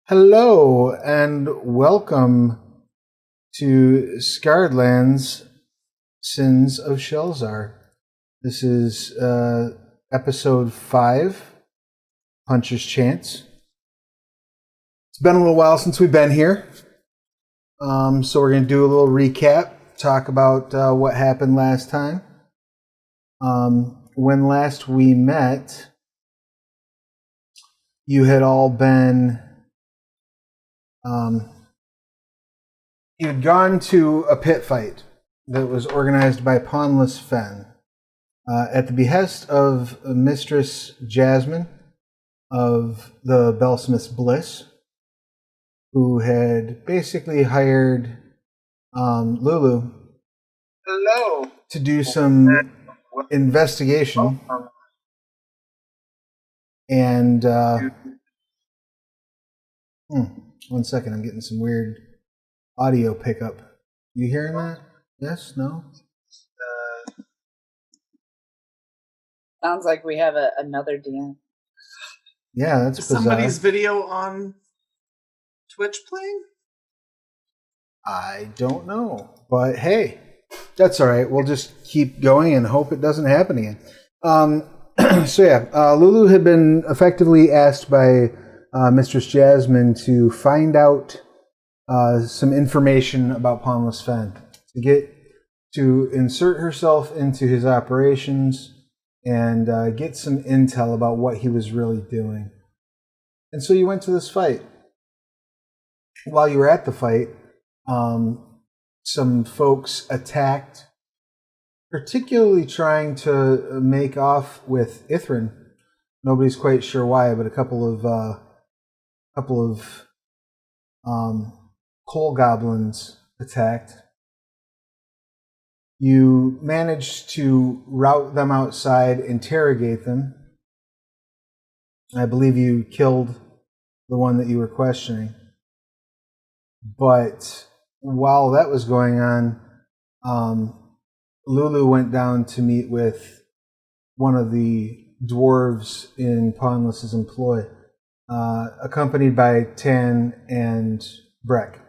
Hello and welcome to Scarredland's Sins of Shelzar. This is episode 5, Puncher's Chance. It's been a little while since we've been here, so we're going to do a little recap, talk about what happened last time. When last we met, you had all been... you had gone to a pit fight that was organized by Pawnless Fen at the behest of Mistress Jasmine of the Bellsmith's Bliss, who had basically hired Lulu to do some investigation. And one second, I'm getting some weird audio pickup. You hearing that? Yes? No? Sounds like we have another DM. Yeah, that's bizarre. Somebody's video on Twitch playing? I don't know. But hey, that's all right. We'll just keep going and hope it doesn't happen again. Lulu had been effectively asked by Mistress Jasmine to find out some information about Pawnless Fen, to insert herself into his operations and get some intel about what he was really doing. And so you went to this fight. While you were at the fight, some folks attacked, particularly trying to make off with Ithrin. Nobody's quite sure why, but a couple of coal goblins attacked. You managed to rout them outside, interrogate them. I believe you killed the one that you were questioning. But while that was going on, Lulu went down to meet with one of the dwarves in Pawnless's employ, accompanied by Tan and Breck.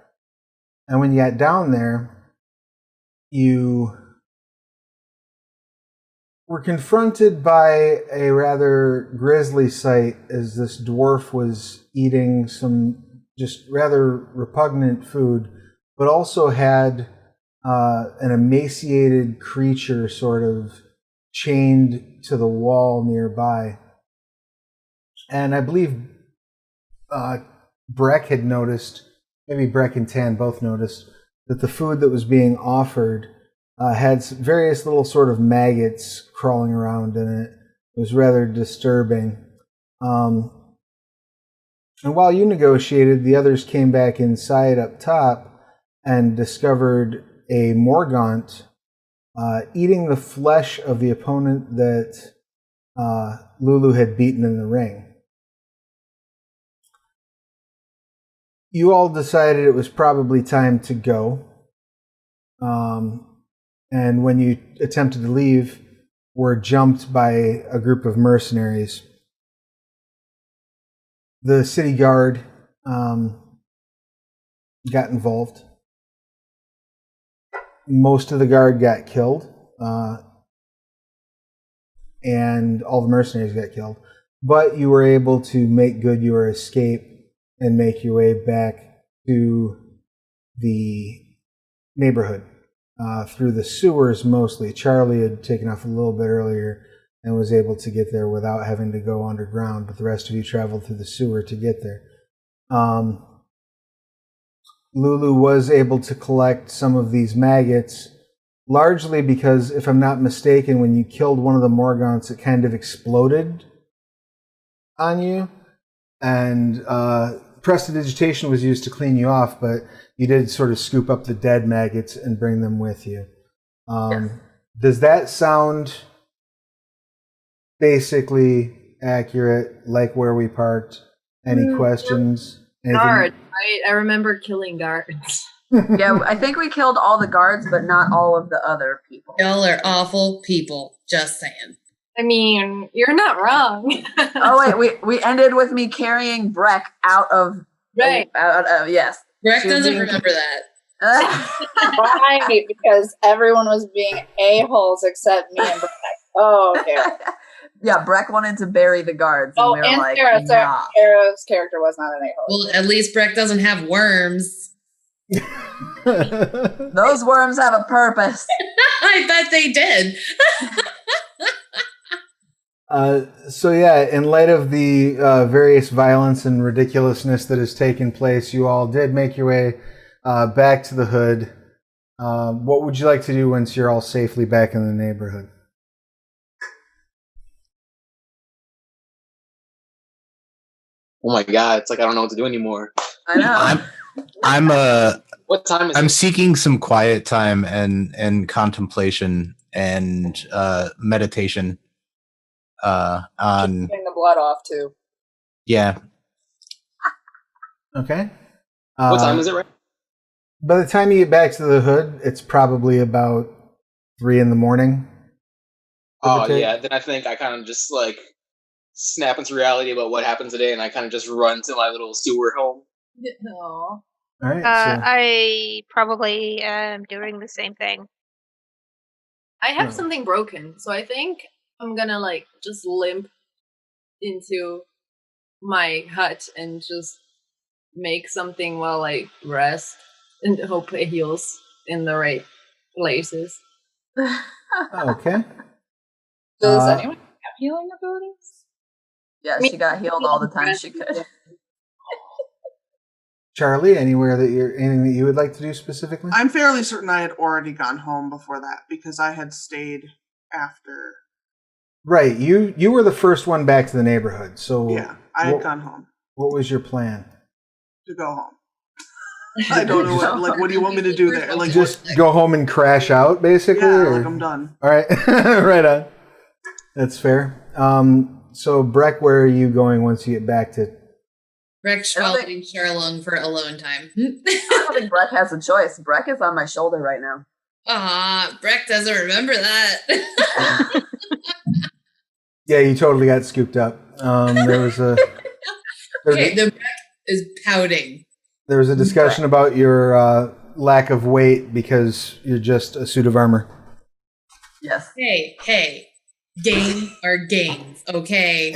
And when you got down there, you were confronted by a rather grisly sight as this dwarf was eating some just rather repugnant food, but also had an emaciated creature sort of chained to the wall nearby. And I believe Breck had noticed, maybe Breck and Tan both noticed, that the food that was being offered had various little sort of maggots crawling around in it. It was rather disturbing. And while you negotiated, the others came back inside up top and discovered a Morgaunt eating the flesh of the opponent that Lulu had beaten in the ring. You all decided it was probably time to go. And when you attempted to leave, were jumped by a group of mercenaries. The city guard got involved. Most of the guard got killed, and all the mercenaries got killed. But you were able to make good your escape and make your way back to the neighborhood through the sewers mostly. Charlie had taken off a little bit earlier and was able to get there without having to go underground, but the rest of you traveled through the sewer to get there. Lulu was able to collect some of these maggots, largely because, if I'm not mistaken, when you killed one of the Morgaunts, it kind of exploded on you, and prestidigitation was used to clean you off, but you did sort of scoop up the dead maggots and bring them with you. Yes. Does that sound basically accurate, like where we parked? Any questions? Guards, right? I remember killing guards. Yeah, I think we killed all the guards, but not all of the other people. Y'all are awful people. Just saying. I mean, you're not wrong. Oh wait, we ended with me carrying Breck out of Right. Yes. Breck She was doesn't being- remember that. Right, because everyone was being a-holes except me and Breck. Oh, okay. Yeah, Breck wanted to bury the guards, and Oh, we were and like, Sarah. nah. Sarah's character was not an a-hole. Well, at least Breck doesn't have worms. Those worms have a purpose. I bet they did. So yeah, in light of the various violence and ridiculousness that has taken place, you all did make your way back to the hood. What would you like to do once you're all safely back in the neighborhood? Oh my god, it's like I don't know what to do anymore. I know. I'm What time is I'm it? seeking some quiet time and contemplation and meditation. On Getting the blood off too. yeah. Okay. What time is it, right? By the time you get back to the hood, it's probably about 3 in the morning. Oh take? yeah, then I think I kind of just like snap into reality about what happened today, and I kind of just run to my little sewer home. No. All right. I probably am doing the same thing. I have No. something broken, so I think I'm gonna like just limp into my hut and just make something while I rest and hope it heals in the right places. Okay. Does Uh, anyone have healing abilities? Yeah, she got healed all the time she could. Charlie, anything that you would like to do specifically? I'm fairly certain I had already gone home before that because I had stayed after. Right. You were the first one back to the neighborhood. So Yeah, I had gone home What was your plan? to go home. I don't know what do you want me to do there? Like Just go home and crash out, basically? yeah, or? like I'm done. All right. Right on. That's fair. So Breck, where are you going once you get back to? Breck's following Charlone for alone time. I don't think Breck has a choice. Breck is on my shoulder right now. Breck doesn't remember that. Yeah, you totally got scooped up. There was a Okay, the Breck is pouting. there was a discussion about your lack of weight because you're just a suit of armor. Yes. Hey, gains are gains, okay?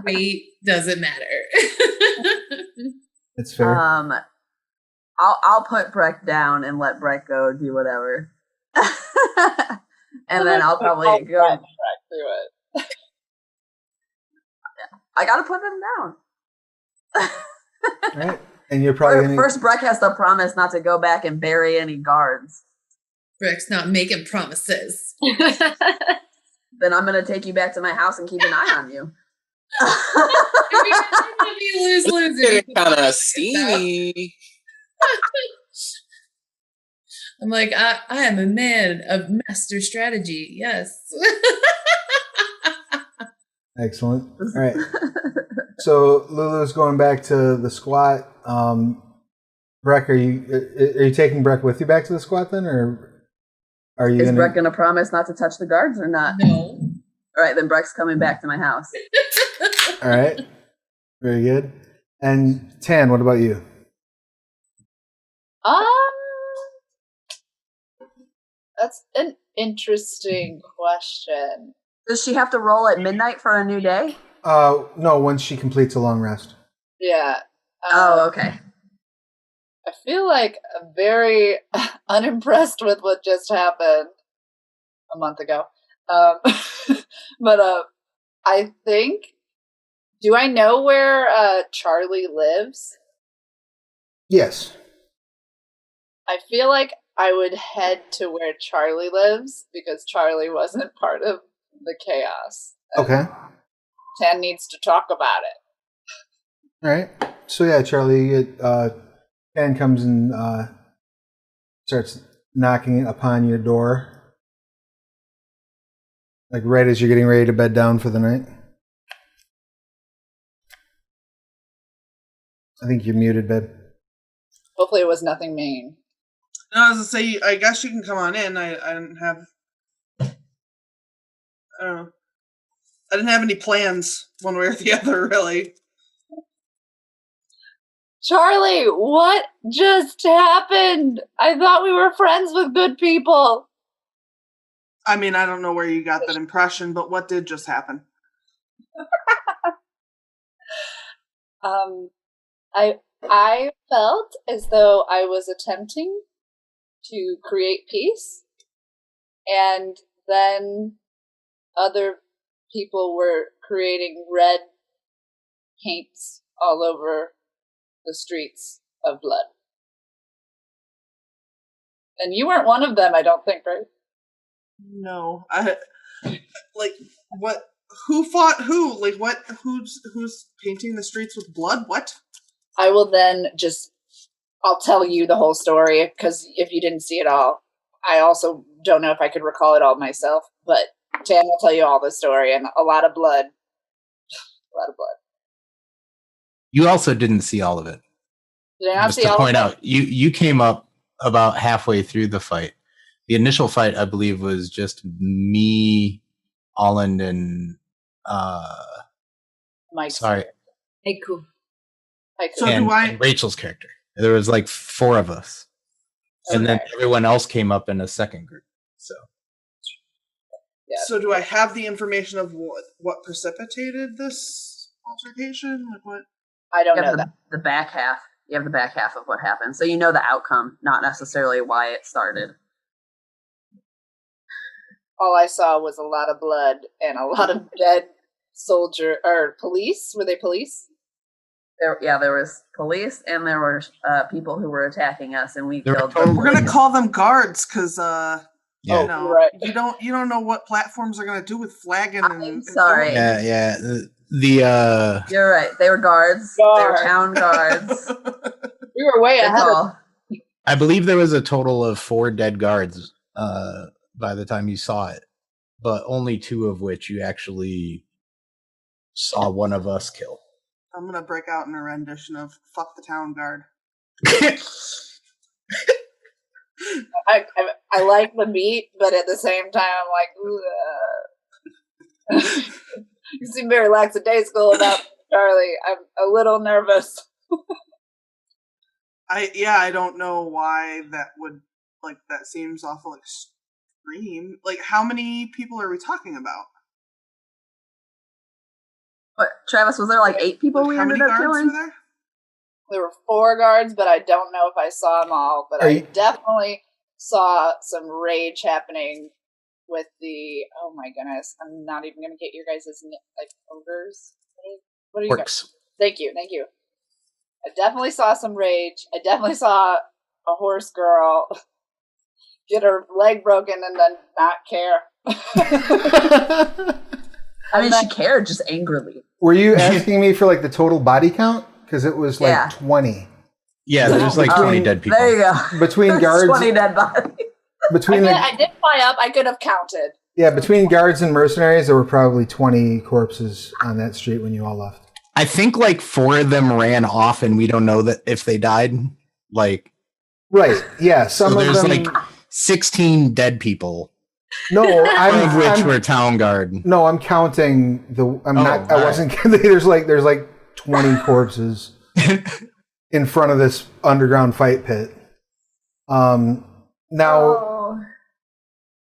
Weight doesn't matter. It's fair. I'll put Breck down and let Breck go do whatever. And then I'll probably go. Back through it. I gotta put them down. Right. And you're probably gonna... First, Breck has to promise not to go back and bury any guards. Breck's not making promises. Then I'm gonna take you back to my house and keep an eye on you. Lose. It's kind of steamy. I'm like, I am a man of master strategy. Yes. Excellent. All right. So Lulu's going back to the squat. Breck, are you taking Breck with you back to the squat then, or are you? Is Breck gonna promise not to touch the guards or not? No. All right, then Breck's coming back to my house. All right. Very good. And Tan, what about you? That's an interesting question. Does she have to roll at midnight for a new day? No, once she completes a long rest. Yeah. Oh, okay. I feel like I'm very unimpressed with what just happened a month ago. But I think, do I know where Charlie lives? Yes. I feel like I would head to where Charlie lives because Charlie wasn't part of the chaos. Okay. Tan needs to talk about it. All right. So yeah, Charlie, Tan comes and starts knocking upon your door, like right as you're getting ready to bed down for the night. I think you're muted, babe. Hopefully it was nothing mean. No, I was gonna say, I guess you can come on in. I didn't have. I don't know. I didn't have any plans one way or the other, really. Charlie, what just happened? I thought we were friends with good people. I mean, I don't know where you got that impression, but what did just happen? I felt as though I was attempting to create peace, and then other people were creating red paints all over the streets of blood. And you weren't one of them, I don't think, right? No, like what? Who fought who? Like what? Who's painting the streets with blood? What? I will then I'll tell you the whole story, because if you didn't see it all, I also don't know if I could recall it all myself, but Tam will tell you all the story, and a lot of blood. A lot of blood. You also didn't see all of it. Did I not Just see to all point of it? out, you came up about halfway through the fight. The initial fight, I believe, was just me, Holland, and Mike. sorry, Haiku. So and, do I? and Rachel's character. There was like 4 of us, and then Okay. everyone else came up in a second group. So Yeah. So do I have the information of what precipitated this altercation? Like what? I don't You know have that. the back half. You have the back half of what happened, so you know the outcome, not necessarily why it started. All I saw was a lot of blood and a lot of dead soldier or police. Were they police? There was police and there were people who were attacking us, and we There were killed total- them. We're gonna call them guards because yeah, Oh, no, right. you don't know what platforms are gonna do with flagging. I'm sorry. yeah. The You're right. They were guards. They were Guards. town guards. We were way Good ahead of call. I believe there was a total of 4 dead guards by the time you saw it, but only 2 of which you actually saw one of us kill. I'm gonna break out in a rendition of "Fuck the Town Guard." I like the beat, but at the same time, I'm like, you seem very lackadaisical about Charlie. I'm a little nervous. I don't know why that would that seems awful extreme. Like, how many people are we talking about? What, Travis, was there like 8 people Like, we how ended many up guards killing? were there? There were 4 guards, but I don't know if I saw them all. But Are I you- definitely saw some rage happening with the. Oh my goodness! I'm not even gonna get your guys' like ogres. What are you guys? Orcs. Thank you. I definitely saw some rage. I definitely saw a horse girl get her leg broken and then not care. I mean, she cared, just angrily. Were you asking me for like the total body count? Because it was like Yeah. 20 Yeah, there's like 20 dead people. There you go. between There's guards. 20 dead bodies. Between I did fly up. I could have counted. between guards and mercenaries, there were probably 20 corpses on that street when you all left. I think like 4 of them ran off, and we don't know that if they died. Like, Right? Yeah. Some so of there's them. like 16 dead people, No, some of which I'm were town guard. no, I'm counting the. I'm Oh, not. I all wasn't. There's like 20 corpses in front of this underground fight pit. Now Oh.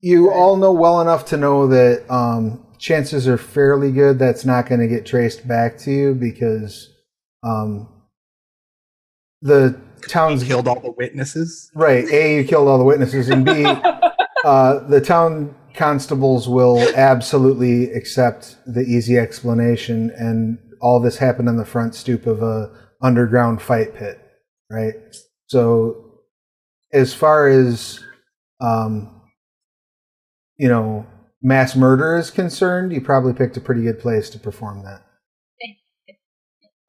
you all know well enough to know that chances are fairly good that's not going to get traced back to you because the town's Killed all the witnesses. right. A, you killed all the witnesses, and B, the town constables will absolutely accept the easy explanation, and all this happened on the front stoop of a underground fight pit, right? So, as far as mass murder is concerned, you probably picked a pretty good place to perform that.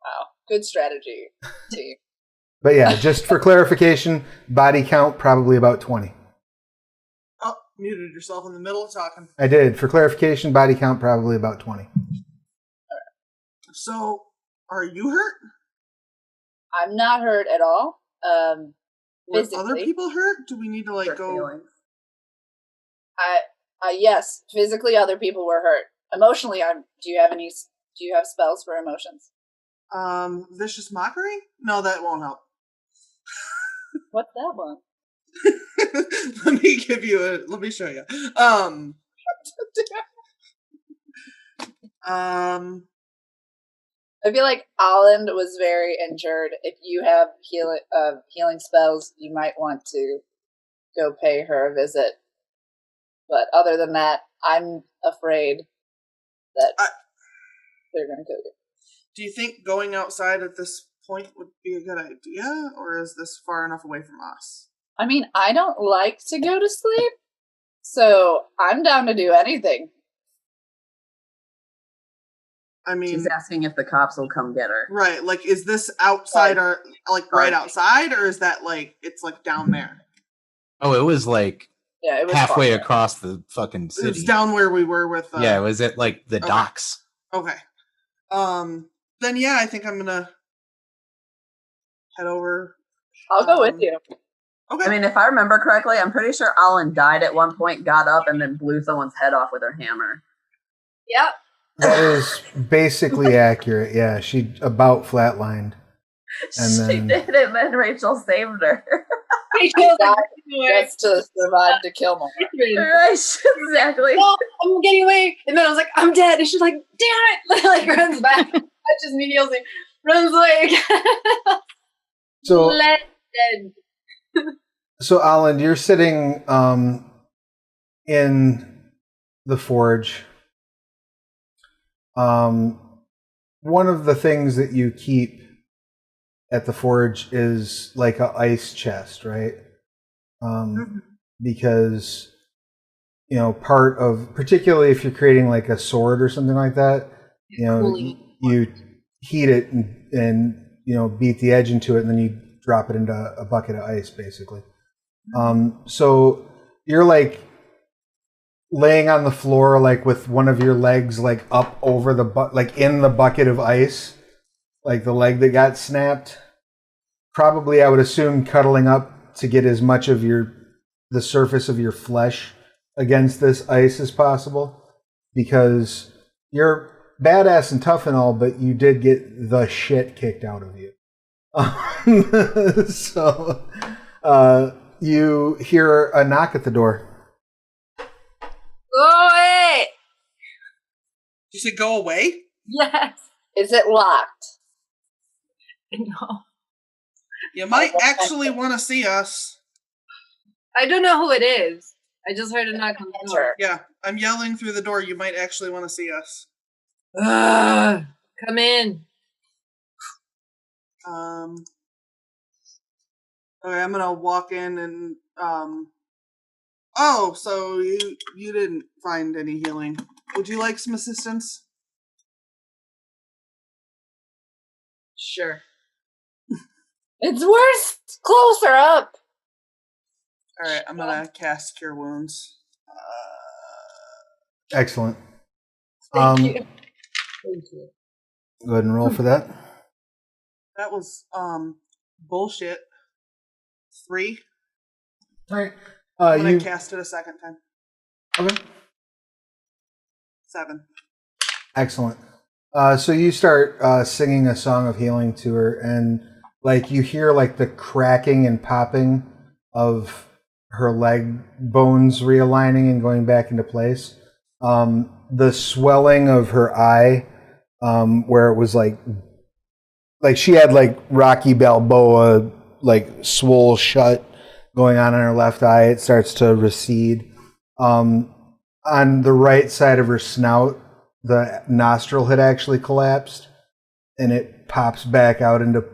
Wow, good strategy, team. But yeah, just for clarification, body count probably about 20. Oh, muted yourself in the middle of talking. I did. For clarification, body count probably about 20. So, are you hurt? I'm not hurt at all. Were Physically. other people hurt? Do we need to Hurt go? feelings. Yes, physically other people were hurt. Emotionally, do you have spells for emotions? Vicious Mockery? No, that won't help. What's that one? Let me show you. I feel like Holland was very injured. If you have healing spells, you might want to go pay her a visit. But other than that, I'm afraid that they're going to kill you. Do you think going outside at this point would be a good idea, or is this far enough away from us? I mean, I don't like to go to sleep, so I'm down to do anything. I mean, she's asking if the cops will come get her. Right, like, is this outside or like right outside, or is that like it's like down there? Oh, it was like it was halfway across the fucking city. It's down where we were with. Yeah, it was at like the docks. Okay. Then yeah, I think I'm gonna head over. I'll go with you. Okay. I mean, if I remember correctly, I'm pretty sure Alan died at one point, got up, and then blew someone's head off with her hammer. Yep. That is basically accurate. Yeah, she about flatlined. And she did it, and then Rachel saved her. Rachel died just to survive to kill more. Right, exactly. Oh, I'm getting away. And then I was like, I'm dead. And she's like, damn it. Like, runs back. Touches me, heals me. Runs away again. So, dead. So, Alan, you're sitting in the forge. One of the things that you keep at the forge is like an ice chest, right? Because, you know, part of, particularly if you're creating like a sword or something like that, you know, you heat it and, you know, beat the edge into it, and then you drop it into a bucket of ice, basically. So you're like laying on the floor, like with one of your legs like up over the like in the bucket of ice, like the leg that got snapped. Probably, I would assume, cuddling up to get as much of the surface of your flesh against this ice as possible, because you're badass and tough and all, but you did get the shit kicked out of you. So you hear a knock at the door. Go away! You said go away? Yes. Is it locked? No. You might actually want to see us. I don't know who it is. I just heard a knock on the door. Yeah, I'm yelling through the door. You might actually want to see us. Come in. Okay, I'm gonna walk in and oh, so you didn't find any healing. Would you like some assistance? Sure. It's worse. Closer up. All right, I'm gonna cast Cure Wounds. Excellent. Thank you. Thank you. Go ahead and roll for that. That was bullshit. 3. All right. I'm gonna cast it a second time. Okay. 7. Excellent. So you start singing a song of healing to her, and like you hear like the cracking and popping of her leg bones realigning and going back into place. The swelling of her eye, where it was like she had like Rocky Balboa, like swole shut going on in her left eye. It starts to recede. On the right side of her snout, the nostril had actually collapsed, and it pops back out into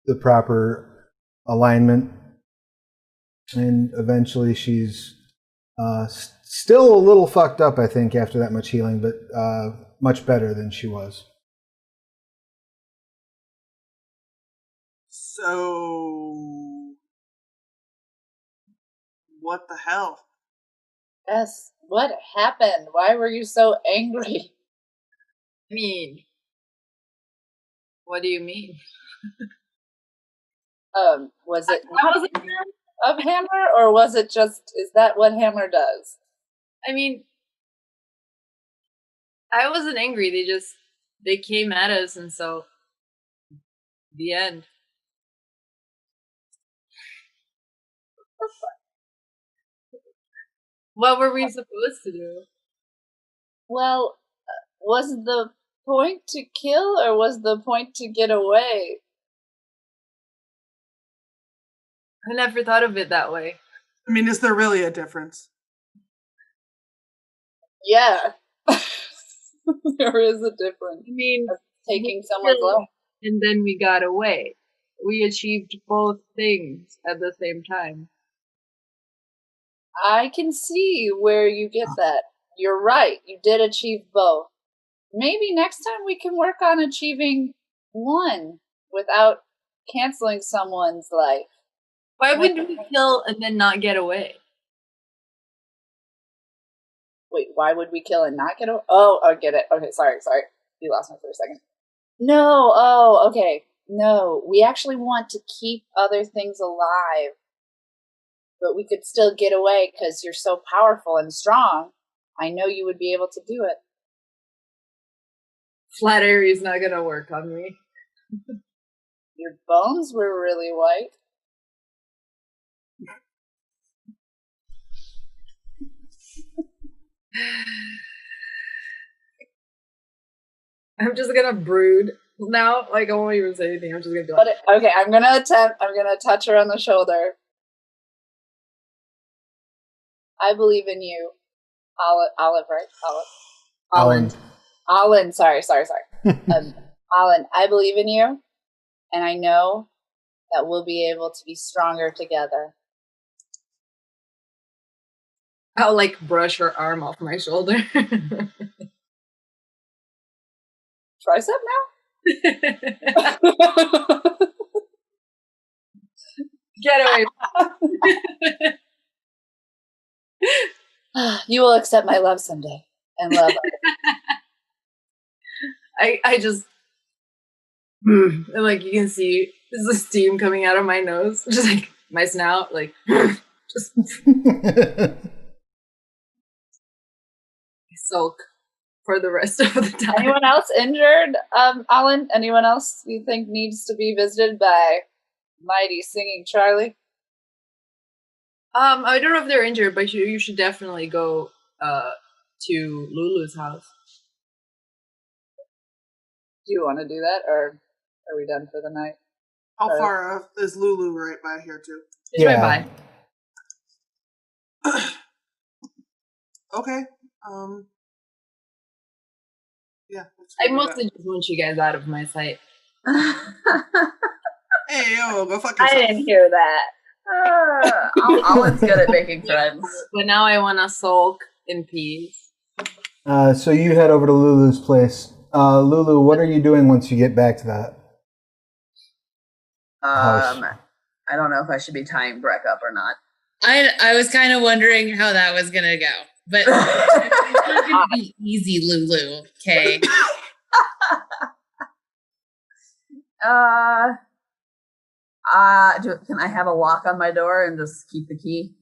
the proper alignment. And eventually she's still a little fucked up, I think, after that much healing, but much better than she was. So, what the hell? Yes. What happened? Why were you so angry? I mean, what do you mean? Was it I wasn't. of hammer, or was it just, is that what hammer does? I mean, I wasn't angry. They came at us, and so The end. What were we supposed to do? Well, was the point to kill or was the point to get away? I never thought of it that way. I mean, is there really a difference? Yeah. There is a difference. I mean, Taking someone's life. and then we got away. We achieved both things at the same time. I can see where you get that. You're right. You did achieve both. Maybe next time we can work on achieving one without canceling someone's life. Why wouldn't we kill and then not get away? Wait, why would we kill and not get away? Oh, I get it. Okay, sorry. You lost me for a second. No, okay. No, we actually want to keep other things alive. But we could still get away because you're so powerful and strong. I know you would be able to do it. Flat area's not gonna work on me. Your bones were really white. I'm just gonna brood now. Like, I won't even say anything. I'm just gonna do it. Okay, I'm gonna touch her on the shoulder. I believe in you. Olive, right? Alan, sorry. Alan, I believe in you, and I know that we'll be able to be stronger together. I'll like brush her arm off my shoulder. Tricep now? Get away. You will accept my love someday and love others. I just and like you can see there's the steam coming out of my nose. Just like my snout, like just sulk for the rest of the time. Anyone else injured, Alan? Anyone else you think needs to be visited by mighty singing Charlie? I don't know if they're injured, but you should definitely go to Lulu's house. Do you want to do that, or are we done for the night? How far is Lulu right by here, too? It's right by. Okay. Yeah. I mostly just want you guys out of my sight. Hey, yo, go fuck yourself. I didn't hear that. Alan's good at making friends. But now I want to sulk in peace. So you head over to Lulu's place. Lulu, what are you doing once you get back to that house? I don't know if I should be tying Breck up or not. I was kind of wondering how that was gonna go, but it's not gonna be easy, Lulu. Okay. Can I have a lock on my door and just keep the key?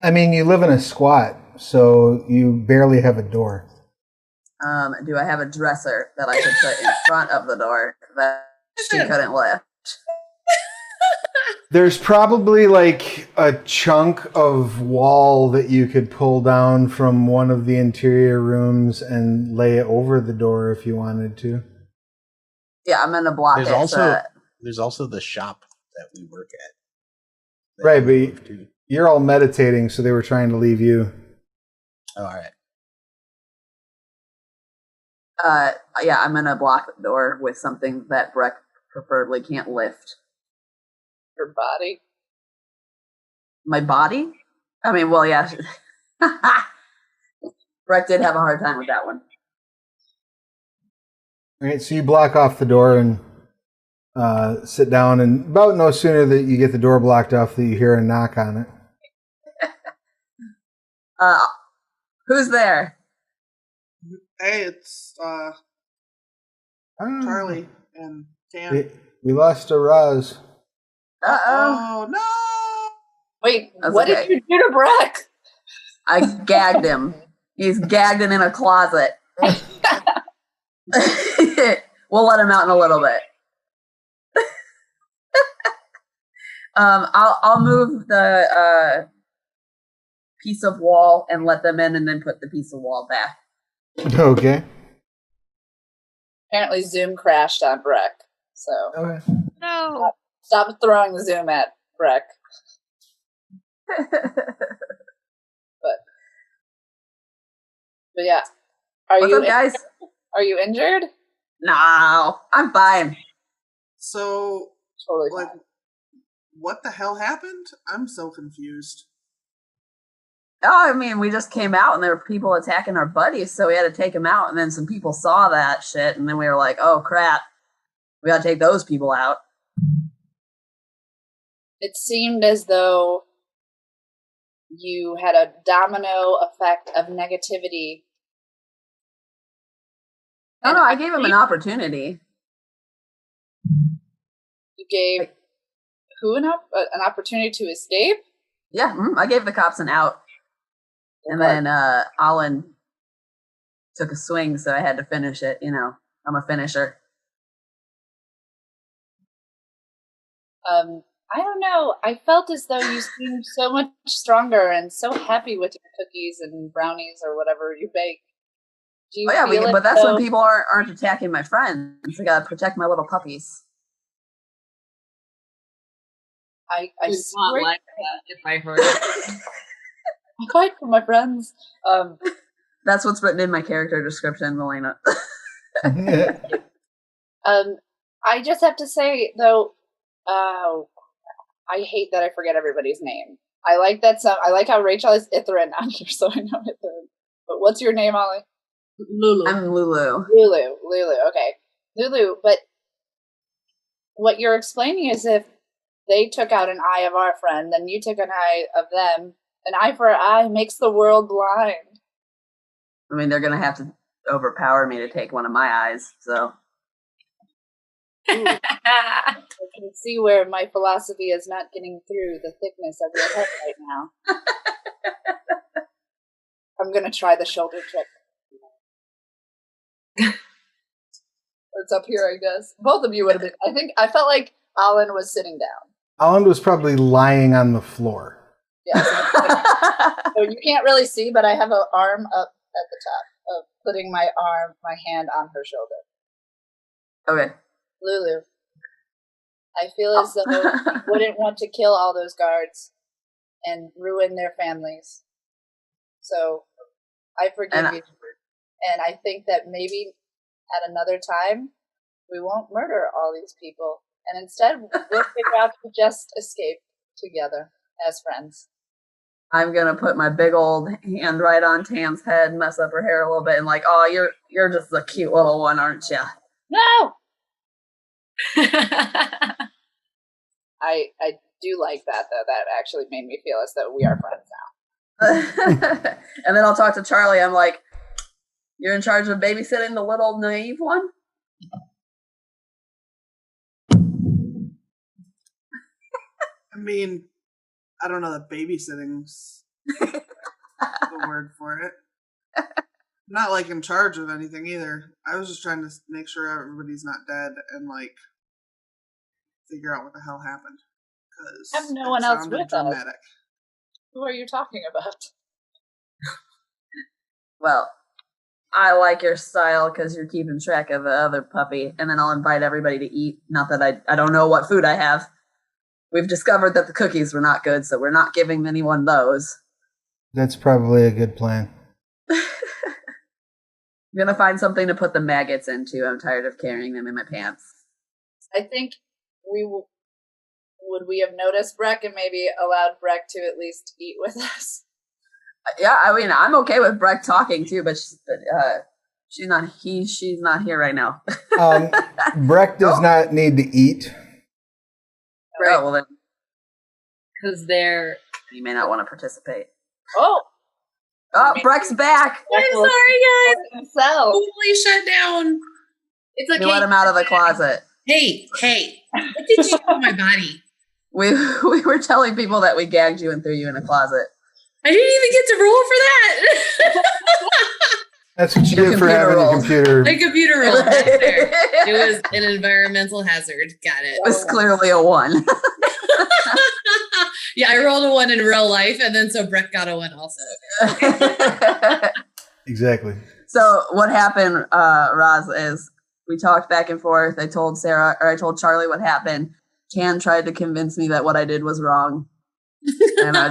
I mean, you live in a squat, so you barely have a door. Do I have a dresser that I could put in front of the door that she couldn't lift? There's probably like a chunk of wall that you could pull down from one of the interior rooms and lay it over the door if you wanted to. Yeah, I'm gonna block There's it. there's also the shop that we work at. Right, but you're all meditating, so they were trying to leave you. Oh, all right. Yeah, I'm gonna block the door with something that Breck preferably can't lift. Your body? My body? I mean, well, yeah. Breck did have a hard time with that one. All right, so you block off the door and sit down, and about no sooner that you get the door blocked off that you hear a knock on it. Who's there? Hey, it's Charlie and Dan. We lost a Raz. Uh-oh. Oh, no! Wait, That's what okay. did you do to Breck? I gagged him. He's gagged and in a closet. We'll let him out in a little bit. I'll move the piece of wall and let them in, and then put the piece of wall back. Okay. Apparently, Zoom crashed on Breck. So Okay. No. stop throwing the Zoom at Breck. But yeah, What's up, guys? Are you injured? No, I'm fine. So, Totally like, fine. what the hell happened? I'm so confused. Oh, I mean, we just came out and there were people attacking our buddies, so we had to take them out. And then some people saw that shit, and then we were like, "Oh crap, we got to take those people out." It seemed as though you had a domino effect of negativity. Oh no, I gave him an opportunity. You gave who an opportunity to escape? Yeah, I gave the cops an out. And then Alan took a swing, so I had to finish it. You know, I'm a finisher. I don't know. I felt as though you seemed so much stronger and so happy with your cookies and brownies or whatever you bake. Do you feel but that's when people aren't attacking my friends. I gotta protect my little puppies. I would not swear like that if I heard it. I fight for my friends. That's what's written in my character description, Milena. I just have to say though, I hate that I forget everybody's name. I like that song. I like how Rachel is Ithrin on here, so I know Ithrin. But what's your name, Ollie? Lulu. I'm Lulu. Lulu. Okay, Lulu. But what you're explaining is if they took out an eye of our friend, then you took an eye of them. An eye for an eye makes the world blind. I mean, they're gonna have to overpower me to take one of my eyes. So I can see where my philosophy is not getting through the thickness of your head right now. I'm gonna try the shoulder trick. It's up here, I guess. Both of you would have been. I felt like Alan was sitting down. Alan was probably lying on the floor. Yeah, so you can't really see, but I have an arm up at the top of putting my hand on her shoulder. okay. Lulu, I feel as though you wouldn't want to kill all those guards and ruin their families. So I forgive you. And I think that maybe at another time, we won't murder all these people. And instead, we'll figure out to just escape together as friends. I'm gonna put my big old hand right on Tam's head, mess up her hair a little bit, and like, oh, you're just a cute little one, aren't you? No. I do like that though. That actually made me feel as though we are friends now. And then I'll talk to Charlie. I'm like, you're in charge of babysitting the little naive one? I mean, I don't know that babysitting's the word for it. I'm not like in charge of anything either. I was just trying to make sure everybody's not dead and like figure out what the hell happened. Because I have no one else with us. Who are you talking about? Well, I like your style because you're keeping track of the other puppy, and then I'll invite everybody to eat. Not that I don't know what food I have. We've discovered that the cookies were not good, so we're not giving anyone those. That's probably a good plan. I'm gonna find something to put the maggots into. I'm tired of carrying them in my pants. I think would we have noticed Breck and maybe allowed Breck to at least eat with us? Yeah, I mean, I'm okay with Breck talking too, but she's not here right now. Breck does not need to eat. Right. Oh, well then, Because they're. you may not want to participate. Oh, Breck's back. I'm sorry, guys. Himself. Totally shut down. It's okay. We let him out of the closet. Hey, what did you do to my body? We were telling people that we gagged you and threw you in a closet. I didn't even get to roll for that. That's what you get for having a computer. A computer roll. That's fair. It was an environmental hazard. Got it. It was clearly a 1. Yeah, I rolled a 1 in real life, and then so Brett got a 1 also. Exactly. So what happened, Roz, is we talked back and forth. I told I told Charlie what happened. Can tried to convince me that what I did was wrong. And I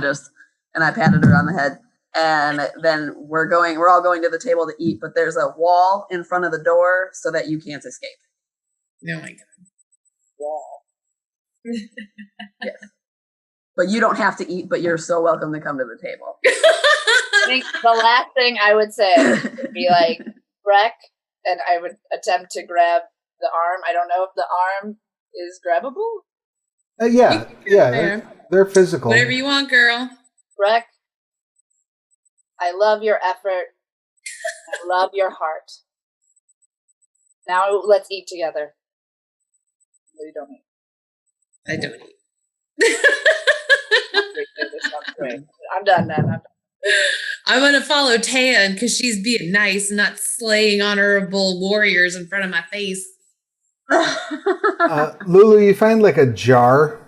patted her on the head. And then we're all going to the table to eat, but there's a wall in front of the door so that you can't escape. Oh my god. Wall. Yes. But you don't have to eat, but you're so welcome to come to the table. I think the last thing I would say would be like, Breck, and I would attempt to grab the arm. I don't know if the arm is grabbable. They're physical. Whatever you want, girl. Breck, I love your effort. I love your heart. Now let's eat together. You don't eat. I don't eat. I'm done then. I'm going to follow Tan because she's being nice and not slaying honorable warriors in front of my face. Lulu, you find like a jar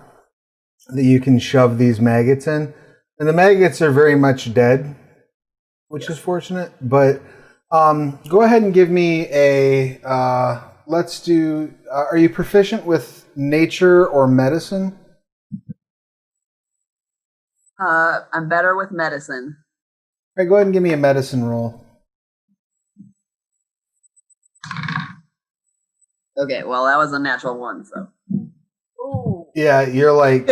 that you can shove these maggots in. And the maggots are very much dead, which is fortunate. But go ahead and give me a... let's do... are you proficient with nature or medicine? I'm better with medicine. All right, go ahead and give me a medicine roll. Okay, well, that was a natural 1, so. Ooh. Yeah, you're like,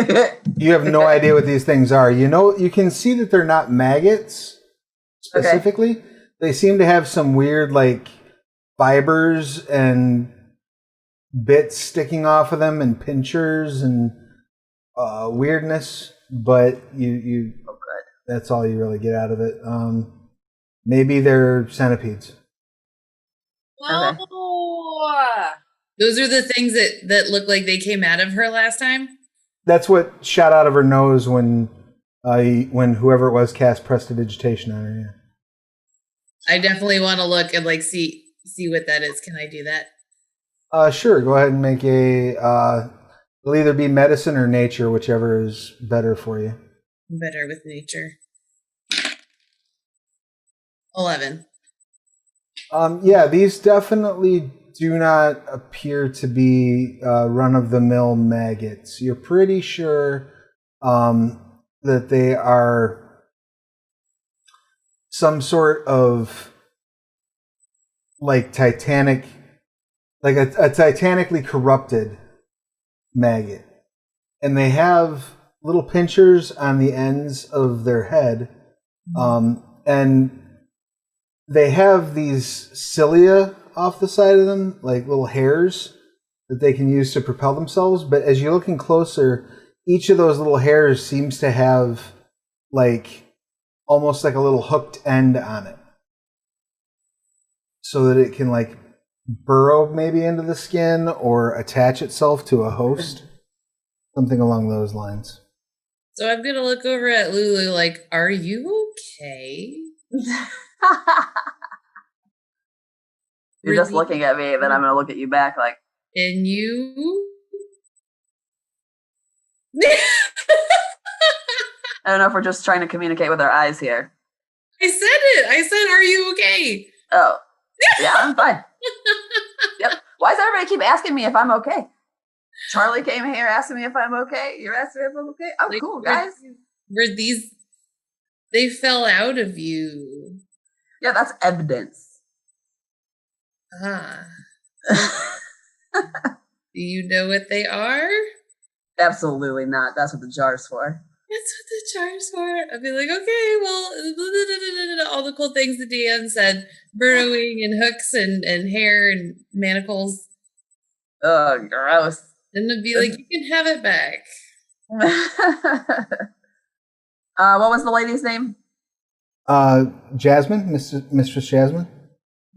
you have no idea what these things are. You know, you can see that they're not maggots specifically. Okay. They seem to have some weird, like, fibers and bits sticking off of them and pinchers and weirdness. But you that's all you really get out of it. Maybe they're centipedes. Okay. Those are the things that look like they came out of her last time? That's what shot out of her nose when whoever it was cast prestidigitation on her, yeah. I definitely want to look and like see what that is. Can I do that? Sure, go ahead and make a it'll either be medicine or nature, whichever is better for you. Better with nature. 11. Yeah, these definitely do not appear to be run-of-the-mill maggots. You're pretty sure that they are some sort of like titanically corrupted maggot. And they have little pinchers on the ends of their head. And they have these cilia off the side of them, like little hairs that they can use to propel themselves. But as you're looking closer, each of those little hairs seems to have like almost like a little hooked end on it, so that it can like burrow maybe into the skin or attach itself to a host, something along those lines. So I'm gonna look over at Lulu like, are you okay? You're just looking at me, then I'm going to look at you back like... And you? I don't know if we're just trying to communicate with our eyes here. I said it. I said, are you okay? Oh. Yeah, I'm fine. Yep. Why does everybody keep asking me if I'm okay? Charlie came here asking me if I'm okay. You're asking me if I'm okay? I'm like, cool, guys. Were these... They fell out of you. Yeah, that's evidence. Do you know what they are? Absolutely not. That's what the jar's for. That's what the jar's for. I'd be like, okay, well, all the cool things that Dan said, burrowing and hooks and hair and manacles. Oh, gross. And it'd be like, you can have it back. What was the lady's name? Jasmine, Mistress Jasmine.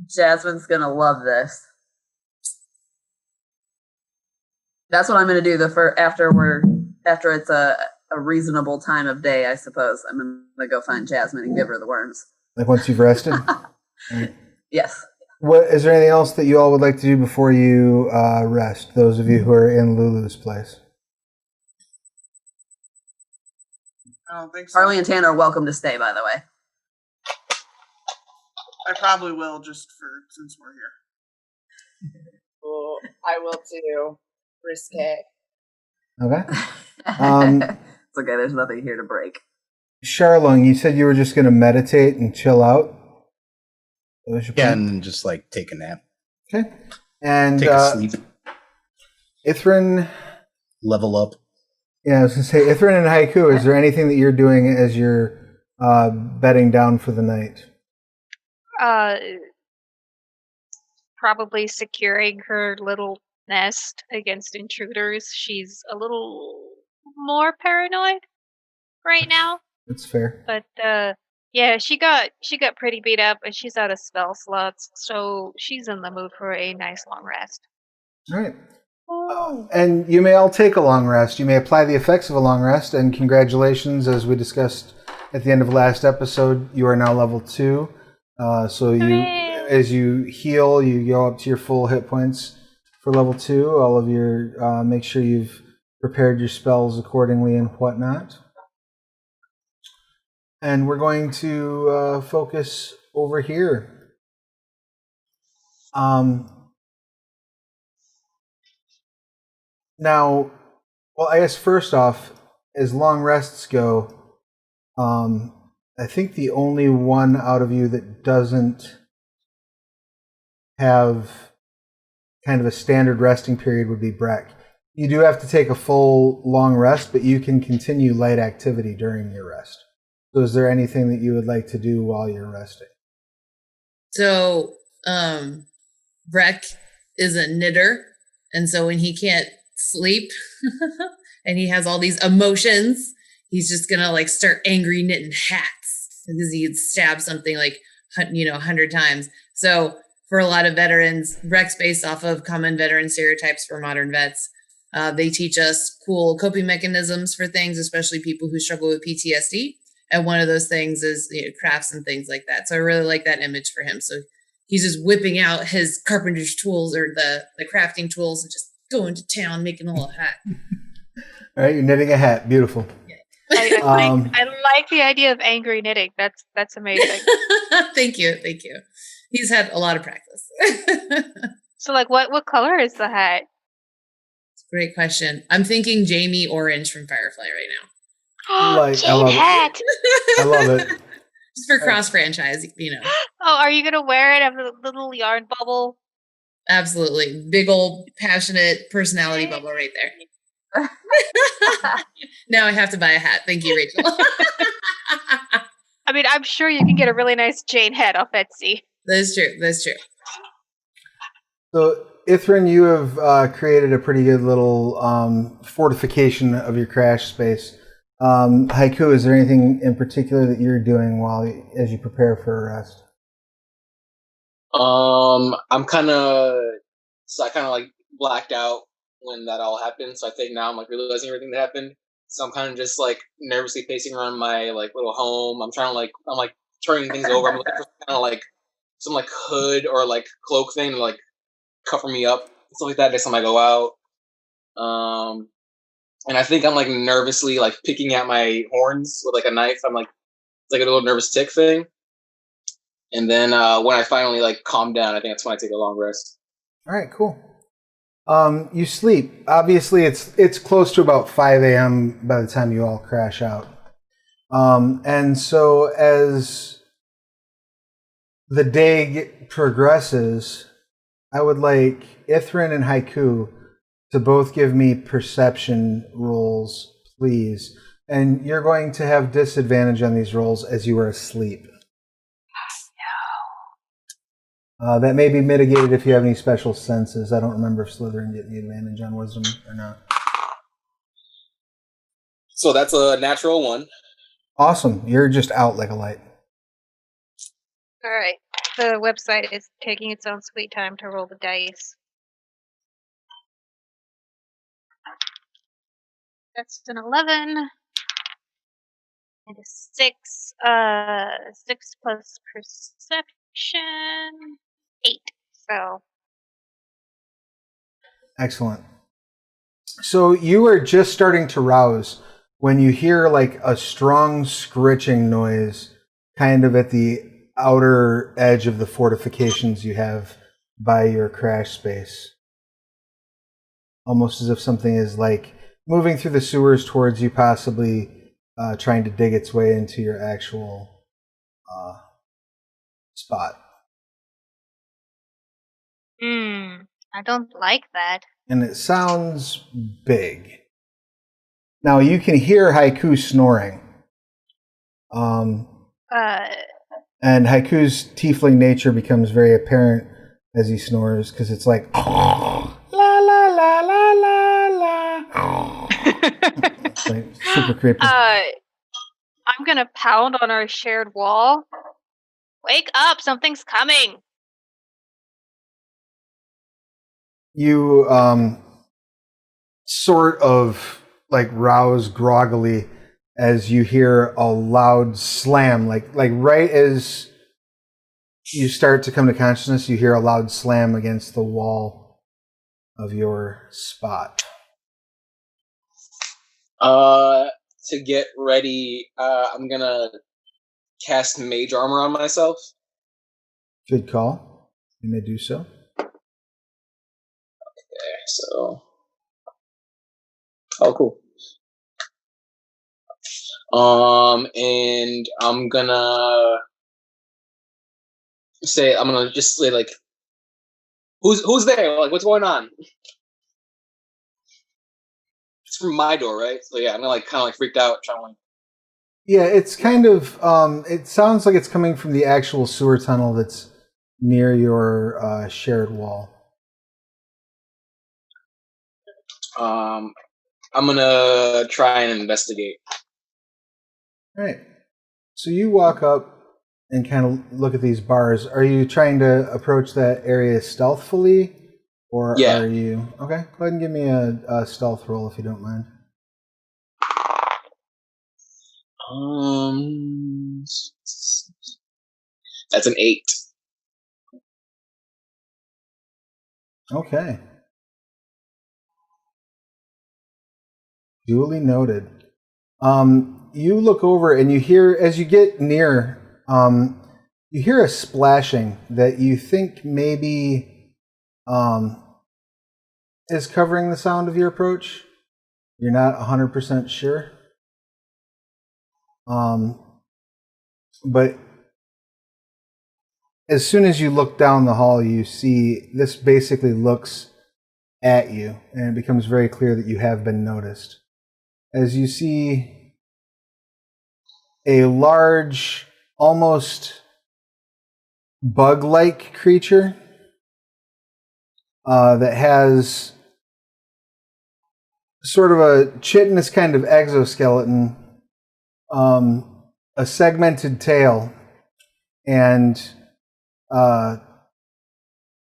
Jasmine's gonna love this. That's what I'm gonna do after it's a reasonable time of day, I suppose. I'm gonna go find Jasmine and give her the worms. Like once you've rested? Right. Yes. What is there anything else that you all would like to do before you rest? Those of you who are in Lulu's place. I don't think so. Harley and Tan are welcome to stay, by the way. I probably will just since we're here. Oh, I will too. Risque. Okay. It's okay. There's nothing here to break. Charlung, you said you were just going to meditate and chill out. What was your Yeah, plan? and then just like take a nap, Okay. And take a sleep, Ithrin, level up. yeah, I was going to say, Ithrin and Haiku, is there anything that you're doing as you're bedding down for the night? Probably securing her little nest against intruders. She's a little more paranoid right now. That's fair. But yeah, she got pretty beat up and she's out of spell slots, so she's in the mood for a nice long rest. All right. And you may all take a long rest. You may apply the effects of a long rest, and congratulations, as we discussed at the end of last episode, you are now level 2. So as you heal, you go up to your full hit points for level 2. All of your make sure you've prepared your spells accordingly and whatnot. And we're going to focus over here. Now, well, I guess first off, as long rests go, I think the only one out of you that doesn't have kind of a standard resting period would be Breck. You do have to take a full long rest, but you can continue light activity during your rest. So is there anything that you would like to do while you're resting? So, Breck is a knitter. And so when he can't sleep and he has all these emotions, he's just going to like start angry knitting hats because he stabbed something like, 100 times. So for a lot of veterans, Breck's based off of common veteran stereotypes for modern vets. They teach us cool coping mechanisms for things, especially people who struggle with PTSD. And one of those things is crafts and things like that. So I really like that image for him. So he's just whipping out his carpenter's tools or the crafting tools and just going to town making a little hat. All right, you're knitting a hat. Beautiful. Yeah. I like the idea of angry knitting. That's amazing. Thank you. He's had a lot of practice. So, like, what color is the hat? Great question. I'm thinking Jamie Orange from Firefly right now. Jade hat. I love it. Just for cross franchise, Oh, are you gonna wear it? Have a little yarn bubble? Absolutely. Big old passionate personality bubble right there. Now I have to buy a hat. Thank you, Rachel. I mean, I'm sure you can get a really nice Jane hat off Etsy. That's true. So, Ithrin, you have created a pretty good little fortification of your crash space. Haiku, is there anything in particular that you're doing as you prepare for a rest? I kind of like blacked out when that all happened. So I think now I'm like realizing everything that happened. So I'm kind of just like nervously pacing around my like little home. I'm like turning things over. I'm looking for kind of like some like hood or like cloak thing to like cover me up, stuff like that next time I go out. And I think I'm like nervously like picking at my horns with like a knife. I'm like, it's like a little nervous tick thing. And then when I finally like calm down, I think that's when I take a long rest. All right, cool. You sleep. Obviously, it's close to about 5 a.m. by the time you all crash out. And so as the day progresses, I would like Ithrin and Haiku to both give me perception rolls, please. And you're going to have disadvantage on these rolls as you are asleep. That may be mitigated if you have any special senses. I don't remember if Slytherin get the advantage on wisdom or not. So that's a natural 1. Awesome. You're just out like a light. All right. The website is taking its own sweet time to roll the dice. That's an 11 and a 6. 6 plus perception, 8. So Excellent. So you are just starting to rouse when you hear like a strong scritching noise kind of at the outer edge of the fortifications you have by your crash space. Almost as if something is like moving through the sewers towards you, possibly trying to dig its way into your actual spot. I don't like that. And it sounds big. Now you can hear Haiku snoring. And Haiku's tiefling nature becomes very apparent as he snores, because it's like la la la la la la. It's like super creepy. I'm gonna pound on our shared wall. Wake up! Something's coming. You sort of like rouse groggily as you hear a loud slam, like right as you start to come to consciousness, you hear a loud slam against the wall of your spot. To get ready, I'm gonna cast Mage Armor on myself. Good call. You may do so. Okay, so... Oh, cool. And I'm gonna just say, like, who's there? Like, what's going on? It's from my door, right? So yeah, I'm gonna, like, kind of, like, freaked out, trying to, like... Yeah, it's kind of, it sounds like it's coming from the actual sewer tunnel that's near your shared wall. I'm gonna try and investigate. All right. So you walk up and kind of look at these bars. Are you trying to approach that area stealthily? Or Yeah. are you... Okay, go ahead and give me a stealth roll if you don't mind. That's an 8. Okay. Duly noted. You look over and you hear, as you get near, you hear a splashing that you think maybe is covering the sound of your approach. You're not 100% sure. But as soon as you look down the hall, you see this basically looks at you, and it becomes very clear that you have been noticed. As you see a large, almost bug-like creature that has sort of a chitinous kind of exoskeleton, a segmented tail, and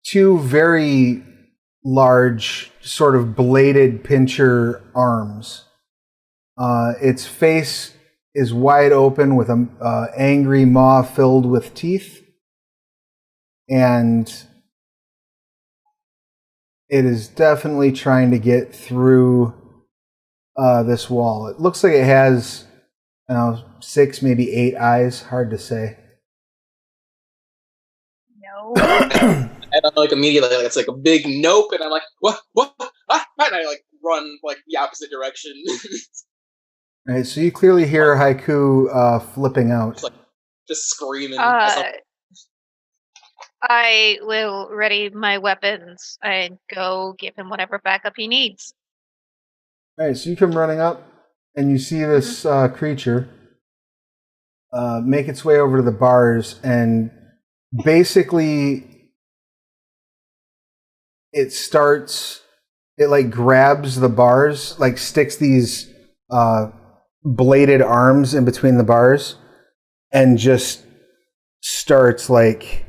two very large, sort of bladed pincher arms. Its face is wide open with an angry maw filled with teeth, and it is definitely trying to get through this wall. It looks like it has 6, maybe 8 eyes. Hard to say. No. And I'm like immediately, like, it's like a big nope, and I'm like, what? Ah! And I like run like the opposite direction. All right, so you clearly hear Haiku flipping out. Just screaming. I will ready my weapons and go give him whatever backup he needs. All right, so you come running up, and you see this creature make its way over to the bars, and basically it like grabs the bars, like sticks these bladed arms in between the bars, and just starts like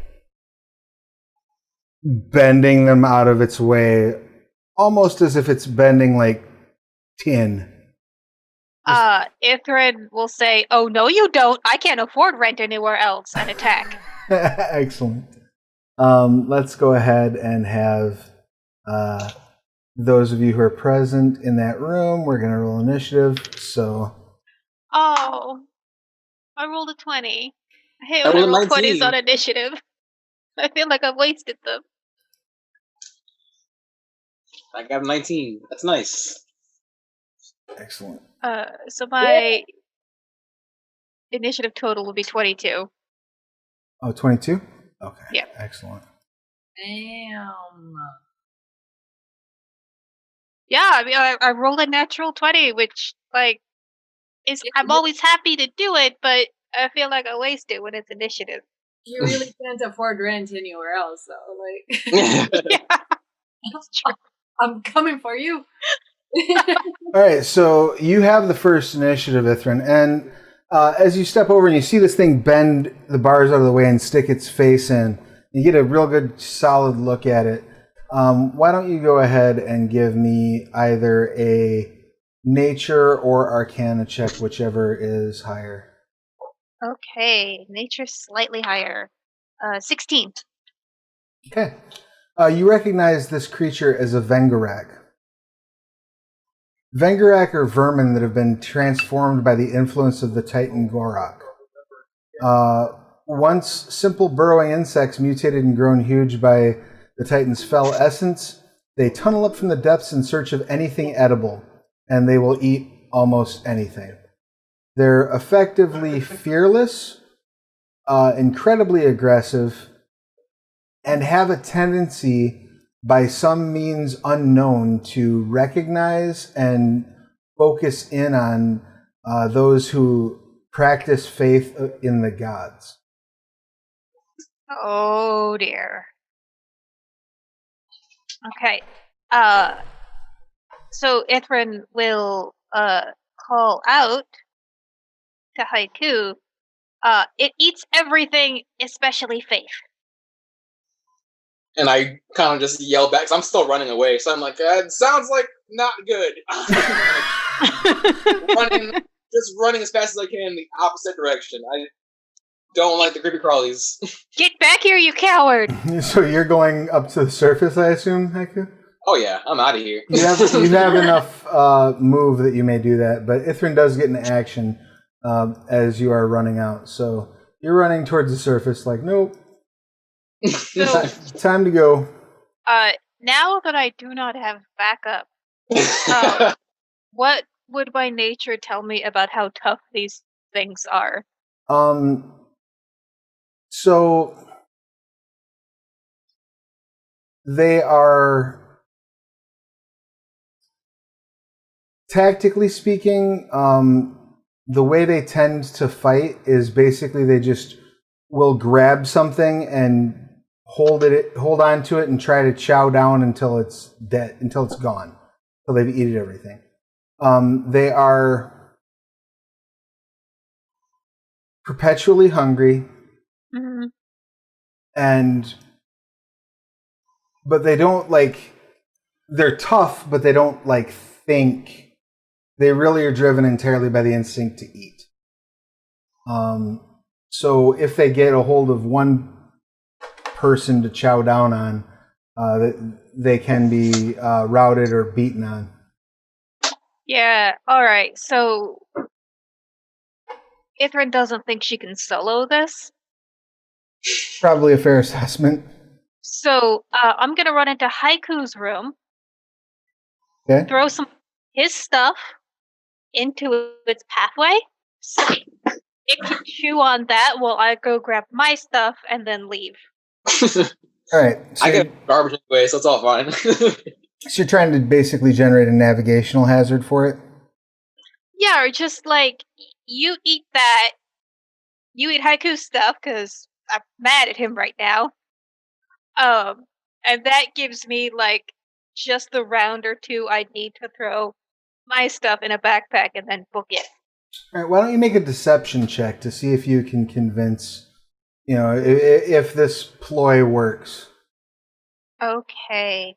bending them out of its way, almost as if it's bending like tin. Ithrid will say, "Oh no, you don't! I can't afford rent anywhere else," and attack. Excellent. Let's go ahead and have those of you who are present in that room. We're going to roll initiative. So Oh, I rolled a 20. I hate I when I rolled a roll 20s 19. on initiative. I feel like I've wasted them. I got a 19. That's nice. Excellent. So my initiative total will be 22. Oh, 22? Okay. Yeah. Excellent. Damn. Yeah, I mean, I rolled a natural 20, which, like, I'm always happy to do it, but I feel like I waste it when it's initiative. You really can't afford rent anywhere else, so like Yeah, that's true. I'm coming for you. All right, so you have the first initiative, Ithrin, and as you step over and you see this thing bend the bars out of the way and stick its face in, you get a real good, solid look at it. Why don't you go ahead and give me either a nature or arcana check, whichever is higher. Okay, nature slightly higher. 16. Okay. You recognize this creature as a Vengaurak. Vengaurak are vermin that have been transformed by the influence of the Titan Gorak. Once simple burrowing insects mutated and grown huge by the Titan's fell essence, they tunnel up from the depths in search of anything edible, and they will eat almost anything. They're effectively fearless, incredibly aggressive, and have a tendency, by some means unknown, to recognize and focus in on those who practice faith in the gods. Oh dear. Okay. So Ithrin will call out to Haiku. It eats everything, especially faith. And I kind of just yell back, 'cause I'm still running away. So I'm like, it sounds like not good. Just running as fast as I can in the opposite direction. I don't like the creepy crawlies. Get back here, you coward! So you're going up to the surface, I assume, Haiku? Oh yeah, I'm out of here. You have enough move that you may do that, but Ithrin does get into action as you are running out. So you're running towards the surface like, nope. So, Time to go. now that I do not have backup, what would my nature tell me about how tough these things are? So they are, tactically speaking, the way they tend to fight is basically they just will grab something and hold on to it and try to chow down until it's dead, until it's gone, until they've eaten everything. They are perpetually hungry, Mm-hmm. but they don't they're tough, but they don't think. They really are driven entirely by the instinct to eat. So if they get a hold of one person to chow down on, they can be routed or beaten on. Yeah, alright, so Ithrin doesn't think she can solo this. Probably a fair assessment. So I'm gonna run into Haiku's room, Okay. throw some his stuff into its pathway, so it can chew on that while I go grab my stuff and then leave. All right. So I get garbage anyway, so it's all fine. so you're trying to basically generate a navigational hazard for it? Yeah, or just you eat that. You eat Haiku's stuff because I'm mad at him right now. And that gives me just the round or two I need to throw my stuff in a backpack and then book it. All right. Why don't you make a deception check to see if you can convince, if this ploy works. Okay.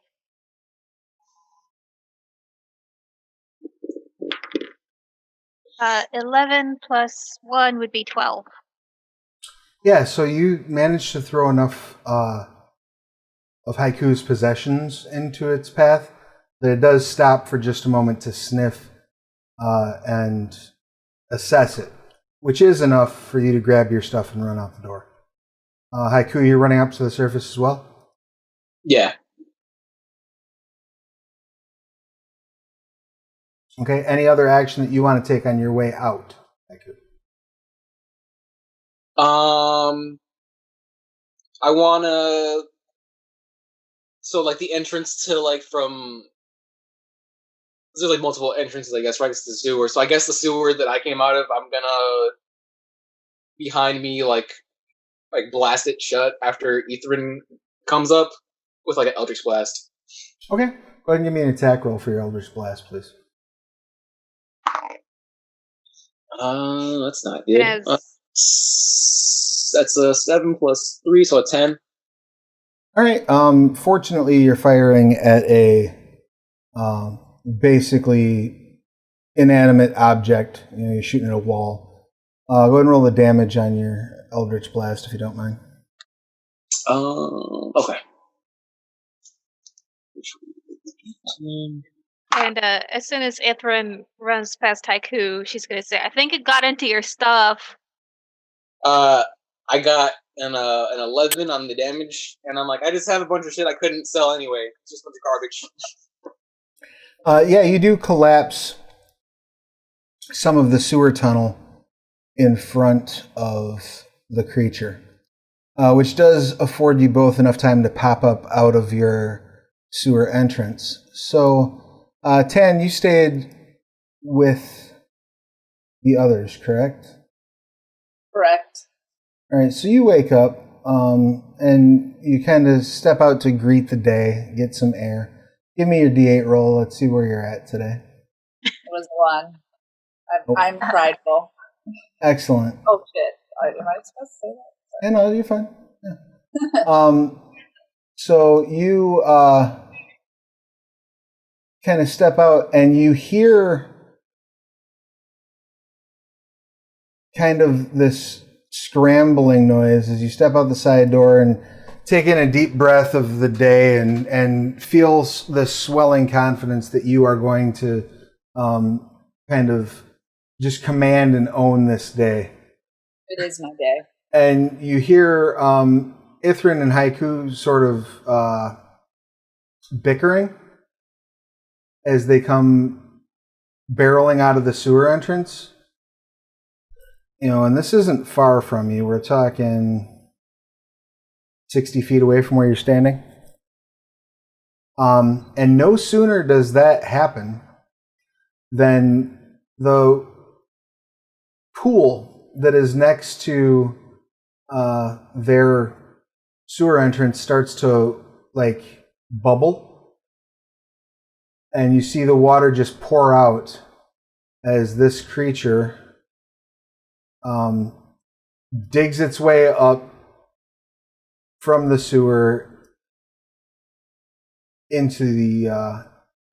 Uh, 11 plus 1 would be 12. Yeah, so you managed to throw enough of Haiku's possessions into its path that it does stop for just a moment to sniff and assess it, which is enough for you to grab your stuff and run out the door. Haiku, you're running up to the surface as well? Yeah. Okay, any other action that you want to take on your way out, Haiku? I wanna. So, like, the entrance to, like, from. There's, like, multiple entrances, I guess, right? It's the sewer. So, I guess the sewer that I came out of, I'm gonna. Behind me, like blast it shut after Ithrin comes up with, like, an Eldritch Blast. Okay, go ahead and give me an attack roll for your Eldritch Blast, please. That's not good. Yes. That's a 7 plus 3, so a 10. All right. Fortunately, you're firing at a basically inanimate object. You know, you're shooting at a wall. Go ahead and roll the damage on your Eldritch Blast, if you don't mind. Okay. And as soon as Ithrin runs past Haiku, she's going to say, I think it got into your stuff. I got an 11 on the damage, and I'm like, I just have a bunch of shit I couldn't sell anyway. It's just a bunch of garbage. Yeah, you do collapse some of the sewer tunnel in front of the creature, which does afford you both enough time to pop up out of your sewer entrance. So, Tan, you stayed with the others, correct? Correct. All right, so you wake up and you kind of step out to greet the day, get some air. Give me your D8 roll. Let's see where you're at today. It was 1. I'm prideful. Excellent. Oh, shit. Am I supposed to say that? Yeah, no, you're fine. Yeah. So you kind of step out and you hear kind of this scrambling noise as you step out the side door and take in a deep breath of the day and feel this swelling confidence that you are going to kind of just command and own this day. It is my day. And you hear Ithrin and Haiku sort of bickering as they come barreling out of the sewer entrance. You know, and this isn't far from you. We're talking 60 feet away from where you're standing. And no sooner does that happen than the pool that is next to their sewer entrance starts to, like, bubble. And you see the water just pour out as this creature digs its way up from the sewer into the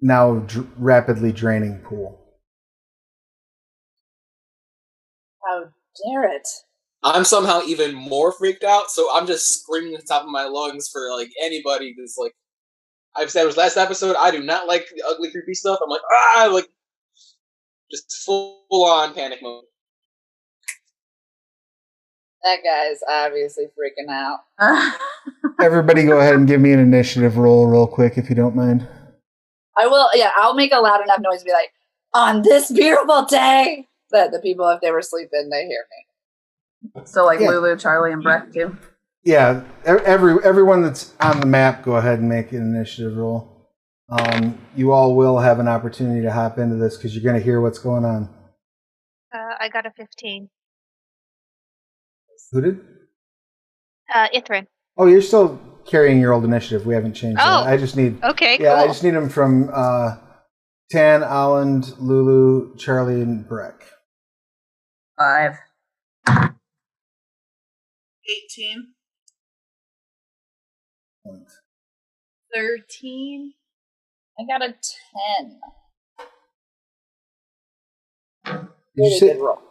now rapidly draining pool. How dare it? I'm somehow even more freaked out, so I'm just screaming at the top of my lungs for, like, anybody who's, like, I've said it was last episode, I do not like the ugly, creepy stuff. I'm like, like, just full-on panic mode. That guy's obviously freaking out. Everybody go ahead and give me an initiative roll real quick, if you don't mind. I will, yeah, I'll make a loud enough noise to be like, on this beautiful day, that the people, if they were sleeping, they hear me. So, like, Yeah. Lulu, Charlie, and Breck, too? Yeah, everyone that's on the map, go ahead and make an initiative roll. You all will have an opportunity to hop into this because you're going to hear what's going on. I got a 15. Who did? Ithrin. Oh, you're still carrying your old initiative. We haven't changed Oh, that. I just need. Okay, Yeah, cool. I just need them from Tan, Alland, Lulu, Charlie, and Breck. 5. 18. 13. I got a 10. Did Really you say? good roll.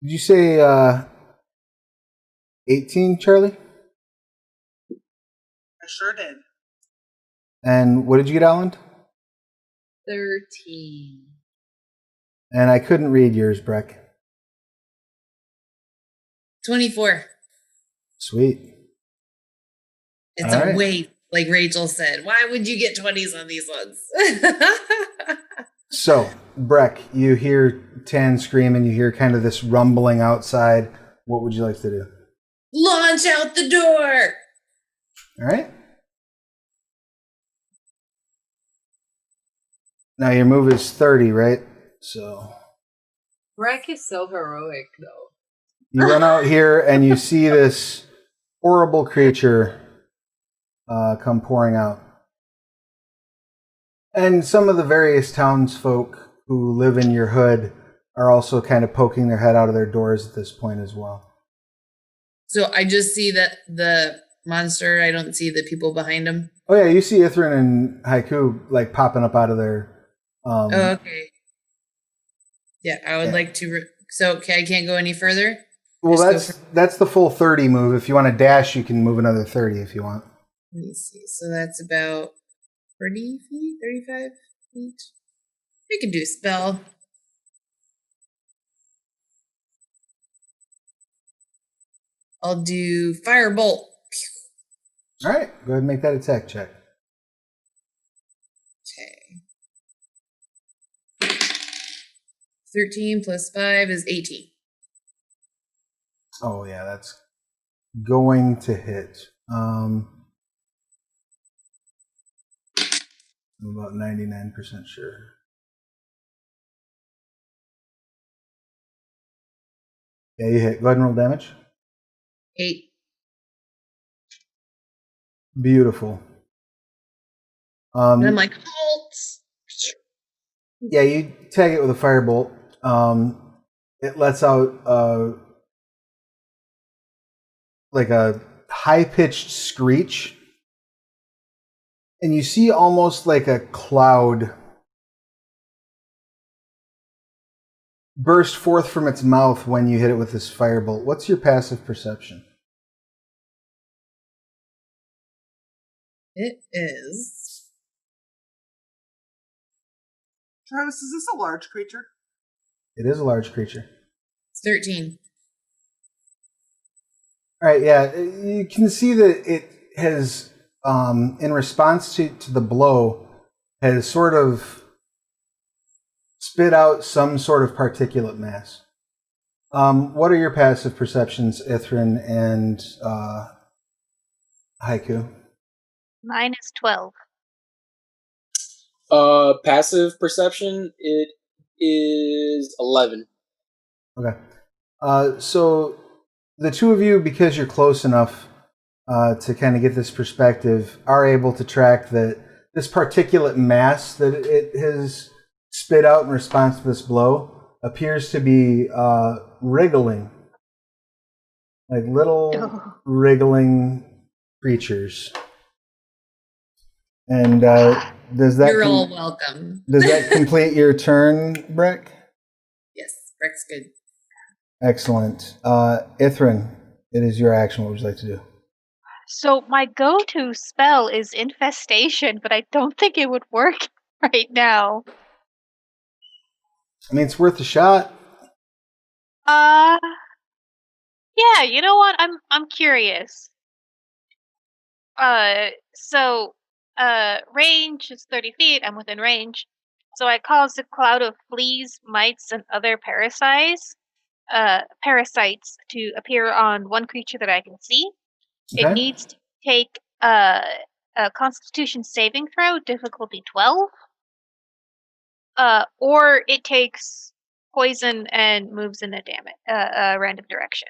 Did you say 18, Charlie? I sure did. And what did you get, Alland? 13. And I couldn't read yours, Breck. 24. Sweet. It's All a right. waste, like Rachel said. Why would you get 20s on these ones? So, Breck, you hear Tan scream and you hear kind of this rumbling outside. What would you like to do? Launch out the door! All right. Now your move is 30, right? So Breck is so heroic, though. you run out here and you see this horrible creature come pouring out. And some of the various townsfolk who live in your hood are also kind of poking their head out of their doors at this point as well. So I just see that the monster. I don't see the people behind him. Oh yeah, you see Ithrin and Haiku like popping up out of their. Oh, okay. Yeah, I would Yeah. like to. So okay, I can't go any further. Well, Just that's the full 30 move. If you want to dash, you can move another 30 if you want. Let me see. So that's about 30 feet, 35 feet. I can do a spell. I'll do firebolt. All right, go ahead and make that attack check. Okay. 13 plus 5 is 18. Oh yeah, that's going to hit. I'm about 99% sure. Yeah, you hit. Go ahead and roll damage. 8. Beautiful. And I'm like, halt! Yeah, you tag it with a firebolt. It lets out like a high-pitched screech, and you see almost like a cloud burst forth from its mouth when you hit it with this firebolt. What's your passive perception? It is. Travis, is this a large creature? It is a large creature. It's 13. All right, yeah, you can see that it has, in response to the blow, has sort of spit out some sort of particulate mass. What are your passive perceptions, Ithrin and Haiku? Mine is 12. Passive perception, it is 11. Okay. So the two of you, because you're close enough to kind of get this perspective, are able to track that this particulate mass that it has spit out in response to this blow appears to be wriggling, like little wriggling creatures. And does that You're all welcome. does that complete your turn, Breck? Yes, Breck's good. Excellent. Ithrin, it is your action. What would you like to do? So my go-to spell is infestation, but I don't think it would work right now. I mean, it's worth a shot. Yeah, you know what? I'm curious. So range is 30 feet. I'm within range. So I cause a cloud of fleas, mites, and other parasites to appear on one creature that I can see. Okay. It needs to take a Constitution saving throw, difficulty 12, or it takes poison and moves in a random direction.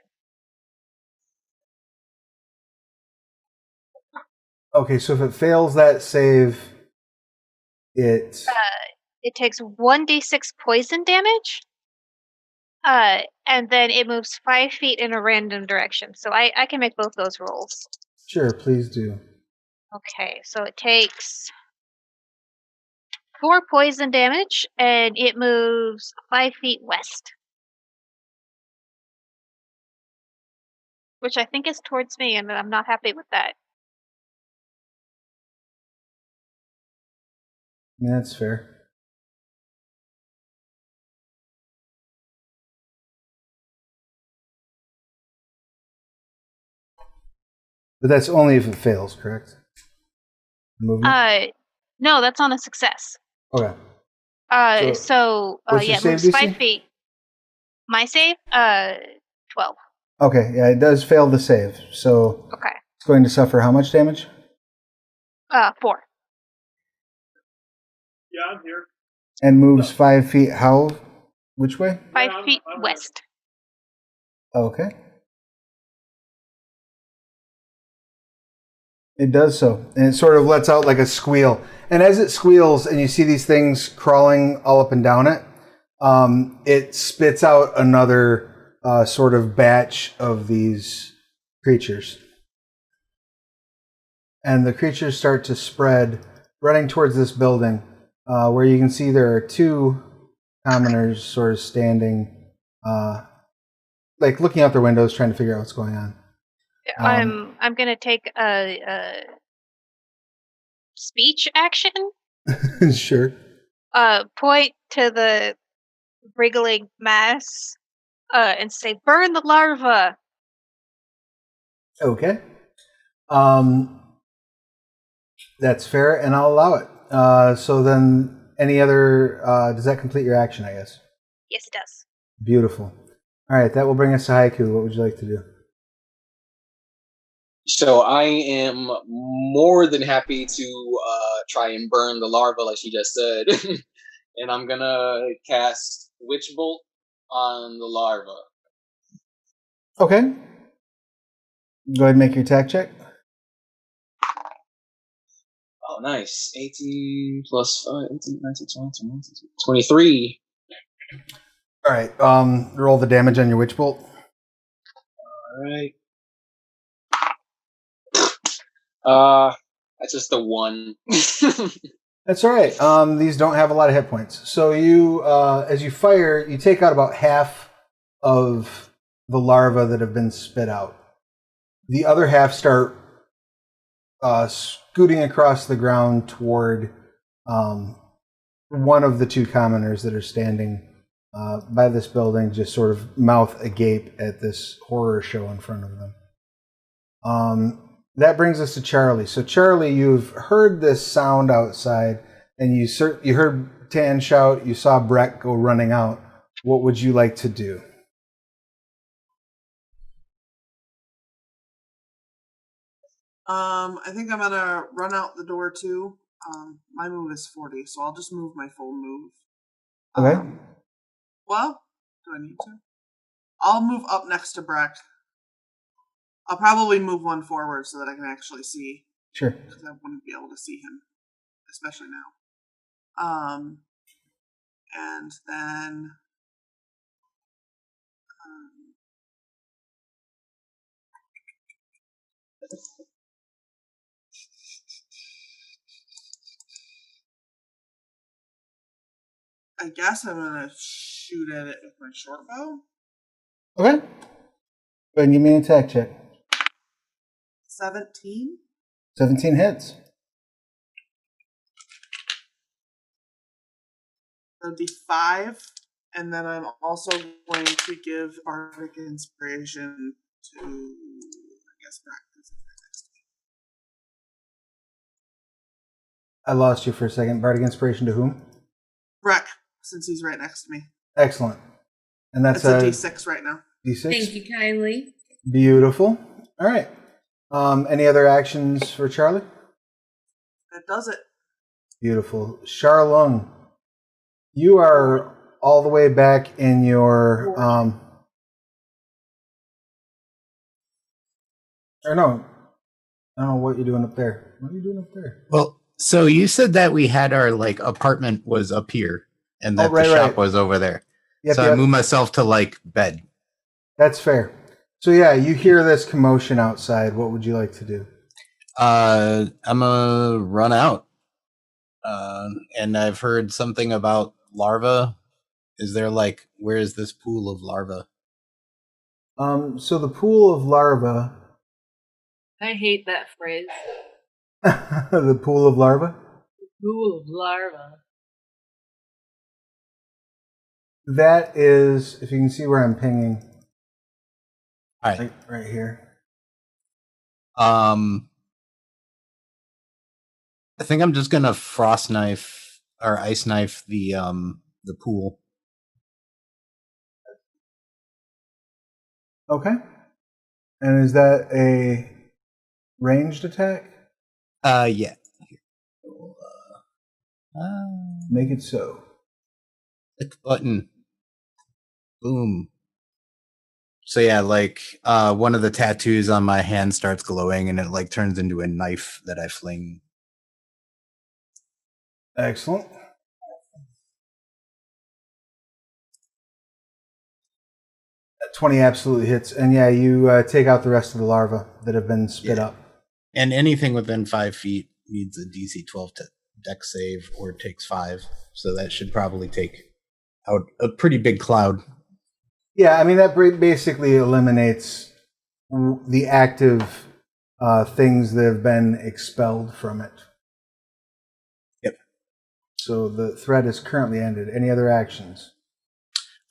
Okay, so if it fails that save, it takes 1d6 poison damage, and then it moves 5 feet in a random direction. So I can make both those rolls. Sure, please do. Okay, so it takes 4 poison damage, and it moves 5 feet west. Which I think is towards me, and I'm not happy with that. Yeah, that's fair. But that's only if it fails, correct? Movement? No, that's on a success. Okay. So what's your yeah, save moves DC? 5 feet. My save? 12. Okay, yeah, it does fail the save. So Okay. it's going to suffer how much damage? 4. Yeah, I'm here. And moves 5 feet how? Which way? 5 feet west. Okay. It does so. And it sort of lets out like a squeal. And as it squeals and you see these things crawling all up and down it, it spits out another sort of batch of these creatures. And the creatures start to spread, running towards this building, where you can see there are 2 commoners sort of standing, like looking out their windows, trying to figure out what's going on. I'm gonna take a speech action. Sure. Point to the wriggling mass, and say, "Burn the larva." Okay. That's fair, and I'll allow it. So then, any other? Does that complete your action? I guess. Yes, it does. Beautiful. All right, that will bring us to Haiku. What would you like to do? So I am more than happy to try and burn the larva, like she just said, and I'm gonna cast Witch Bolt on the larva. Okay. Go ahead and make your attack check. Oh, nice. 18 plus 5, 18, 19, 20, 22, 23. All right. Roll the damage on your witch bolt. All right. That's just the 1. That's all right. These don't have a lot of hit points. So you, as you fire, you take out about half of the larvae that have been spit out. The other half start scooting across the ground toward one of the 2 commoners that are standing by this building, just sort of mouth agape at this horror show in front of them. That brings us to Charlie. So Charlie, you've heard this sound outside, and you heard Tan shout. You saw Brett go running out. What would you like to do? I think I'm gonna run out the door too. My move is 40, so I'll just move my full move. Okay. Well, do I need to? I'll move up next to Breck. I'll probably move one forward so that I can actually see. Sure. Because I wouldn't be able to see him, especially now. And then I guess I'm gonna shoot at it with my short bow. Okay. Go ahead and give me an attack check. 17. 17 hits. That'd be 5. And then I'm also going to give Bardic Inspiration to, I guess, practice. I lost you for a second. Bardic Inspiration to whom? Breck, since he's right next to me. Excellent. And that's a D6 right now. D6? Thank you kindly. Beautiful. All right. Any other actions for Charlie? That does it. Beautiful. Charlung, you are all the way back in your... or no. I don't know what you're doing up there. What are you doing up there? Well, so you said that we had our apartment was up here and that the shop was over there. Yep, so I moved myself to bed. That's fair. So yeah, you hear this commotion outside. What would you like to do? I'm gonna run out. And I've heard something about larva. Is there where is this pool of larva? So the pool of larva. I hate that phrase. The pool of larva? Pool of larva. That is, if you can see where I'm pinging. All right. Right here. I think I'm just gonna frost knife or ice knife the pool. Okay. And is that a ranged attack? Yeah. Make it so. Click button. Boom. So yeah, like one of the tattoos on my hand starts glowing, and it like turns into a knife that I fling. Excellent. 20 absolutely hits. And yeah, you take out the rest of the larvae that have been spit up. And anything within 5 feet needs a DC 12 deck save or takes 5. So that should probably take out a pretty big cloud. Yeah, I mean, that basically eliminates the active things that have been expelled from it. Yep. So the threat is currently ended. Any other actions?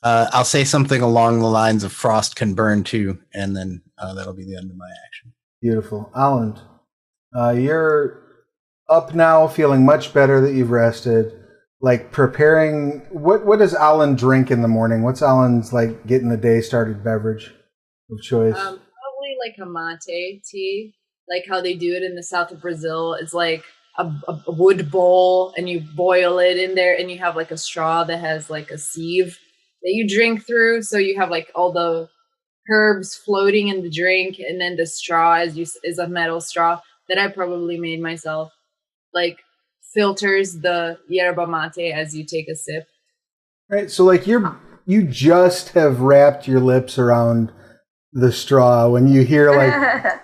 I'll say something along the lines of frost can burn too, and then that'll be the end of my action. Beautiful. Alan, you're up now, feeling much better that you've rested. Like preparing, what does Alan drink in the morning? What's Alan's like getting the day started beverage of choice? Probably like a mate tea, like how they do it in the south of Brazil. It's like a wood bowl, and you boil it in there, and you have like a straw that has like a sieve that you drink through. So you have like all the herbs floating in the drink, and then the straw is a metal straw that I probably made myself. Like filters the yerba mate as you take a sip. Right. So like you just have wrapped your lips around the straw when you hear like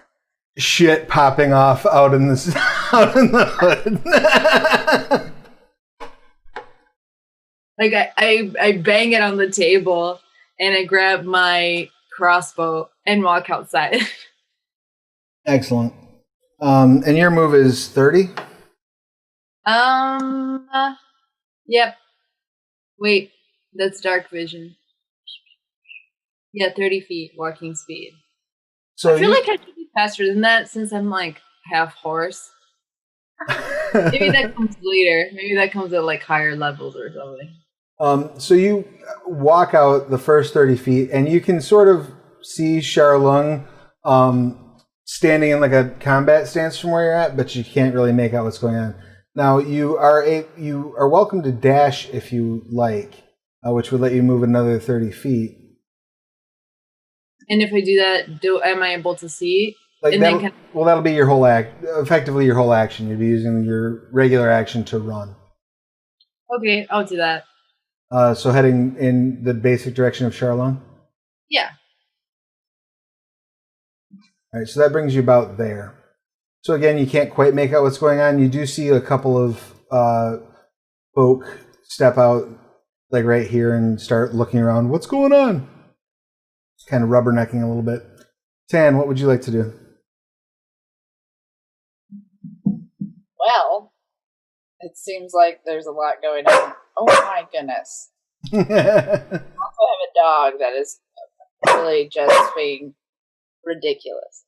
shit popping off out in the hood. Like I bang it on the table, and I grab my crossbow and walk outside. Excellent. And your move is 30? Yep. Wait, that's dark vision. Yeah, 30 feet walking speed. So I feel like I should be faster than that since I'm like half horse. Maybe that comes later. Maybe that comes at like higher levels or something. So you walk out the first 30 feet, and you can sort of see Charlung standing in like a combat stance from where you're at, but you can't really make out what's going on. Now you are welcome to dash if you like, which would let you move another 30 feet. And if I do that, am I able to see? Like that'll be your whole effectively your whole action. You'd be using your regular action to run. Okay, I'll do that. So heading in the basic direction of Charlung? Yeah. All right, so that brings you about there. So again, you can't quite make out what's going on. You do see a couple of folk step out, like right here, and start looking around. What's going on? Kind of rubbernecking a little bit. Tan, what would you like to do? Well, it seems like there's a lot going on. Oh my goodness. I also have a dog that is really just being ridiculous.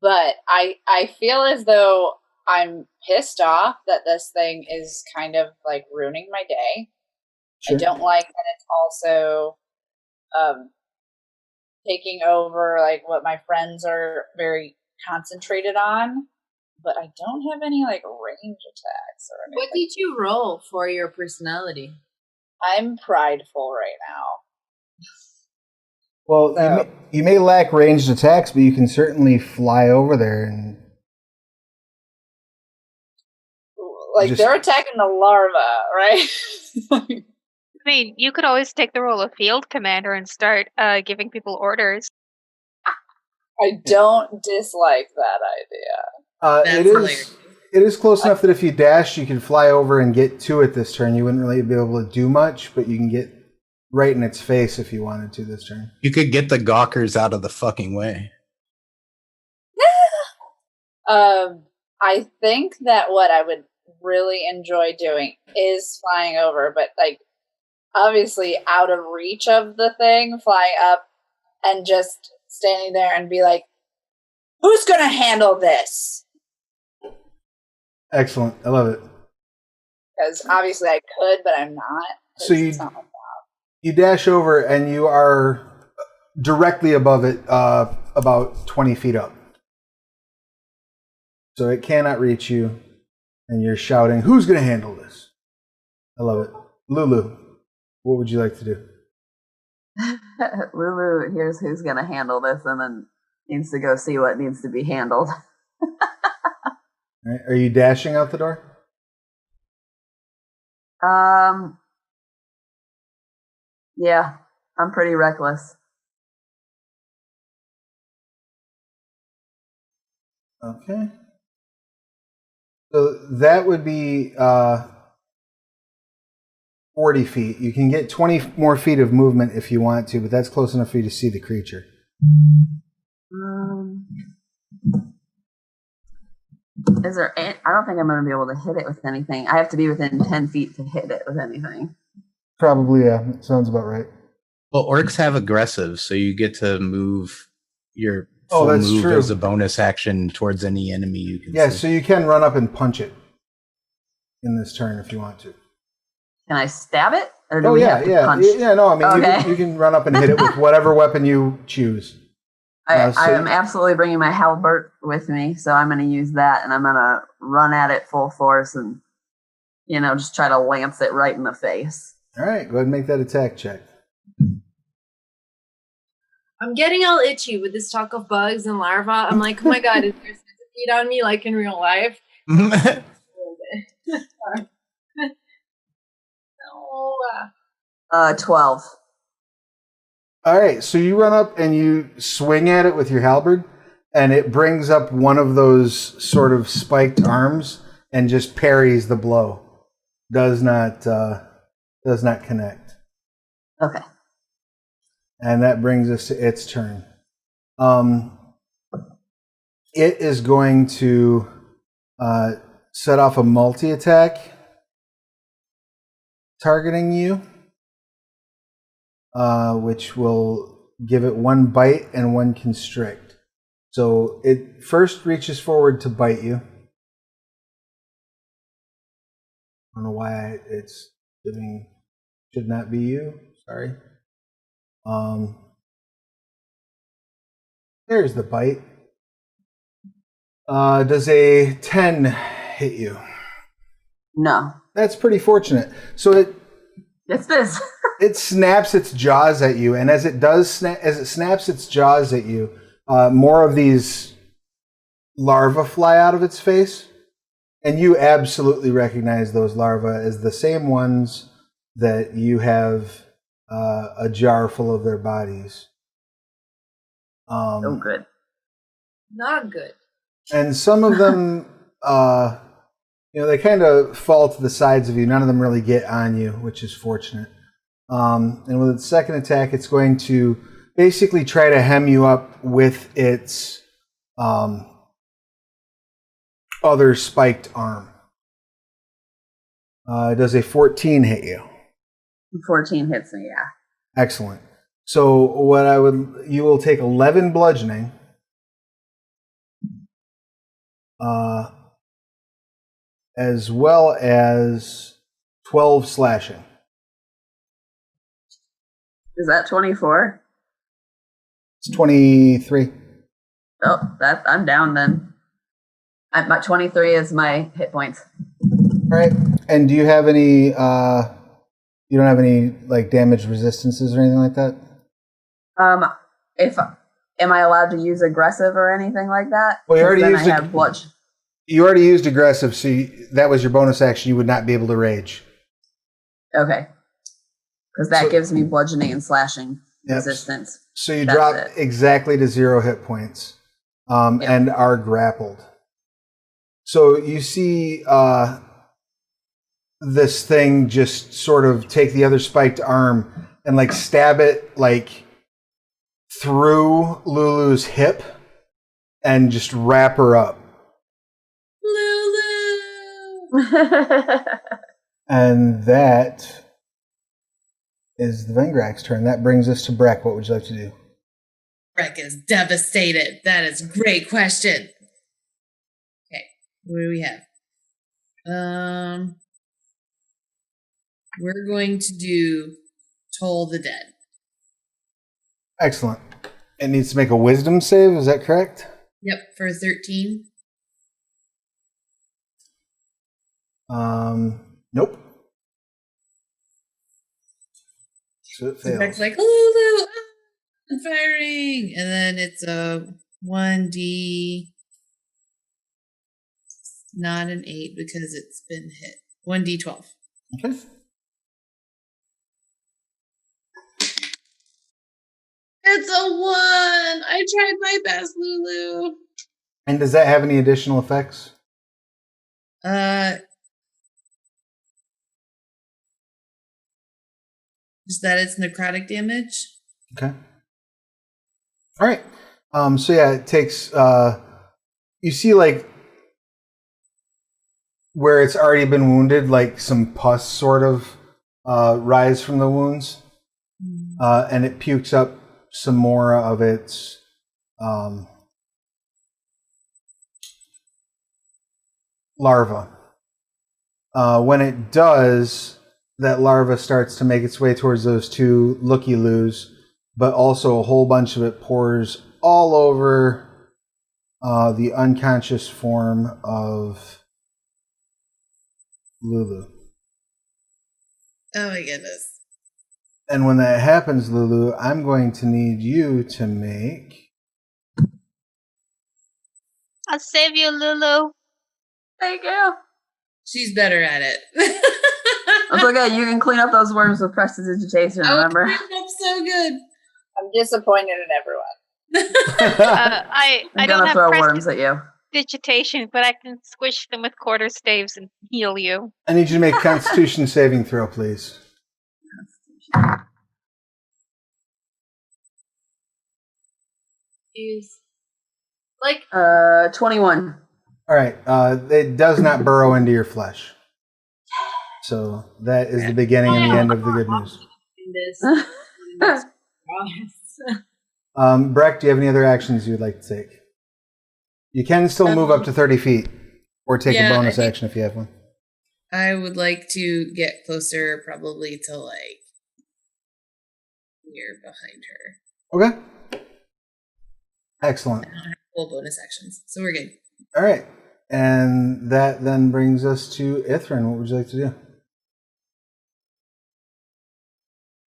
But I feel as though I'm pissed off that this thing is kind of like ruining my day. Sure. I don't like that it's also taking over like what my friends are very concentrated on. But I don't have any like range attacks or anything. What did you roll for your personality? I'm prideful right now. Well, so, you may lack ranged attacks, but you can certainly fly over there and like they're attacking the larva, right? I mean, you could always take the role of field commander and start giving people orders. I don't dislike that idea. It is close enough that if you dash, you can fly over and get to it this turn. You wouldn't really be able to do much, but you can get right in its face if you wanted to this turn. You could get the gawkers out of the fucking way. I think that what I would really enjoy doing is flying over, but like obviously out of reach of the thing, flying up and just standing there and be like, Who's going to handle this? Excellent. I love it. Because obviously I could, but I'm not. So It's not my job. you dash over and you are directly above it, about 20 feet up. So it cannot reach you, and you're shouting, "Who's going to handle this?" I love it. Lulu, what would you like to do? Lulu here's who's gonna handle this, and then needs to go see what needs to be handled. All right. Are you dashing out the door? Yeah, I'm pretty reckless. Okay. So that would be 40 feet. You can get 20 more feet of movement if you want to, but that's close enough for you to see the creature. Is there? I don't think I'm going to be able to hit it with anything. I have to be within 10 feet to hit it with anything. Probably, yeah. Sounds about right. Well, orcs have aggressive, so you get to move your Oh, full that's move true. as a bonus action towards any enemy you can Yeah, see. so you can run up and punch it in this turn if you want to. Can I stab it, or do Oh, we yeah, have to yeah. punch? Yeah, no, I mean, Okay. you can run up and hit it with whatever weapon you choose. I so am absolutely bringing my halberd with me, so I'm going to use that, and I'm going to run at it full force and, just try to lance it right in the face. All right, go ahead and make that attack check. I'm getting all itchy with this talk of bugs and larvae. I'm like, oh my god, is there a centipede on me like in real life? No. 12. All right, so you run up and you swing at it with your halberd, and it brings up one of those sort of spiked arms and just parries the blow. Does not connect. Okay. And that brings us to its turn. It is going to set off a multi-attack targeting you, which will give it one bite and one constrict. So it first reaches forward to bite you. I don't know why it's giving, should not be you, sorry. There's the bite. Does a 10 hit you? No. That's pretty fortunate. So It's this. it snaps its jaws at you, and as it snaps its jaws at you, more of these larvae fly out of its face, and you absolutely recognize those larvae as the same ones that you have a jar full of their bodies. Oh, good. Not good. And some of them, they kind of fall to the sides of you. None of them really get on you, which is fortunate. And with its second attack, it's going to basically try to hem you up with its other spiked arm. Does a 14 hit you? 14 hits me, yeah. Excellent. So you will take 11 bludgeoning. As well as 12 slashing. Is that 24? It's 23. Oh, I'm down then. My 23 is my hit points. All right. And do you have any? You don't have any like damage resistances or anything like that? Am I allowed to use aggressive or anything like that? Well, you already used I have bludge. You already used aggressive, so that was your bonus action. You would not be able to rage. Okay. Because that gives me bludgeoning and slashing resistance. So you drop exactly to 0 hit points and are grappled. So you see this thing just sort of take the other spiked arm and like stab it like through Lulu's hip and just wrap her up. And that is the Vengaurak's turn. That brings us to Breck. What would you like to do? Breck is devastated. That is a great question. Okay, what do we have? We're going to do Toll the Dead. Excellent. It needs to make a wisdom save, is that correct? Yep, for 13. Nope. So it So Breck's fails. like, Lulu, I'm firing. And then it's a 1d, not an 8 because it's been hit. 1d12. Okay. It's a 1. I tried my best, Lulu. And does that have any additional effects? Just that it's necrotic damage. Okay. All right. So yeah, it takes. You see, like where it's already been wounded, like some pus sort of rise from the wounds, and it pukes up some more of its larva. When it does, that larva starts to make its way towards those two looky-loos, but also a whole bunch of it pours all over the unconscious form of Lulu. Oh my goodness. And when that happens, Lulu, I'm going to need you to make... I'll save you, Lulu. Thank you. She's better at it. That's okay. You can clean up those worms with prestidigitation, remember? Oh, that's so good. I'm disappointed in everyone. I I'm don't gonna have throw worms at you. prestidigitation, but I can squish them with quarter staves and heal you. I need you to make a Constitution saving throw, please. Use like 21. All right. It does not burrow into your flesh. So that is the beginning and the end of the good news. in this. Breck, do you have any other actions you'd like to take? You can still move up to 30 feet, or take a Yeah, bonus I think- action if you have one. I would like to get closer, probably to like here behind her. Okay. Excellent. Full bonus actions, so we're good. All right. And that then brings us to Ithrin. What would you like to do?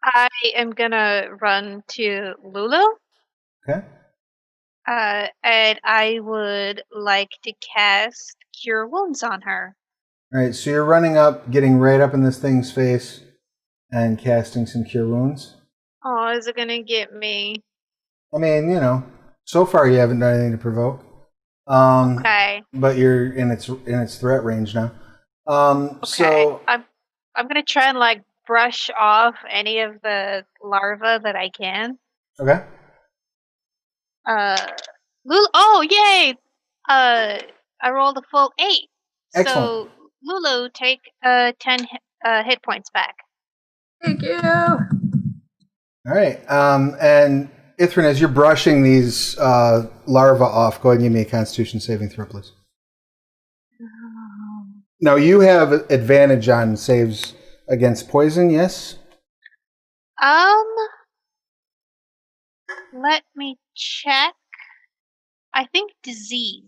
I am gonna run to Lulu, Okay. and I would like to cast Cure Wounds on her. All right. So you're running up, getting right up in this thing's face, and casting some Cure Wounds. Oh, is it gonna get me? I mean, so far you haven't done anything to provoke. Okay. But you're in its threat range now. Okay. So I'm gonna try and like brush off any of the larvae that I can. okay. Lulu. Oh, yay! I rolled a full 8. Excellent. So Lulu, take 10 hit points back. Thank you. All right. And Ithrin, as you're brushing these larvae off, go ahead and give me a Constitution saving throw, please. Now you have advantage on saves against poison. Yes. Let me check. I think disease.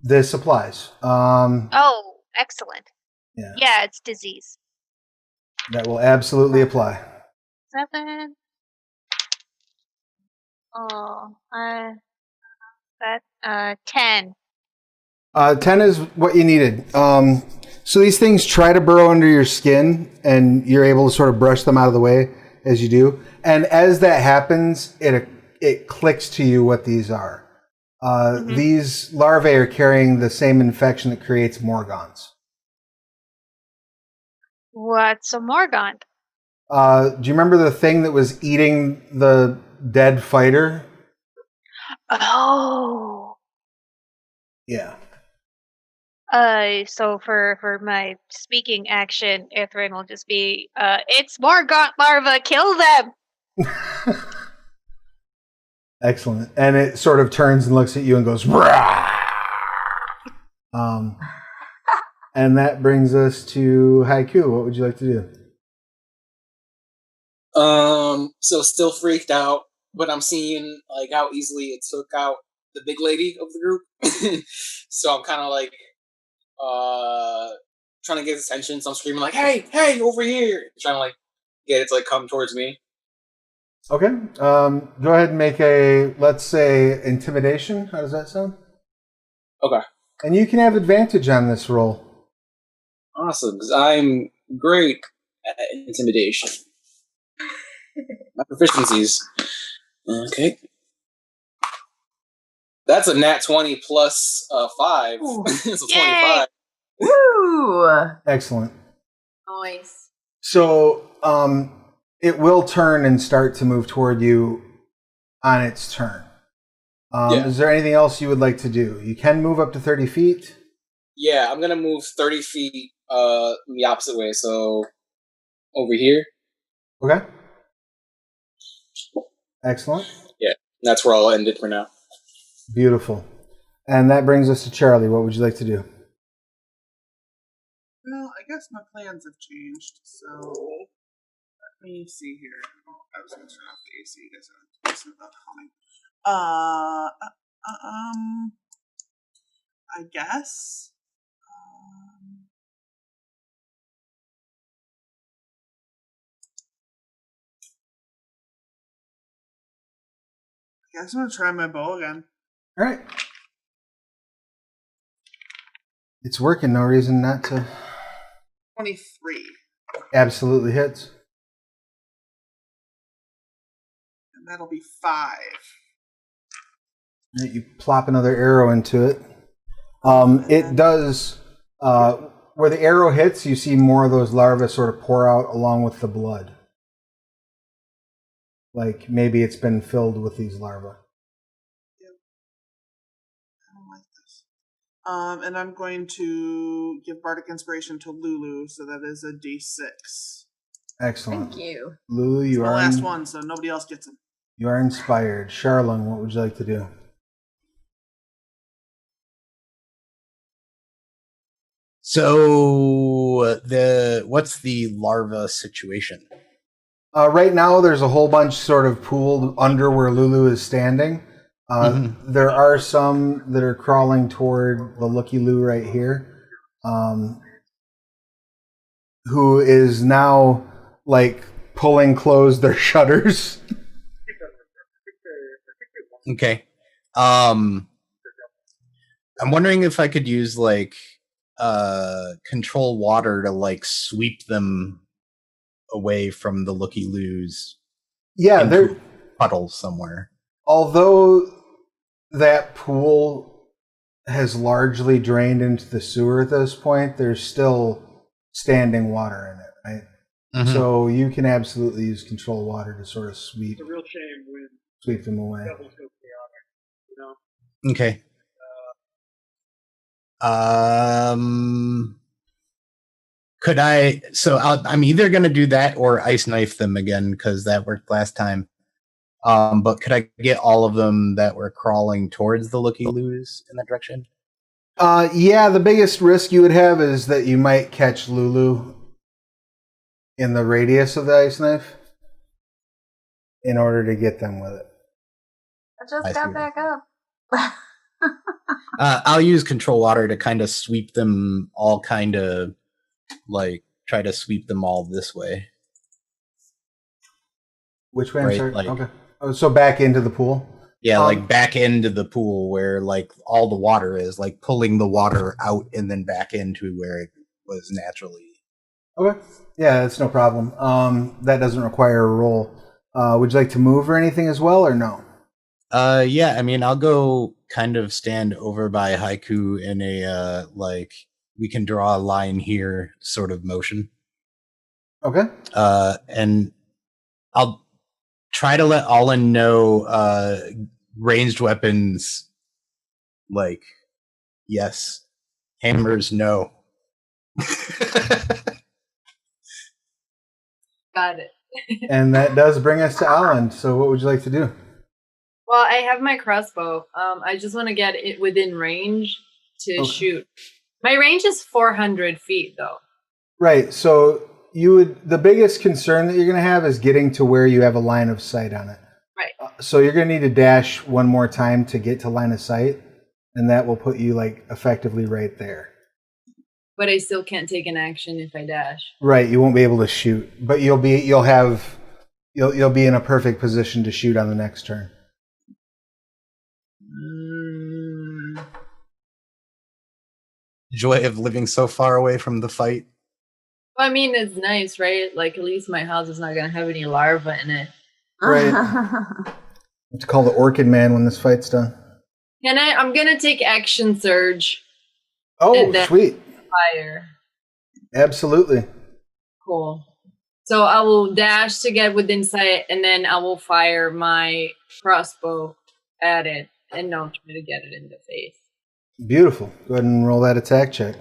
This applies. Oh, excellent. Yeah. Yeah, it's disease. That will absolutely apply. 7. Oh, 10. 10 is what you needed. So these things try to burrow under your skin, and you're able to sort of brush them out of the way as you do. And as that happens, it clicks to you what these are. These larvae are carrying the same infection that creates Morgons. What's a Morgant? Do you remember the thing that was eating the dead fighter? Oh. Yeah. So for my speaking action, Ithrin will just be, it's Morgant larva, kill them! Excellent. And it sort of turns and looks at you and goes, "Rah!" And that brings us to Haiku. What would you like to do? So still freaked out, but I'm seeing like how easily it took out the big lady of the group. So I'm kind of like trying to get his attention. So I'm screaming like, "Hey, over here!" Trying to like get it to like come towards me. Okay. Go ahead and make a, let's say, intimidation. How does that sound? Okay, And you can have advantage on this roll. awesome. Because I'm great at intimidation. My proficiencies. Okay. That's a nat 20 plus 5. Ooh. So Yay! 25. Woo! Excellent. Nice. So it will turn and start to move toward you on its turn. Yeah. Is there anything else you would like to do? You can move up to 30 feet. Yeah, I'm gonna move 30 feet the opposite way, so over here. Okay. Excellent. Yeah, that's where I'll end it for now. Beautiful. And that brings us to Charlie. What would you like to do? Well, I guess my plans have changed, so let me see here. Oh, I was going to turn off the AC because I was listening about humming. I guess. I guess I'm going to try my bow again. All right. It's working. No reason not to. 23. Absolutely hits. And that'll be 5. All right, you plop another arrow into it. It does. Where the arrow hits, you see more of those larvae sort of pour out along with the blood. Like maybe it's been filled with these larvae. I don't like this. And I'm going to give Bardic Inspiration to Lulu, so that is a D6. Excellent. Thank you. Lulu, It's you the are last one, so nobody else gets him. You are inspired. Charlung, what would you like to do? So what's the larva situation? Right now, there's a whole bunch sort of pooled under where Lulu is standing. There are some that are crawling toward the Looky Loo right here, who is now like pulling closed their shutters. Okay. I'm wondering if I could use like control water to like sweep them away from the Looky Loos. Yeah, into they're a puddle somewhere. although that pool has largely drained into the sewer at this point, there's still standing water in it, right? Mhm. So you can absolutely use control water to sort of sweep It's a real shame when them away. devils go chaotic, you know? Okay. Could I? So I'm either going to do that or ice knife them again because that worked last time. But could I get all of them that were crawling towards the Looky Loos in that direction? Yeah, the biggest risk you would have is that you might catch Lulu in the radius of the ice knife in order to get them with it. I just I see got what back you're up. I'll use control water to kind of sweep them all, kind of like try to sweep them all this way. Which way? I'm Right, sorry. like- Okay. Oh, so back into the pool. Yeah, like back into the pool where like all the water is, like pulling the water out and then back into where it was naturally. Okay. Yeah, that's no problem. That doesn't require a roll. Would you like to move or anything as well, or no? Yeah, I mean, I'll go kind of stand over by Haiku in a like we can draw a line here sort of motion. Okay. And I'll try to let Olin know ranged weapons, like, yes. Hammers, no. Got it. And that does bring us to Alan. So what would you like to do? Well, I have my crossbow. I just want to get it within range to shoot. My range is 400 feet, though. Right. So the biggest concern that you're going to have is getting to where you have a line of sight on it. Right. So you're going to need to dash one more time to get to line of sight, and that will put you like effectively right there. But I still can't take an action if I dash. Right. You won't be able to shoot, but you'll be in a perfect position to shoot on the next turn. Joy of living so far away from the fight. Well, I mean, it's nice, right? Like, at least my house is not going to have any larvae in it. Right. Have to call the Orchid Man when this fight's done. I'm going to take action surge. Oh, and then sweet. Fire. Absolutely. Cool. So I will dash to get within sight, and then I will fire my crossbow at it, and don't try to get it in the face. Beautiful. Go ahead and roll that attack check.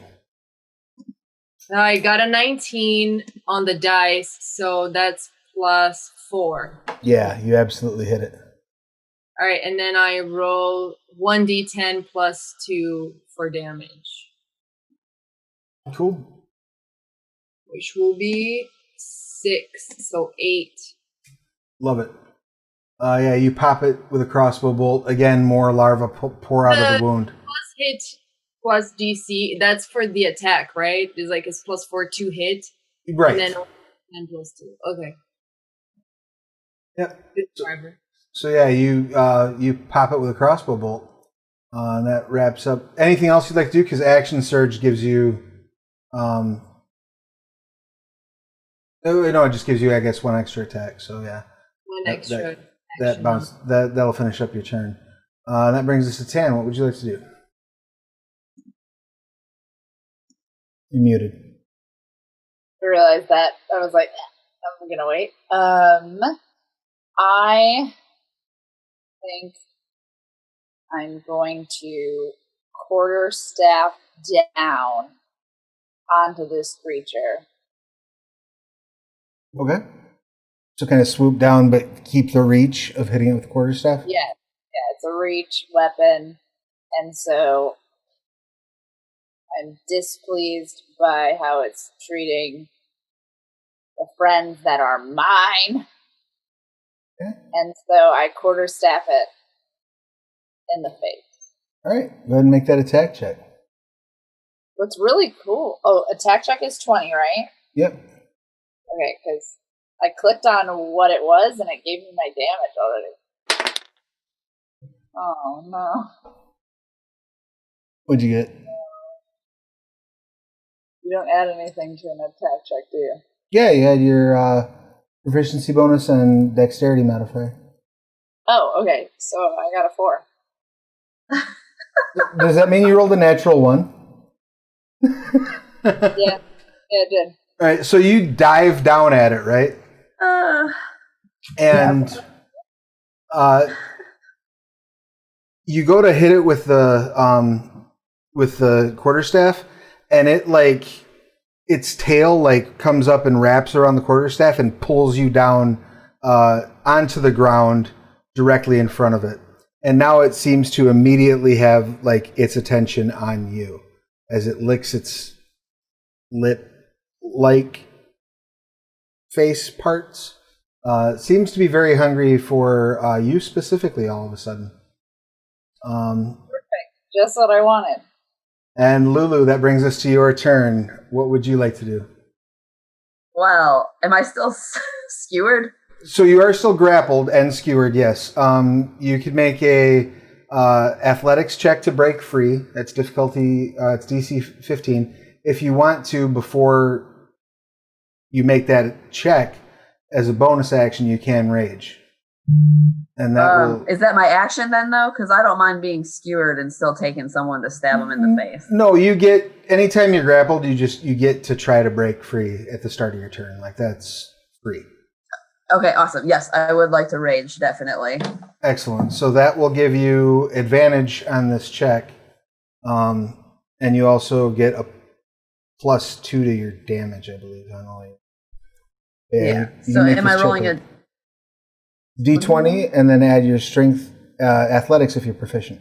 I got a 19 on the dice, so that's +4. Yeah, you absolutely hit it. All right, and then I roll 1d10 +2 for damage. Cool. Which will be 6, so 8. Love it. Yeah, you pop it with a crossbow bolt. Again, more larvae pour out of the wound. Plus hit plus DC. That's for the attack, right? It's like it's +4 to hit. Right. And then 10 +2. Okay. Yep. Good driver. So yeah, you pop it with a crossbow bolt. And that wraps up. Anything else you'd like to do? Because Action Surge gives you... no, it just gives you, I guess, one extra attack. So yeah. One extra that bounce that'll finish up your turn. That brings us to Tan. What would you like to do? You're muted. I realized that. I was like, I'm gonna wait. I think I'm going to quarterstaff down onto this creature. Okay. So kind of swoop down, but keep the reach of hitting it with quarterstaff? Yeah, it's a reach weapon, and so I'm displeased by how it's treating the friends that are mine. Okay. And so I quarterstaff it in the face. All right. Go ahead and make that attack check. What's really cool... Oh, attack check is 20, right? Yep. Okay, because I clicked on what it was, and it gave me my damage already. Oh, no. What'd you get? You don't add anything to an attack check, do you? Yeah, you had your proficiency bonus and dexterity modifier. Oh, okay. So I got a 4. Does that mean you rolled a natural 1? Yeah, it did. All right, so you dive down at it, right? And you go to hit it with the quarterstaff, and it its tail comes up and wraps around the quarterstaff and pulls you down onto the ground directly in front of it. And now it seems to immediately have its attention on you as it licks its lip-like face parts. Seems to be very hungry for you specifically all of a sudden. Perfect. Just what I wanted. And Lulu, that brings us to your turn. What would you like to do? Well, am I still skewered? So you are still grappled and skewered, yes. You could make a athletics check to break free. That's difficulty, it's DC 15. If you want to, before you make that check, as a bonus action, you can rage. And that is that my action then, though? Because I don't mind being skewered and still taking someone to stab them in the face. No, you get, anytime you're grappled, you get to try to break free at the start of your turn. That's free. Okay, awesome. Yes, I would like to rage, definitely. Excellent. So that will give you advantage on this check. And you also get a +2 to your damage, I believe, on all your... Yeah. So am I rolling a D20 and then add your strength athletics if you're proficient.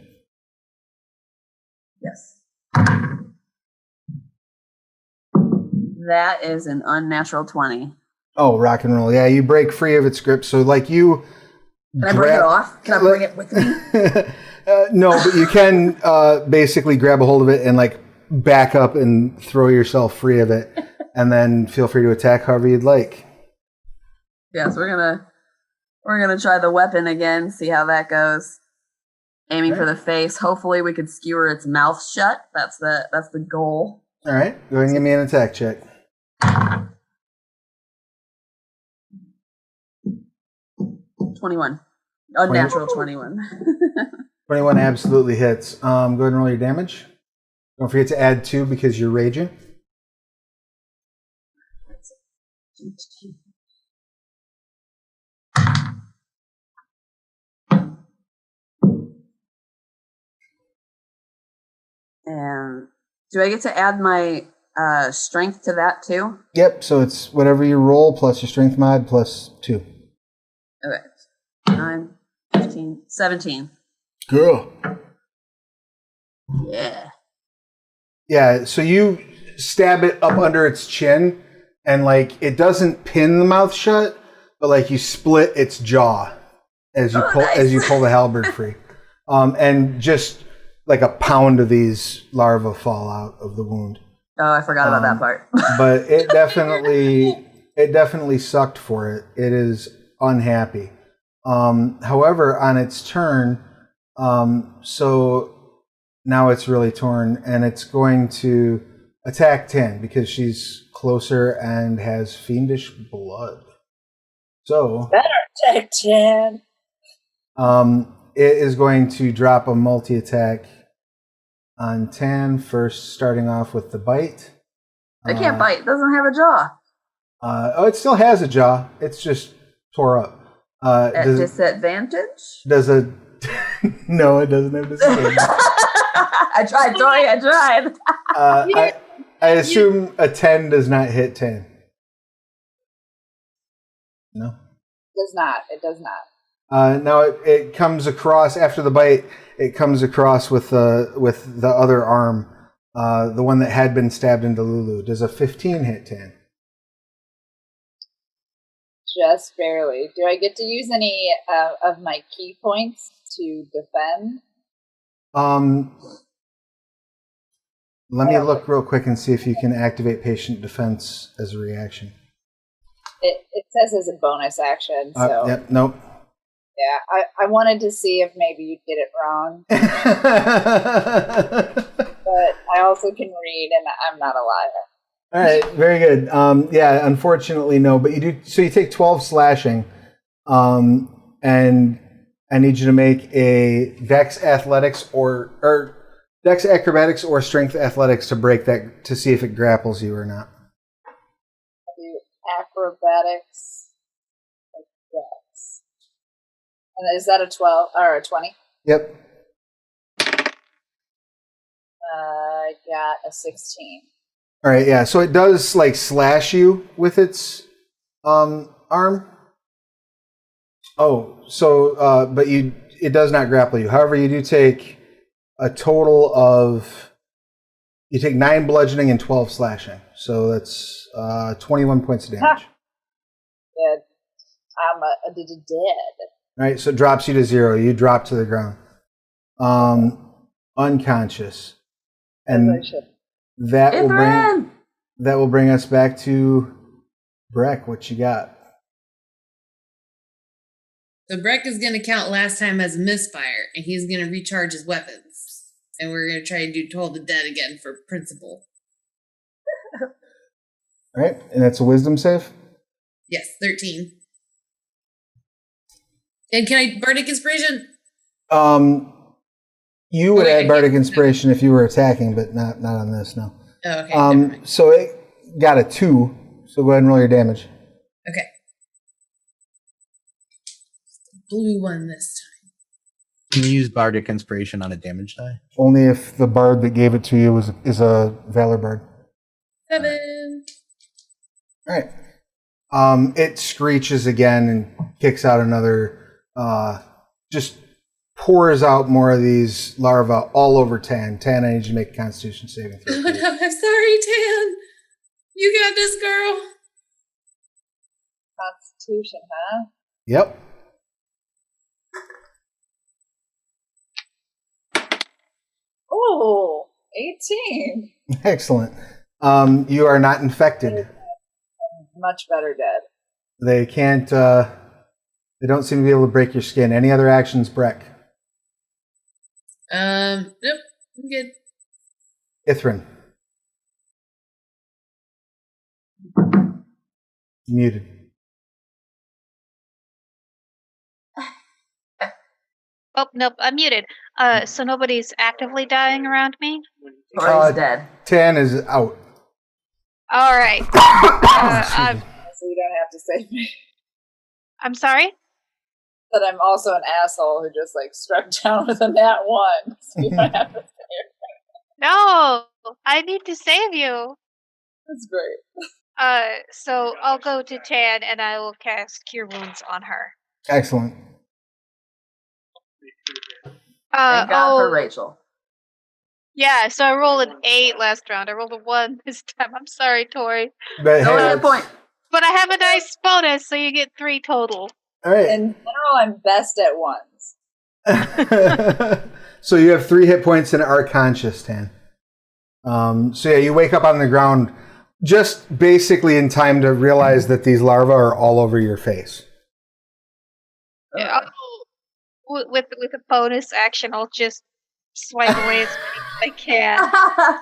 Yes. That is an unnatural 20. Oh, rock and roll. Yeah, you break free of its grip. So, like, you... Can I bring it off? Can I bring it with me? No, but you can basically grab a hold of it and, like, back up and throw yourself free of it. And then feel free to attack however you'd like. Yes, we're gonna try the weapon again, see how that goes. Aiming for the face. Hopefully we could skewer its mouth shut. That's the goal. All right, go ahead and give me an attack check. 21. Unnatural 21. 21 absolutely hits. Go ahead and roll your damage. Don't forget to add 2 because you're raging. And do I get to add my strength to that too? Yep, so it's whatever you roll plus your strength mod plus 2. Okay. 9, 15, 17. Girl. Yeah. Yeah, so you stab it up under its chin, and like it doesn't pin the mouth shut, but like you split its jaw as you pull the halberd free, and just like a pound of these larvae fall out of the wound. Oh, I forgot about that part. But it definitely sucked for it. It is unhappy. However, on its turn, so now it's really torn, and it's going to attack 10 because she's closer and has fiendish blood. So Better attack 10. It is going to drop a multi-attack on 10, first starting off with the bite. It can't bite. It doesn't have a jaw. It still has a jaw. It's just tore up. At disadvantage? Does a... No, it doesn't have disadvantage. I tried, Tori. I tried. I assume a 10 does not hit 10. No? It does not. Now it comes across, after the bite, it comes across with the other arm, the one that had been stabbed into Lulu. Does a 15 hit 10? Just barely. Do I get to use any of my key points to defend? Let me look real quick and see if you can activate patient defense as a reaction. It says as a bonus action, so... Yep, nope. Yeah, I wanted to see if maybe you'd get it wrong. But I also can read, and I'm not a liar. All right, very good. Yeah, unfortunately, no. But you do. So you take 12 slashing, and I need you to make a Dex Athletics or Dex Acrobatics or Strength Athletics to break that, to see if it grapples you or not. I'll do acrobatics. Dex. And is that a 12 or a 20? Yep. I got a 16. All right, yeah. So it does like slash you with its arm. Oh, so but it does not grapple you. However, you do take a total of 9 bludgeoning and 12 slashing. So that's 21 points of damage. Good. I'm dead. All right, so it drops you to 0. You drop to the ground, unconscious, and that will bring us back to Breck. What you got? So Breck is going to count last time as a misfire, and he's going to recharge his weapons. And we're going to try and do Toll the Dead again for principle. All right, and that's a wisdom save? Yes, 13. And can I Bardic Inspiration? You would add Bardic Inspiration if you were attacking, but not on this, no. Oh, okay. So it got a 2, so go ahead and roll your damage. Okay. Blue one this time. Can you use Bardic Inspiration on a damage die? Only if the bard that gave it to you is a Valor Bard. 7. All right. It screeches again and kicks out another just pours out more of these larvae all over Tan. Tan, I need you to make a Constitution saving throw. Oh no, I'm sorry, Tan. You got this, girl. Constitution, huh? Yep. Oh, 18. Excellent. You are not infected. Much better dead. They can't. They don't seem to be able to break your skin. Any other actions, Breck? Nope, I'm good. Ithrin. Muted. Oh, nope, I'm muted. So nobody's actively dying around me? Tori's dead. Tan is out. All right. So you don't have to save me. I'm sorry? But I'm also an asshole who just like struck down with a nat 1. So you don't have to save me. No, I need to save you. That's great. So I'll go to Tan and I will cast Cure Wounds on her. Excellent. Thank God for Rachel. Yeah, so I rolled an 8 last round. I rolled a 1 this time. I'm sorry, Tori. But No hey, hit point. But I have a nice bonus, so you get 3 total. all right. In general, I'm best at ones. So you have 3 hit points and are conscious, Tan. So yeah, you wake up on the ground just basically in time to realize that these larvae are all over your face. Yeah, with a bonus action, I'll just swipe away as many as I can.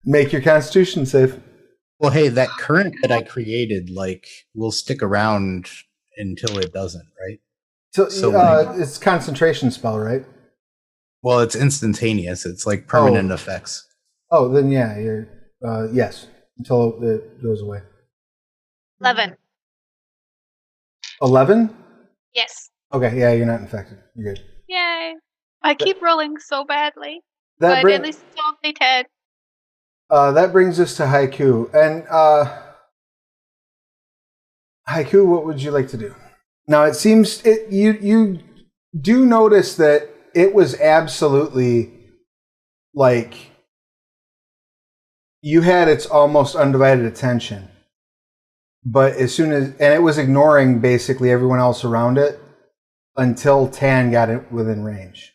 Make your Constitution save. Well, hey, that current that I created, like, will stick around until it doesn't, right? So like- it's concentration spell, right? Well, it's instantaneous. It's like permanent effects. Oh, then yeah, you're yes, until it goes away. 11. 11? Yes. Okay, yeah, you're not infected. You're good. Yay. I keep rolling so badly. That But at least it's only 10. that brings us to Haiku. And Haiku, what would you like to do? Now it seems you do notice that it was absolutely like you had its almost undivided attention. But as soon as it was ignoring basically everyone else around it until Tan got it within range.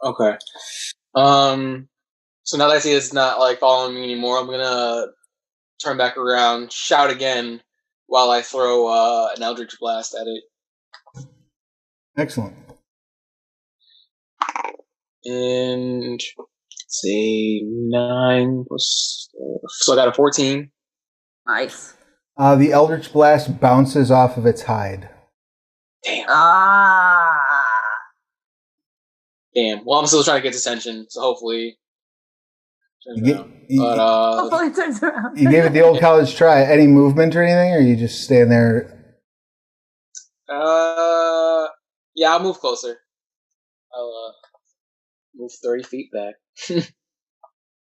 Okay. So now that I see it's not like following me anymore, I'm gonna turn back around, shout again while I throw an Eldritch Blast at it. Excellent. And let's see, 9 plus, so I got a 14. Nice. The Eldritch Blast bounces off of its hide. Damn. Damn. Well, I'm still trying to get attention, so hopefully. Hopefully it turns around. You gave it the old college try. Any movement or anything, or you just stand there? Yeah, I'll move closer. I'll move 30 feet back.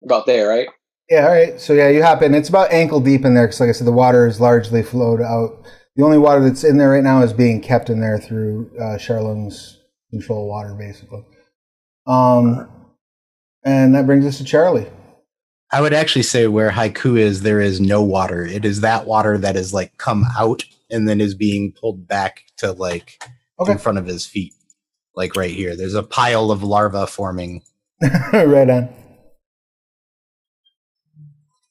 About there, right? Yeah, all right. So yeah, you hop in. It's about ankle deep in there because, like I said, the water is largely flowed out. The only water that's in there right now is being kept in there through Charlene's control water, basically. And that brings us to Charlie. I would actually say where Haiku is, there is no water. It is that water that is like come out and then is being pulled back to like in front of his feet. Like right here. There's a pile of larvae forming. Right on.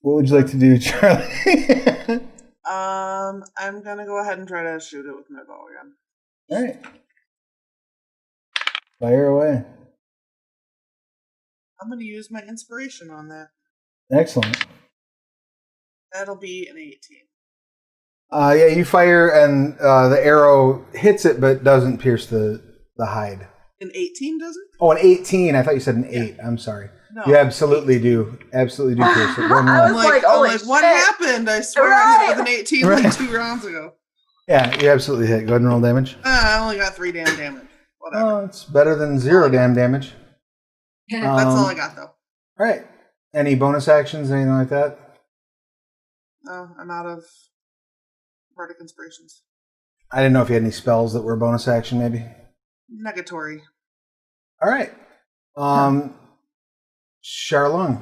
What would you like to do, Charlie? I'm gonna go ahead and try to shoot it with my bow again. All right. Fire away. I'm gonna use my inspiration on that. Excellent. That'll be an 18. Yeah, you fire and the arrow hits it but doesn't pierce the hide. An 18 doesn't? Oh, an 18. I thought you said an 8. I'm sorry. No. You absolutely do. Absolutely do pierce it. One I roll. was like, holy shit. what happened? I swear I hit it with an 18 Right. like 2 rounds ago. Yeah, you absolutely hit. Go ahead and roll damage. I only got 3 damn damage. Whatever. Oh, it's better than 0 damn damage. That's all I got, though. All right. Any bonus actions, anything like that? No, I'm out of Bardic Inspirations. I didn't know if you had any spells that were bonus action, maybe. Negatory. All right. Charlung.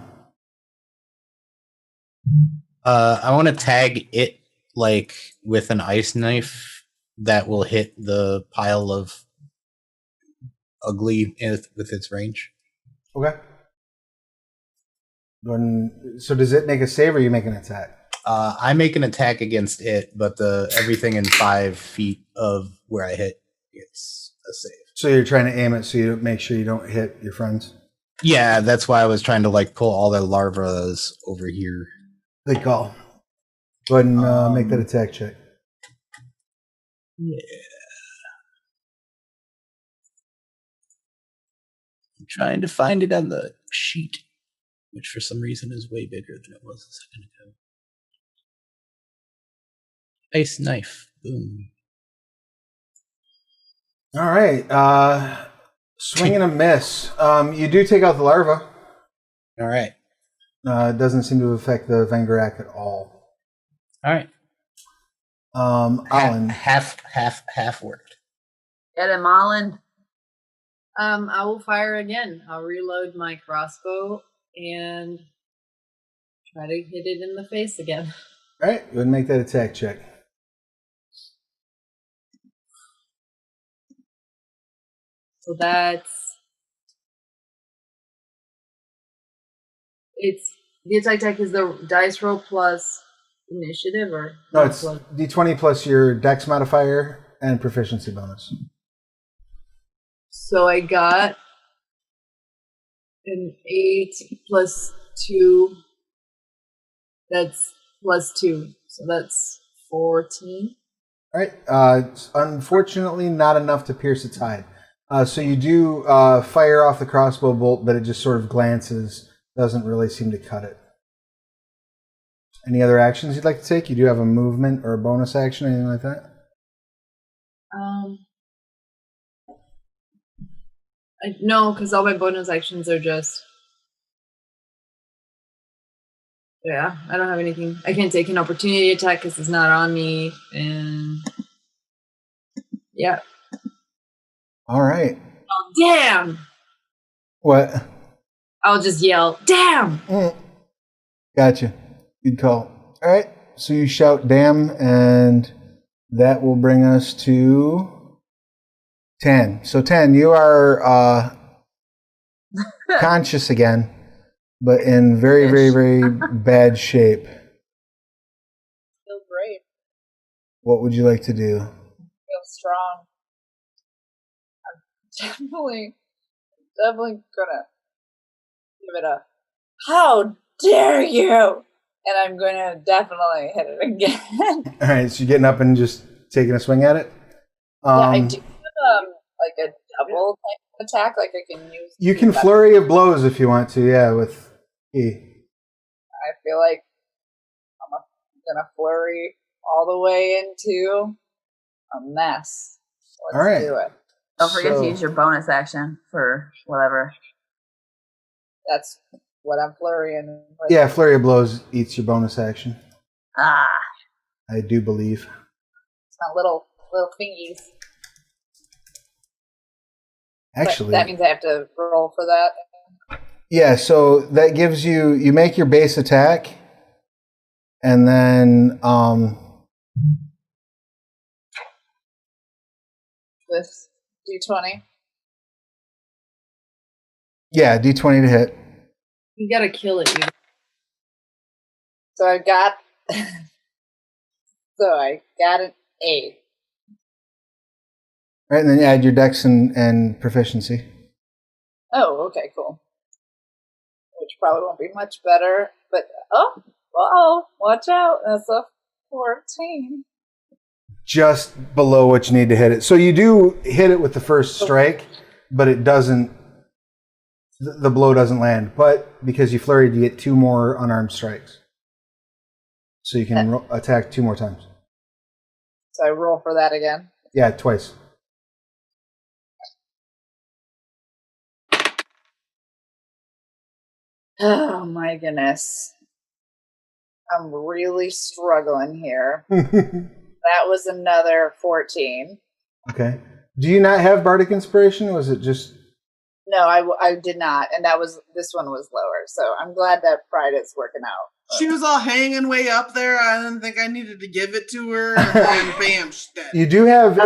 I want to tag it like with an ice knife that will hit the pile of ugly with its range. Okay. So does it make a save or you make an attack? I make an attack against it, but everything in 5 feet of where I hit gets a save. So you're trying to aim it so you make sure you don't hit your friends? Yeah, that's why I was trying to like pull all the larvas over here. Good call. Go ahead and make that attack check. Yeah. I'm trying to find it on the sheet, which for some reason is way bigger than it was a second ago. Ice knife. Boom. All right. Swing and a miss. You do take out the larva. All right. It doesn't seem to affect the Vengaurak at all. All right. Alan. Half worked. Get him, Alan. I will fire again. I'll reload my crossbow and try to hit it in the face again. All right. Go ahead and make that attack check. So the attack is the dice roll plus initiative, or no? It's D20 plus your Dex modifier and proficiency bonus. So I got an 8 plus 2. That's plus 2, so that's 14. All right. It's unfortunately not enough to pierce its hide. So you do fire off the crossbow bolt, but it just sort of glances. Doesn't really seem to cut it. Any other actions you'd like to take? You do have a movement or a bonus action, anything like that? No, because all my bonus actions are just... Yeah, I don't have anything. I can't take an opportunity attack because it's not on me, and... Yeah. All right. Oh, damn! What? I'll just yell, damn! Gotcha. Good call. All right. So you shout damn, and that will bring us to 10. So 10, you are conscious again, but in very, very, very bad shape. Feel great. What would you like to do? Feel strong. I'm definitely gonna give it a how dare you, and I'm gonna definitely hit it again. All right, so you're getting up and just taking a swing at it? Yeah, I do like a double type of attack, like I can use. You can flurry of blows if you want to, yeah, with E. I feel like I'm gonna flurry all the way into a mess. Let's do it. Don't forget to use your bonus action for whatever. That's what I'm flurrying with. Yeah, flurry of blows eats your bonus action. Ah. I do believe. It's not little thingies. Actually, but that means I have to roll for that. Yeah, so that gives you make your base attack, and then With D20. Yeah, D20 to hit. You gotta kill it, you. So I got an 8. Right, and then you add your dex and proficiency. Oh, okay, cool. Which probably won't be much better, but watch out! That's a 14. Just below what you need to hit it. So you do hit it with the first strike, but it doesn't. The blow doesn't land. But because you flurried, you get 2 more unarmed strikes. So you can attack 2 more times. So I roll for that again. Yeah, twice. Oh my goodness. I'm really struggling here. That was another 14. Okay. Do you not have bardic inspiration? Or was it just? No, I did not, and this one was lower. So I'm glad that Pride is working out. She was all hanging way up there. I didn't think I needed to give it to her, and then bam, she's dead. You do have.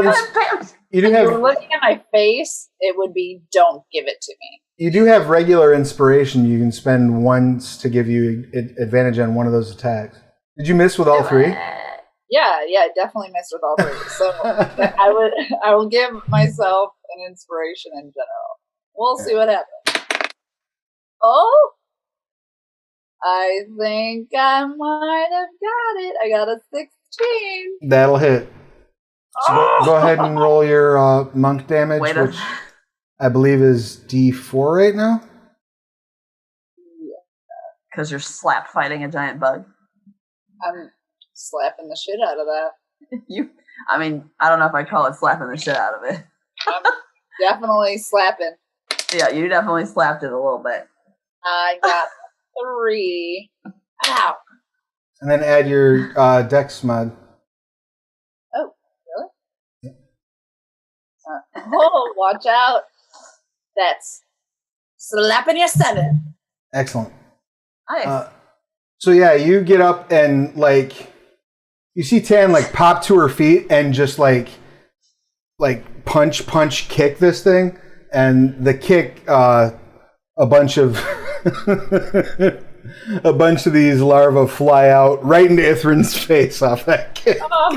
You do If you were have. looking at my face, it would be don't give it to me. You do have regular inspiration. You can spend once to give you advantage on one of those attacks. Did you miss with all three? Yeah, I definitely missed with all three. So I will give myself an inspiration in general. We'll see what happens. Oh, I think I might have got it. I got a 16. That'll hit. So go ahead and roll your monk damage, which I believe is D4 right now. Because you're slap fighting a giant bug. I'm slapping the shit out of that. I don't know if I call it slapping the shit out of it. I'm definitely slapping. Yeah, you definitely slapped it a little bit. I got 3. Ow. And then add your dex mod. Oh, really? Oh, watch out. That's slapping your 7. Excellent. Nice. So yeah, you get up and you see Tan pop to her feet and just punch kick this thing, and the kick a bunch of a bunch of these larvae fly out right into Ithrin's face off that kick. Oh,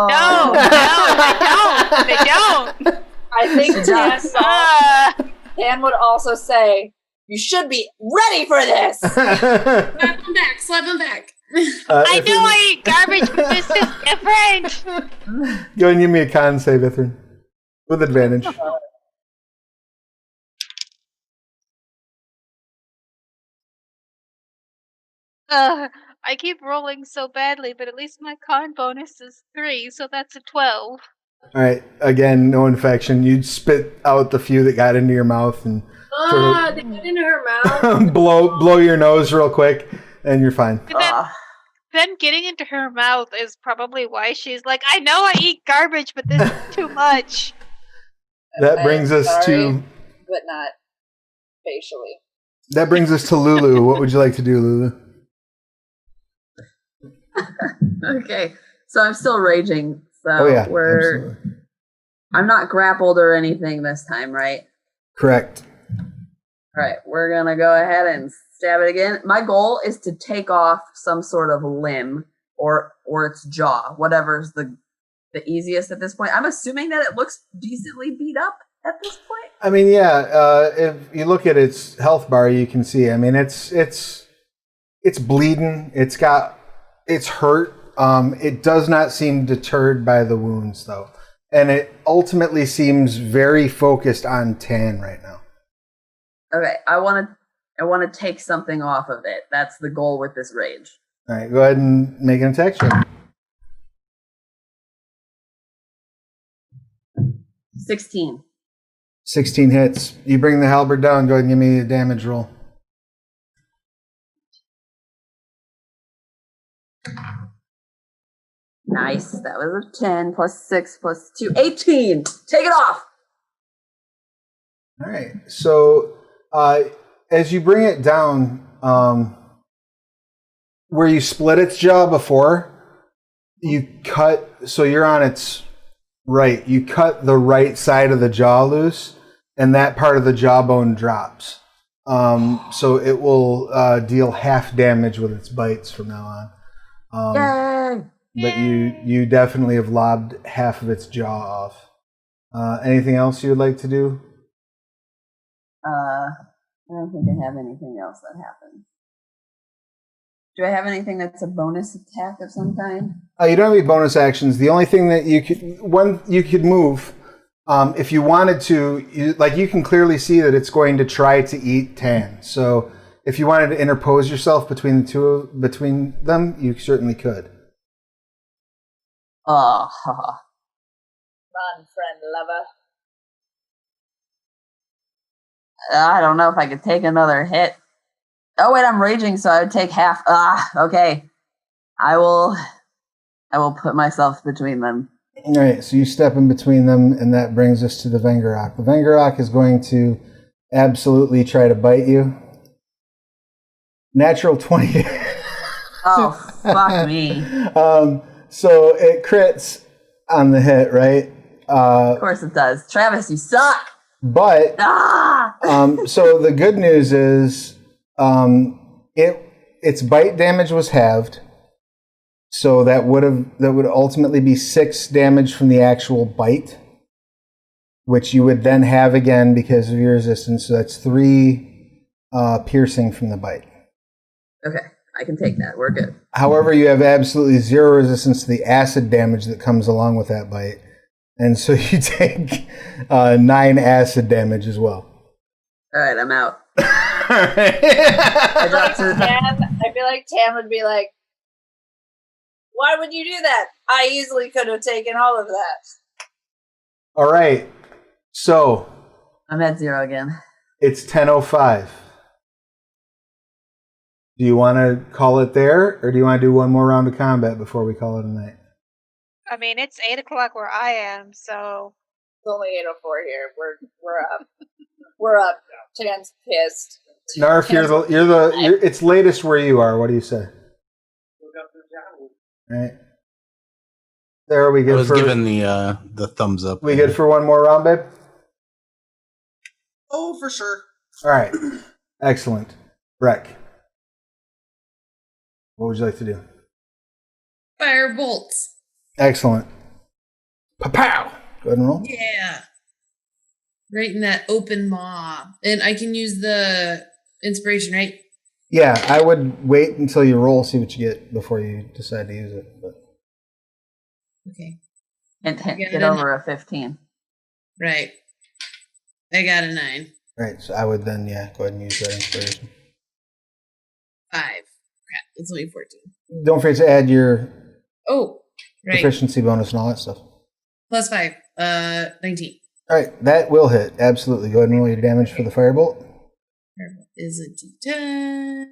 No, they don't. I think Dan would also say, "You should be ready for this." Slap him back. I know I eat garbage, but this is different. Go and give me a con save, Ithrin, with advantage. I keep rolling so badly, but at least my con bonus is 3, so that's a 12. All right, again, no infection. You'd spit out the few that got into your mouth and They get into her mouth. blow your nose real quick, and you're fine. Then getting into her mouth is probably why she's like, I know I eat garbage, but this is too much. That brings us to... But not facially. That brings us to Lulu. What would you like to do, Lulu? Okay, so I'm still raging. So absolutely. I'm not grappled or anything this time, right? Correct. All right, we're gonna go ahead and stab it again. My goal is to take off some sort of limb or its jaw, whatever's the easiest at this point. I'm assuming that it looks decently beat up at this point. I mean, yeah. If you look at its health bar, you can see. I mean, it's bleeding. It's hurt. It does not seem deterred by the wounds, though, and it ultimately seems very focused on Tan right now. Okay, I want to take something off of it. That's the goal with this rage. All right, go ahead and make an attack check. 16. 16 hits. You bring the halberd down. Go ahead and give me a damage roll. Nice. That was a 10 plus 6 plus 2. 18. Take it off. All right. So as you bring it down, where you split its jaw before, you cut. So you're on its right. You cut the right side of the jaw loose, and that part of the jawbone drops. So it will deal half damage with its bites from now on. Yay! But you definitely have lobbed half of its jaw off. Anything else you would like to do? I don't think I have anything else that happens. Do I have anything that's a bonus attack of some kind? You don't have any bonus actions. The only thing that you could move, if you wanted to, you can clearly see that it's going to try to eat Tan. So if you wanted to interpose yourself between them, you certainly could. Come on, friend lover. I don't know if I could take another hit. Oh wait, I'm raging, so I would take half. Okay. I will put myself between them. All right, so you step in between them, and that brings us to the Vengaurak. The Vengaurak is going to absolutely try to bite you. Natural 20. Oh, fuck me. So it crits on the hit, right? Of course it does. Travis, you suck. But so the good news is its bite damage was halved. So that would ultimately be 6 damage from the actual bite, which you would then have again because of your resistance. So that's 3 piercing from the bite. Okay, I can take that. We're good. However, you have absolutely 0 resistance to the acid damage that comes along with that bite. And so you take 9 acid damage as well. All right, I'm out. I feel like Tam would be like, why would you do that? I easily could have taken all of that. All right. So I'm at 0 again. it's 10:05. Do you want to call it there, or do you want to do one more round of combat before we call it a night? I mean, it's 8 o'clock where I am, so It's only 8:04 here. We're up. We're up. Tam's pissed. Narf, it's latest where you are. What do you say? Right. There are we I good was for given the thumbs up. we good for one more round, babe? Oh, for sure. All right. Excellent. Breck. What would you like to do? Fire bolts. Excellent. Pow! Go ahead and roll. Yeah. Right in that open maw. And I can use the inspiration, right? Yeah, I would wait until you roll, see what you get before you decide to use it. But. Okay. And Yeah, get over a 15. Right. I got a 9. Right, so I would then, go ahead and use that inspiration. 5. Crap, that's only 14. Don't forget to add your Right. proficiency bonus and all that stuff. Plus 5. 19. All right, that will hit. Absolutely. Go ahead and roll your damage for the firebolt. Firebolt is a D10.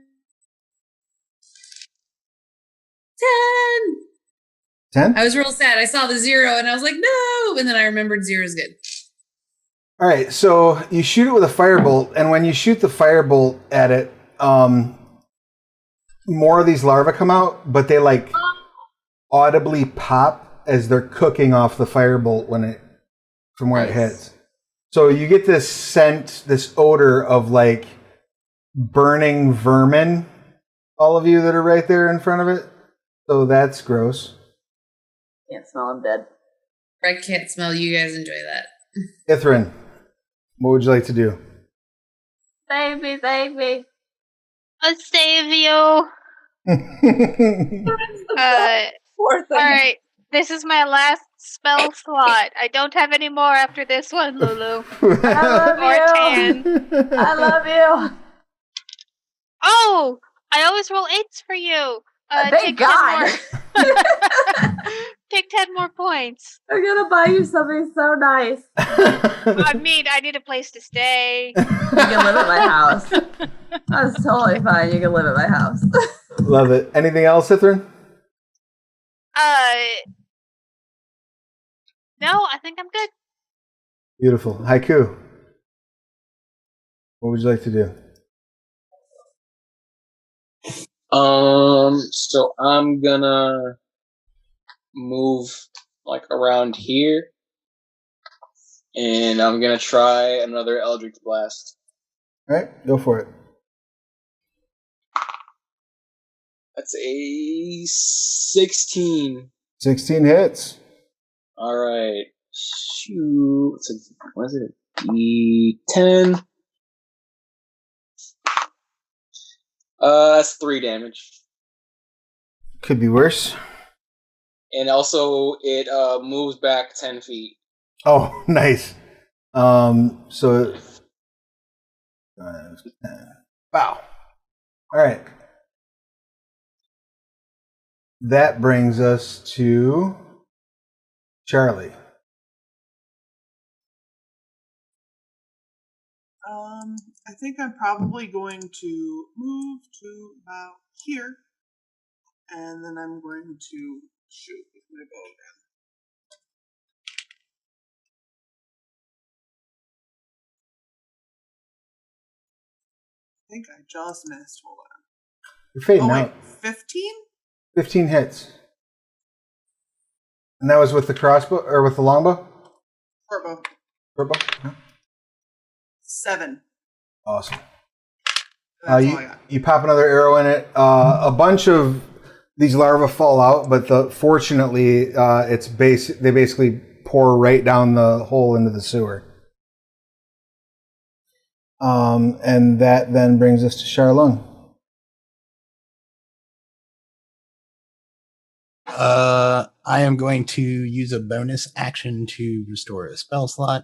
10! 10? I was real sad. I saw the 0 and I was like, no! And then I remembered 0 is good. All right, so you shoot it with a firebolt, and when you shoot the firebolt at it, more of these larvae come out, but they audibly pop as they're cooking off the firebolt from where it hits. So you get this scent, this odor of burning vermin, all of you that are right there in front of it. So that's gross. Can't smell him dead. I can't smell. You guys enjoy that. Ithrin, what would you like to do? Save me, save me. I'll save you. Poor thing. Alright, this is my last spell slot. I don't have any more after this one, Lulu. I love Or you. Tan. I love you. Oh! I always roll 8s for you. Thank God. Take 10 more points. I'm gonna buy you something so nice. I mean, I need a place to stay. You can live at my house. That's totally fine. You can live at my house. Love it. Anything else, Ithrin? No, I think I'm good. Beautiful. Haiku, what would you like to do? So I'm gonna move around here, and I'm gonna try another Eldritch Blast. All right, go for it. That's a 16. 16 hits. All right. Shoot. What is it? D10. That's 3 damage. Could be worse. And also, it moves back 10 feet. Oh, nice. So, wow. All right. That brings us to Charlie. I think I'm probably going to move to about here, and then I'm going to shoot with my bow again. think I just missed. Hold on. You're fading Oh, out. wait. 15? 15 hits. And that was with the crossbow, or with the longbow? Corbo. Purple? Yeah. 7. Awesome. That's all I You, got. you pop another arrow in it. A bunch of these larvae fall out, but fortunately, they basically pour right down the hole into the sewer. And that then brings us to Charlung. I am going to use a bonus action to restore a spell slot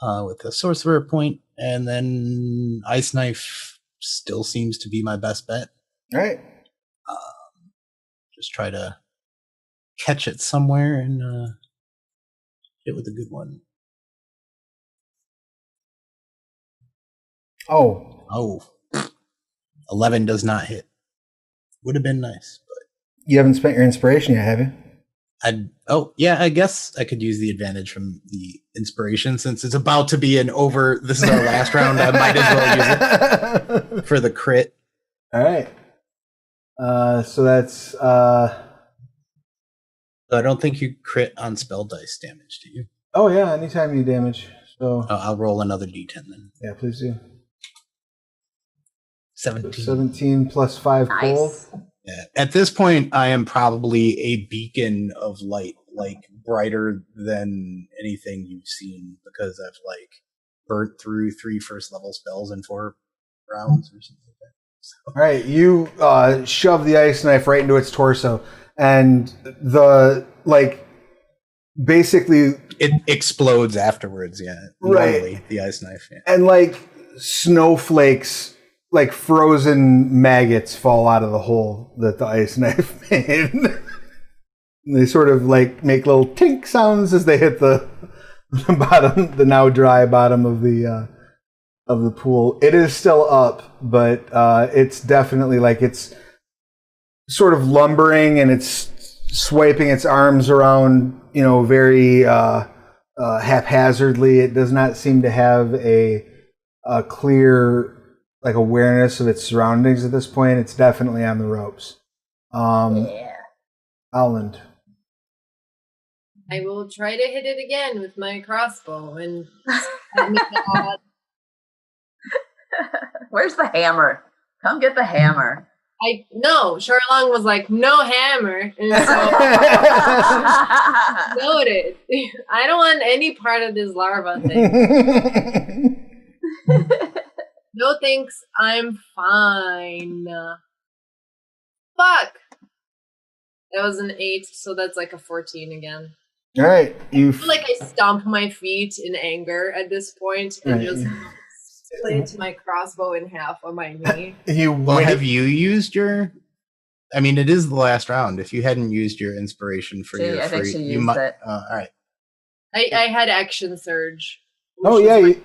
with a sorcerer point, and then Ice Knife still seems to be my best bet. All right. Just try to catch it somewhere and hit with a good one. Oh, 11 does not hit. Would have been nice, but you haven't spent your inspiration yet, have you? I guess I could use the advantage from the inspiration since it's about to be this is our last round. I might as well use it for the crit. All right. So that's I don't think you crit on spell dice damage, do you? oh yeah, anytime you damage. So I'll roll another d10 then. yeah, please do. 17. 17 plus 5 cold. Nice. Yeah. At this point, I am probably a beacon of light, like brighter than anything you've seen, because I've like burnt through 3 first level spells in 4 rounds or something like that. So. All right, you shove the ice knife right into its torso, and basically it explodes afterwards. Yeah, right. Normally, the ice knife, yeah. And like snowflakes, like frozen maggots, fall out of the hole that the ice knife made. They sort of like make little tink sounds as they hit the bottom, the now dry bottom of the pool. It is still up, but it's definitely like it's sort of lumbering and it's swiping its arms around, very haphazardly. It does not seem to have a clear like awareness of its surroundings at this point. It's definitely on the ropes. Yeah. Howland. I will try to hit it again with my crossbow and Where's the hammer? Come get the hammer. No, Charlong was like, no hammer. And so noted. I don't want any part of this larva thing. No thanks, I'm fine. Fuck! That was an 8, so that's like a 14 again. All right, I feel like I stomp my feet in anger at this point and Right. just split my crossbow in half on my knee. Have you used your? I mean, it is the last round. If you hadn't used your inspiration for your I think free, she you used might. it. All right. I had action surge. Oh which yeah, was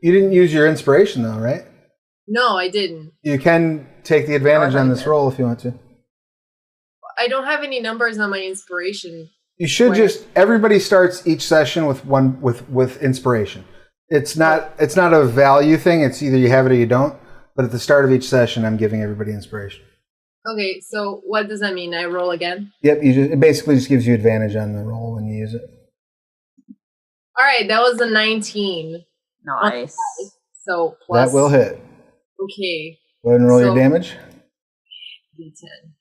you didn't use your inspiration though, right? No, I didn't. You can take the advantage I on like this that. roll if you want to. I don't have any numbers on my inspiration. You should Where? everybody starts each session with one with inspiration. It's not a value thing. It's either you have it or you don't. But at the start of each session, I'm giving everybody inspiration. Okay, so what does that mean? I roll again? Yep, it basically just gives you advantage on the roll when you use it. Alright, that was a 19. Nice. So plus. That will hit. Okay. Go ahead and roll your So- damage. D10.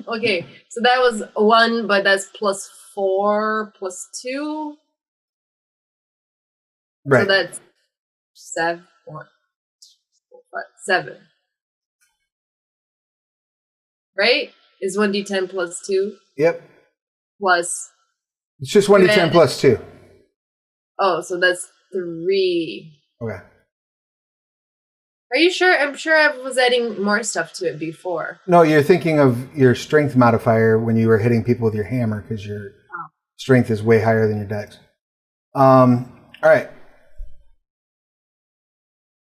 Okay, so that was 1, but that's plus 4 plus 2. Right. So that's 7. Right? Is 1d10 plus 2 Yep. plus. It's just 1d10 plus 2. Oh, so that's 3. Okay. Are you sure? I'm sure I was adding more stuff to it before. No, you're thinking of your strength modifier when you were hitting people with your hammer because your strength is way higher than your dex. All right.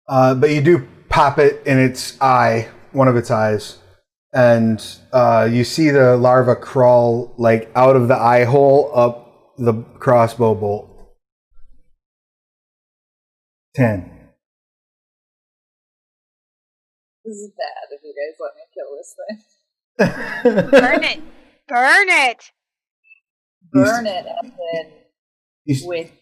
But you do pop it in its eye, one of its eyes, and you see the larva crawl like out of the eye hole up the crossbow bolt. 10. This is bad if you guys let me kill this thing. Burn it. Burn it. Burn it, and then with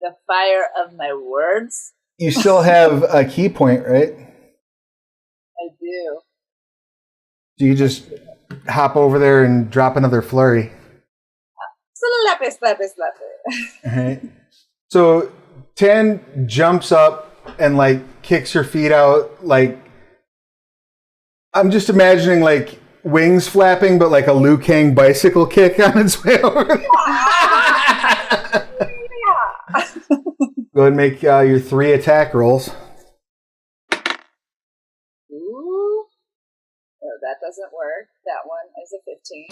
the fire of my words. You still have a key point, right? I do. So you just hop over there and drop another flurry. Slappy, slappy, slappy. All right. So 10 jumps up and like kicks her feet out. Like, I'm just imagining like wings flapping, but like a Liu Kang bicycle kick on its way over. Go ahead and make your 3 attack rolls. Ooh. Oh, that doesn't work. That one is a 15.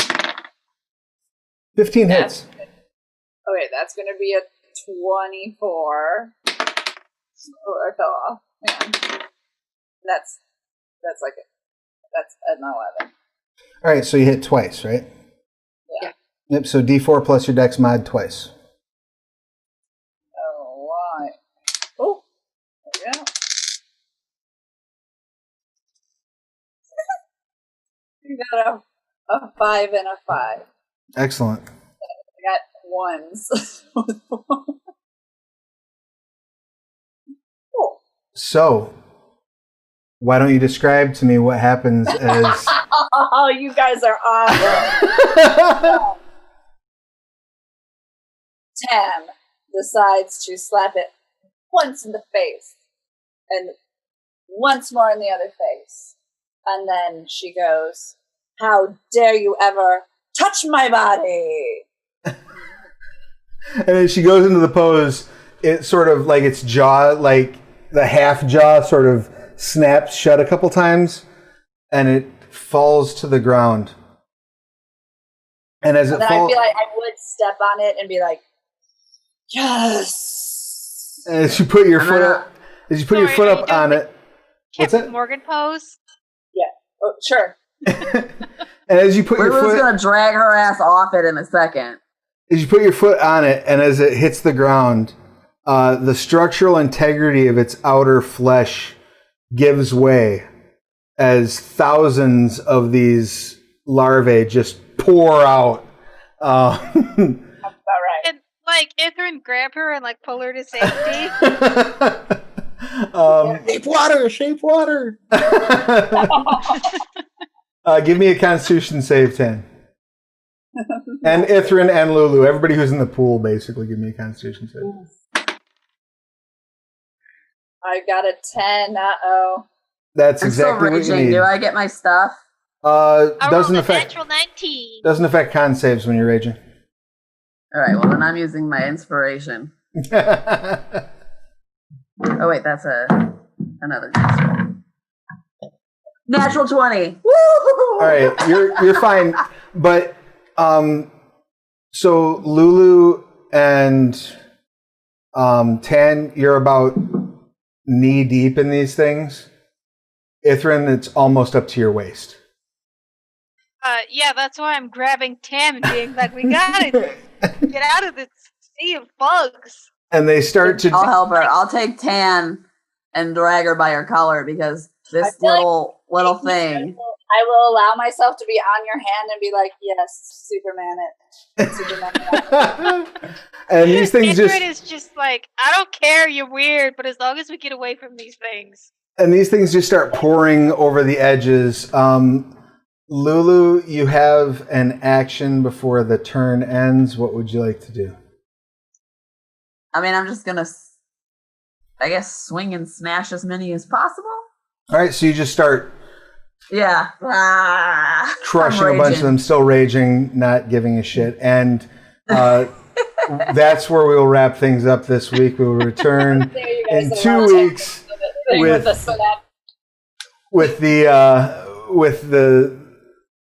15 hits. Okay, that's going to be a 24. Oh, I fell off. Man. That's an 11. All right, so you hit twice, right? Yeah. Yep, so D4 plus your dex mod twice. Oh, why? Oh, there we go. You got a 5 and a 5. Excellent. I got ones. Cool. So, why don't you describe to me what happens as... Oh, you guys are awesome. 10 decides to slap it once in the face and once more in the other face. And then she goes, "How dare you ever touch my body?" And then she goes into the pose. It sort of like its jaw, like the half jaw sort of snaps shut a couple times and it falls to the ground. And as it then falls... I feel like I would step on it and be like, "Yes." And as you put your foot up, your foot up on it... What's Captain that? Morgan pose. Yeah. Oh, sure. And as you put your Lulu's foot... gonna drag her ass off it in a second. As you put your foot on it, and as it hits the ground, the structural integrity of its outer flesh gives way as thousands of these larvae just pour out. That's about right. And like Ithrin grab her and like pull her to safety. Shape water. Give me a Constitution save 10. And Ithrin and Lulu, everybody who's in the pool, basically, give me a Constitution save. I got a 10. Uh-oh. That's I'm still exactly what you raging. need. Do I get my stuff? Doesn't a affect natural 19. doesn't affect con saves when you're raging. All right. Well, then I'm using my inspiration. Oh wait, that's another natural. Natural 20. Woo! All right, you're fine. But so Lulu and Tan, you're about knee deep in these things. Ithrin, it's almost up to your waist. Yeah, that's why I'm grabbing Tam and being like, we gotta get out of this sea of bugs. And they start to... I'll help her. I'll take Tan and drag her by her collar because this little thing. I will allow myself to be on your hand and be like, "Yes, Superman it." Superman it. And these things Ithrin is just like, I don't care, you're weird, but as long as we get away from these things. And these things just start pouring over the edges. Lulu, you have an action before the turn ends. What would you like to do? I mean, I'm just gonna, I guess, swing and smash as many as possible. All right, so you just start Yeah. crushing a bunch of them, still raging, not giving a shit. And that's where we will wrap things up this week. We will return in 2 weeks with the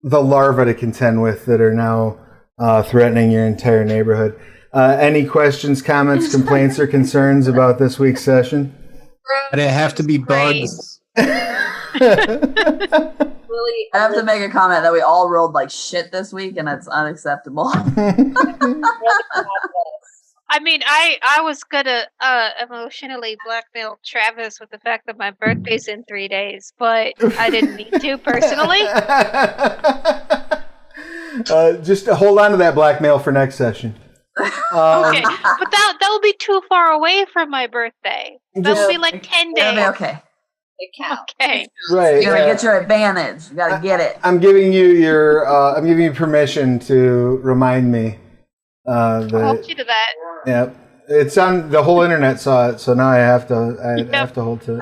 larvae to contend with that are now threatening your entire neighborhood. Any questions, comments, complaints, or concerns about this week's session? But it have to be bugs. Really, I have to make a comment that we all rolled like shit this week, and it's unacceptable. I mean, I was gonna emotionally blackmail Travis with the fact that my birthday's in 3 days, but I didn't mean to personally. Just hold on to that blackmail for next session. Okay, but that would be too far away from my birthday. That would be like 10 It'll days. be okay. It counts. Okay. Right. You gotta get your advantage. You gotta get it. I'm giving you I'm giving you permission to remind me. I'll hold you to that. Yep. It's on the whole internet saw it, so now I have to hold to it.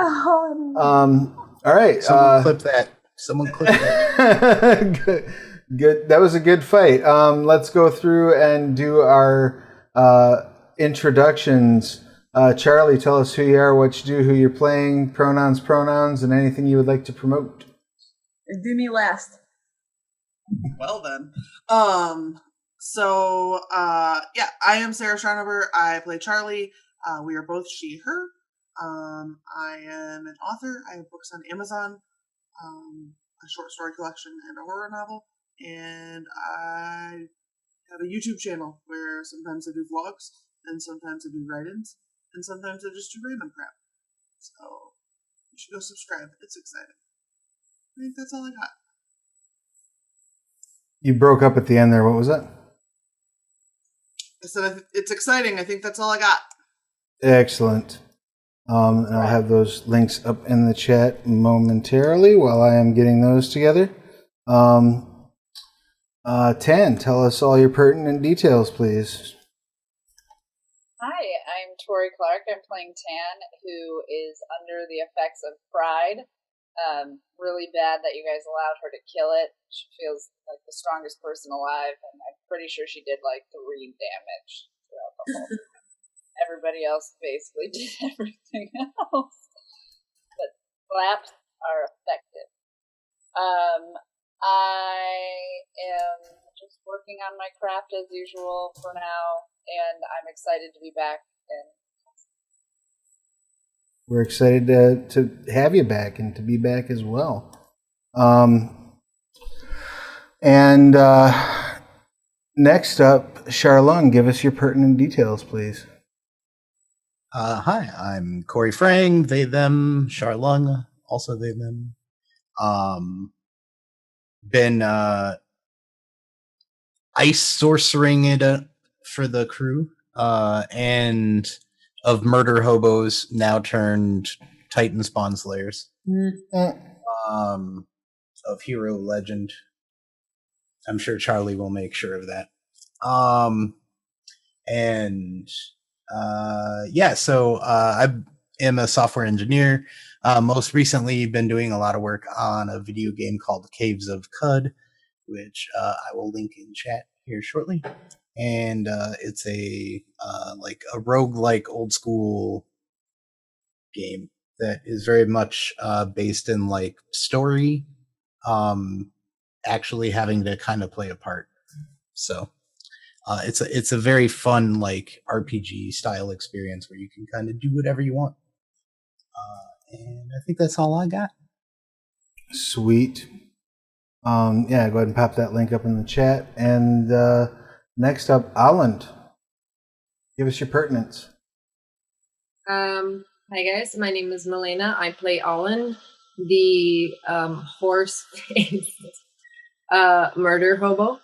All right. Someone clip that. Someone clip that. Good. That was a good fight. Let's go through and do our introductions. Charlie, tell us who you are, what you do, who you're playing, pronouns, and anything you would like to promote. Do me last. Well then. Yeah, I am Sarah Schreiber. I play Charlie. We are both she, her. I am an author. I have books on Amazon, a short story collection and a horror novel. And I have a YouTube channel where sometimes I do vlogs, and sometimes I do write-ins, and sometimes I just do random crap. So you should go subscribe. It's exciting. I think that's all I got. You broke up at the end there. What was that? I said it's exciting. I think that's all I got. Excellent. And I'll have those links up in the chat momentarily while I am getting those together. Tan, tell us all your pertinent details, please. Hi, I'm Tori Clark. I'm playing Tan, who is under the effects of pride. Really bad that you guys allowed her to kill it. She feels like the strongest person alive, and I'm pretty sure she did like 3 damage throughout the whole. Everybody else basically did everything else. But slaps are effective. I am just working on my craft as usual for now, and I'm excited to be back. And we're excited to have you back and to be back as well. Next up, Charlung, give us your pertinent details, please. Hi, I'm Corey Frang, they, them, Charlung, also they, them. Been ice sorcering it for the crew, and of murder hobos now turned Titan spawn slayers. Of hero legend. I'm sure Charlie will make sure of that. So I am a software engineer. Most recently been doing a lot of work on a video game called Caves of Cud, which I will link in chat here shortly. And it's a roguelike old school game that is very much based in like story, actually having to kind of play a part. So it's a very fun like RPG style experience where you can kind of do whatever you want. And I think that's all I got. Sweet. Go ahead and pop that link up in the chat. And next up, Aland. Give us your pertinence. Hi guys, my name is Milena. I play Aland, the horse-faced murder hobo.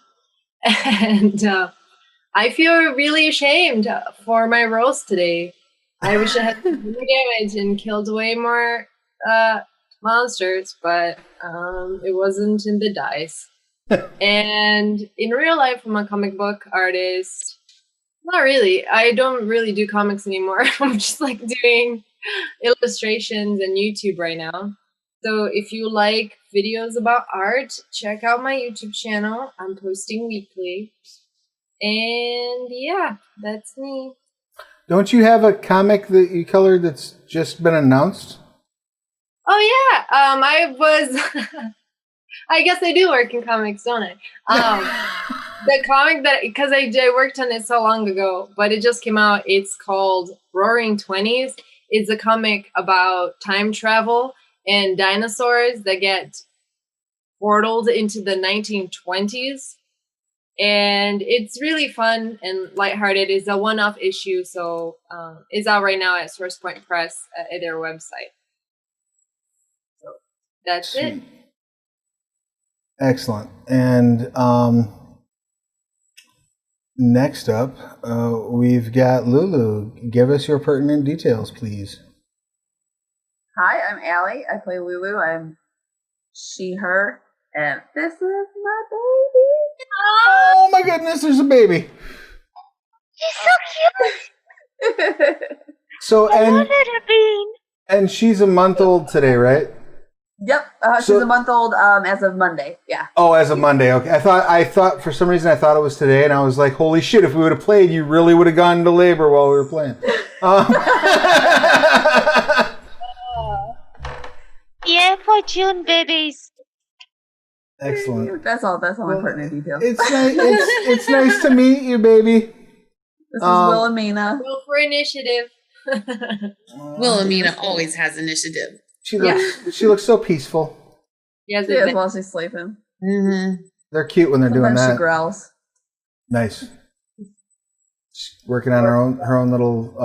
And I feel really ashamed for my rolls today. I wish I had more damage and killed way more monsters, but it wasn't in the dice. And in real life, I'm a comic book artist. Not really. I don't really do comics anymore. I'm just like doing illustrations and YouTube right now. So if you like videos about art, check out my YouTube channel. I'm posting weekly. And yeah, that's me. Don't you have a comic that you colored that's just been announced? Oh yeah, I was. I guess I do work in comics, don't I? The comic that, because I worked on it so long ago, but it just came out. It's called Roaring 20s. It's a comic about time travel and dinosaurs that get portaled into the 1920s. And it's really fun and lighthearted. It's a one-off issue, so it's out right now at Source Point Press at their website. So that's it. Sweet. Excellent. And next up, we've got Lulu. Give us your pertinent details, please. Hi, I'm Allie. I play Lulu. I'm she, her, and this is my baby. Oh my goodness, there's a baby. He's so cute. So I wanted a bean. and she's a month old today, right? Yep, she's So- a month old as of Monday. Yeah. Oh, as of Monday. Okay, I thought for some reason I thought it was today, and I was like, "Holy shit! If we would have played, you really would have gone into labor while we were playing." Yeah, for June babies. Excellent. That's all my pertinent details. It's nice. It's nice to meet you, baby. This is Wilhelmina. Go for initiative. Wilhelmina always has initiative. She looks so peaceful. Yes, She is while she's sleeping. Mm-hmm. They're cute when they're doing Sometimes that. she growls. Nice. She's working on her own little.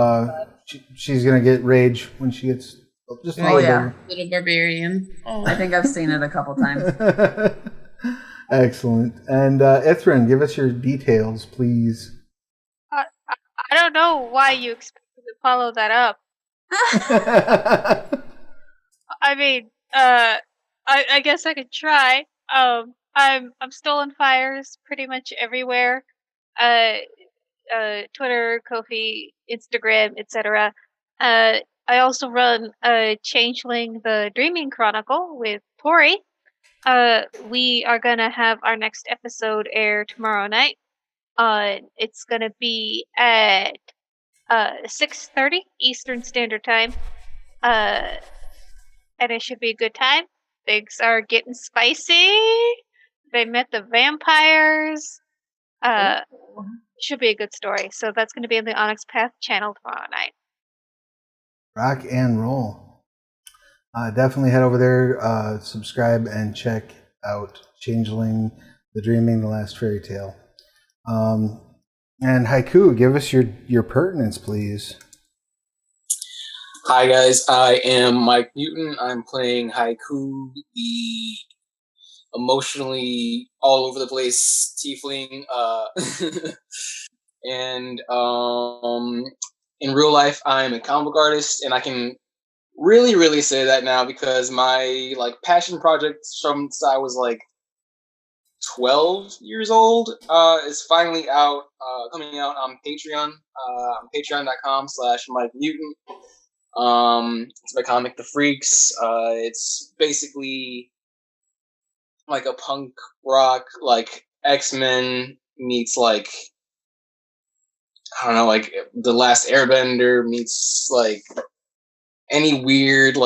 She's gonna get rage when she gets just a Oh, little yeah. Little barbarian. Oh. I think I've seen it a couple times. bigger. Excellent. And Ithrin, give us your details, please. I don't know why you expect me to follow that up. I mean, I guess I could try. I'm still on fires pretty much everywhere. Twitter, Ko-fi, Instagram, etc. I also run Changeling the Dreaming Chronicle with Tori. We are gonna have our next episode air tomorrow night. It's gonna be at 6:30 Eastern Standard Time. And it should be a good time. Things are getting spicy. They met the vampires. Should be a good story. So that's going to be on the Onyx Path channel tomorrow night. Rock and roll. Definitely head over there, subscribe, and check out Changeling, The Dreaming, The Last Fairy Tale. And Haiku, give us your pertinence, please. Hi guys, I am Mike Mutant. I'm playing Haiku, the emotionally all over the place tiefling. And in real life, I'm a comic book artist, and I can really say that now because my passion project from since I was 12 years old is finally out, coming out on Patreon. Patreon.com/Mike Mutant. It's my comic, The Freaks. It's basically like a punk rock, X-Men meets I don't know, The Last Airbender meets any weird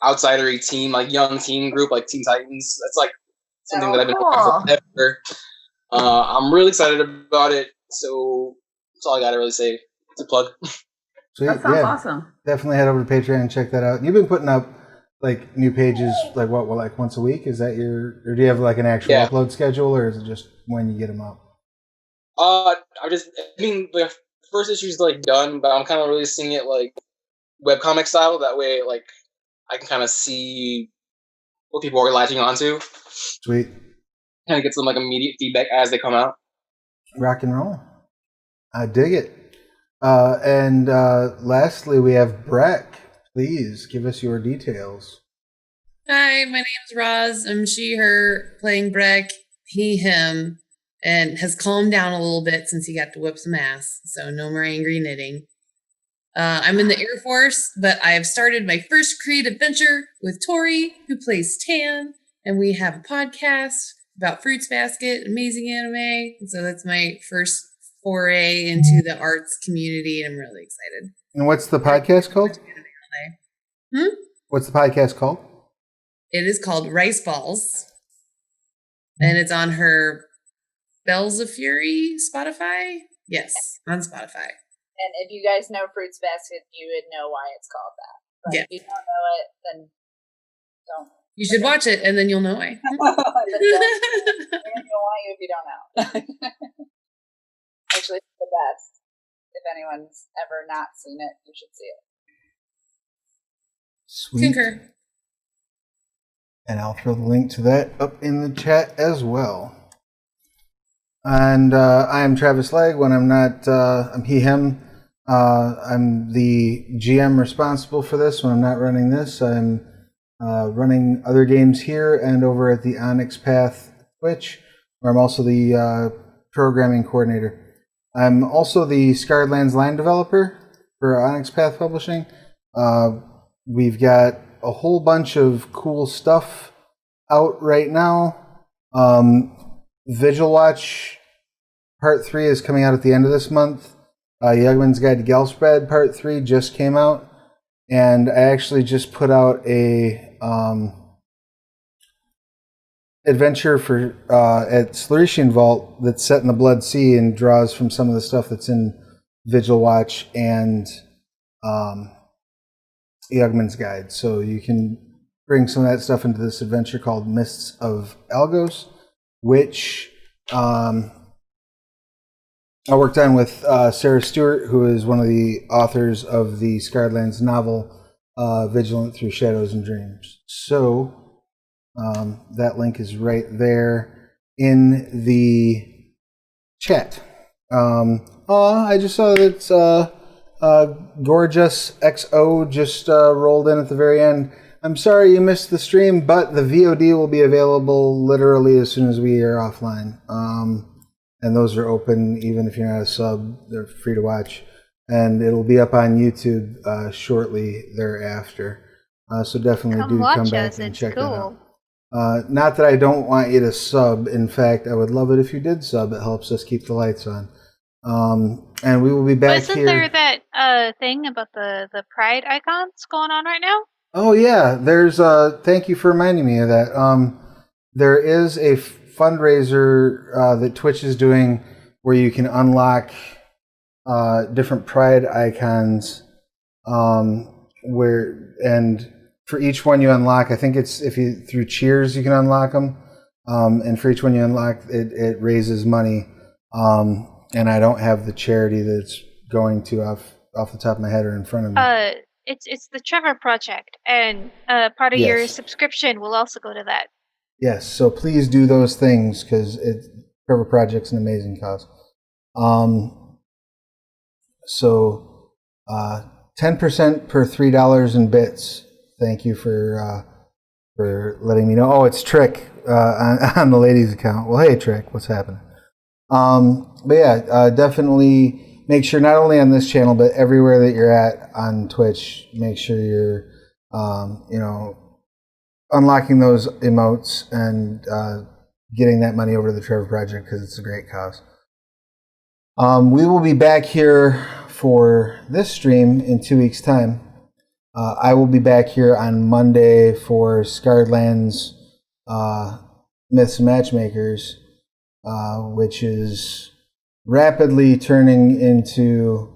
outsidery team, young teen group like Teen Titans. That's something that I've been working for forever. I'm really excited about it. So that's all I gotta really say. It's a plug. Sweet. That sounds awesome. Definitely head over to Patreon and check that out. You've been putting up new pages once a week? Is that or do you have an actual upload schedule, or is it just when you get them up? The first issue's done, but I'm kind of releasing it webcomic style. That way, I can kind of see what people are latching onto. Sweet. Kind of get some immediate feedback as they come out. Rock and roll. I dig it. And lastly, we have Breck. Please give us your details. Hi, my name's Roz. I'm she, her, playing Breck, he, him, and has calmed down a little bit since he got to whip some ass. So no more angry knitting. I'm in the Air Force, but I have started my first creative venture with Tori, who plays Tan, and we have a podcast about Fruits Basket, amazing anime. And so that's my first foray into the arts community, and I'm really excited. And what's the podcast called? What's the podcast called? It is called Rice Balls, and it's on her Bells of Fury Spotify. Yes, on Spotify. And if you guys know Fruits Basket, you would know why it's called that. But if you don't know it, then don't. You should watch it, and then you'll know why. Then don't. And you'll want you if you don't know. Actually, it's the best. If anyone's ever not seen it, you should see it. Sweet. Concur. And I'll throw the link to that up in the chat as well. And I am Travis Legge. When I'm not, I'm he, him. I'm the GM responsible for this. When I'm not running this, I'm running other games here and over at the Onyx Path Twitch, where I'm also the programming coordinator. I'm also the Scarred Lands line developer for Onyx Path Publishing. We've got a whole bunch of cool stuff out right now. Vigil Watch Part 3 is coming out at the end of this month. Yugman's Guide to Gelspread Part 3 just came out. And I actually just put out a adventure for at Slurician Vault that's set in the Blood Sea and draws from some of the stuff that's in Vigil Watch and Yugman's Guide. So you can bring some of that stuff into this adventure called Mists of Algos, which I worked on with Sarah Stewart, who is one of the authors of the Scarred Lands novel Vigilant Through Shadows and Dreams. So that link is right there in the chat. I just saw that Gorgeous XO just rolled in at the very end. I'm sorry you missed the stream, but the VOD will be available literally as soon as we are offline. And those are open even if you're not a sub. They're free to watch. And it'll be up on YouTube shortly thereafter. So definitely come back and check that out. Not that I don't want you to sub. In fact, I would love it if you did sub. It helps us keep the lights on. And we will be back Isn't here. there that thing about the pride icons going on right now? Oh yeah, there's thank you for reminding me of that. There is a fundraiser that Twitch is doing where you can unlock different pride icons and for each one you unlock, I think it's through cheers you can unlock them, and for each one you unlock it raises money, and I don't have the charity that it's going to off the top of my head or in front of me. It's the Trevor Project, and part of your subscription will also go to that. Yes, so please do those things because Trevor Project's an amazing cause. So 10% per $3 in bits. Thank you for letting me know. Oh, it's Trick on the ladies' account. Well, hey Trick, what's happening? But yeah, definitely make sure not only on this channel but everywhere that you're at on Twitch, make sure you're unlocking those emotes and getting that money over to the Trevor Project because it's a great cause. We will be back here for this stream in 2 weeks' time. I will be back here on Monday for Scarred Lands Myths and Matchmakers, which is rapidly turning into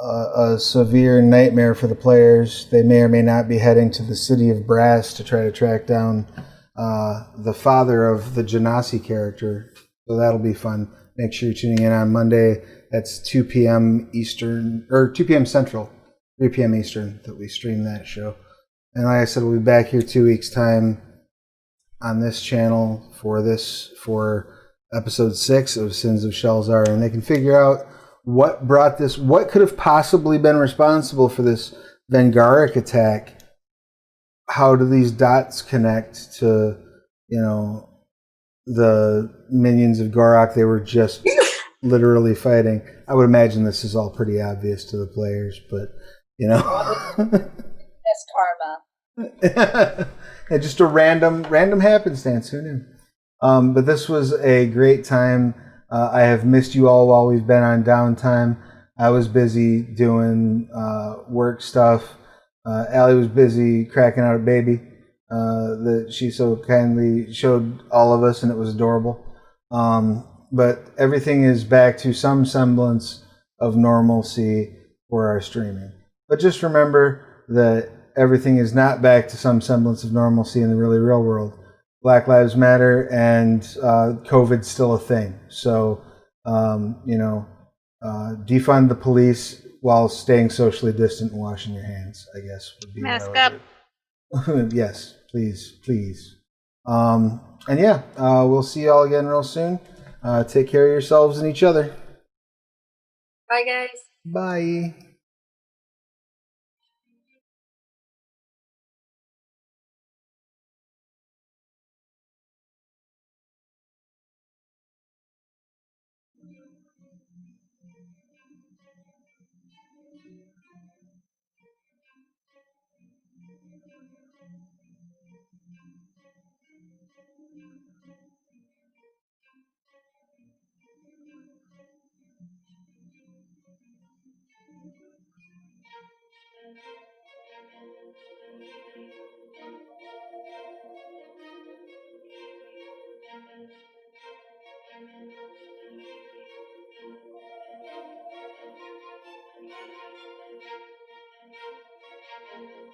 a severe nightmare for the players. They may or may not be heading to the city of Brass to try to track down the father of the Genasi character. So that'll be fun. Make sure you're tuning in on Monday. That's 2 p.m. Eastern, or 2 p.m. Central, 3 p.m. Eastern that we stream that show. And like I said, we'll be back here 2 weeks' time on this channel for episode 6 of Sins of Shelzar. And they can figure out what could have possibly been responsible for this Vengaurak attack. How do these dots connect to, the minions of Gaurak they were just literally fighting? I would imagine this is all pretty obvious to the players, but It's karma. Just a random happenstance. Who knew? But this was a great time. I have missed you all while we've been on downtime. I was busy doing work stuff. Allie was busy cracking out a baby that she so kindly showed all of us, and it was adorable. But everything is back to some semblance of normalcy for our streaming. But just remember that everything is not back to some semblance of normalcy in the really real world. Black Lives Matter and COVID's still a thing. So, defund the police while staying socially distant and washing your hands, I guess, would be Mask what I would do. Yes, please. And yeah, we'll see you all again real soon. Take care of yourselves and each other. Bye, guys. Bye.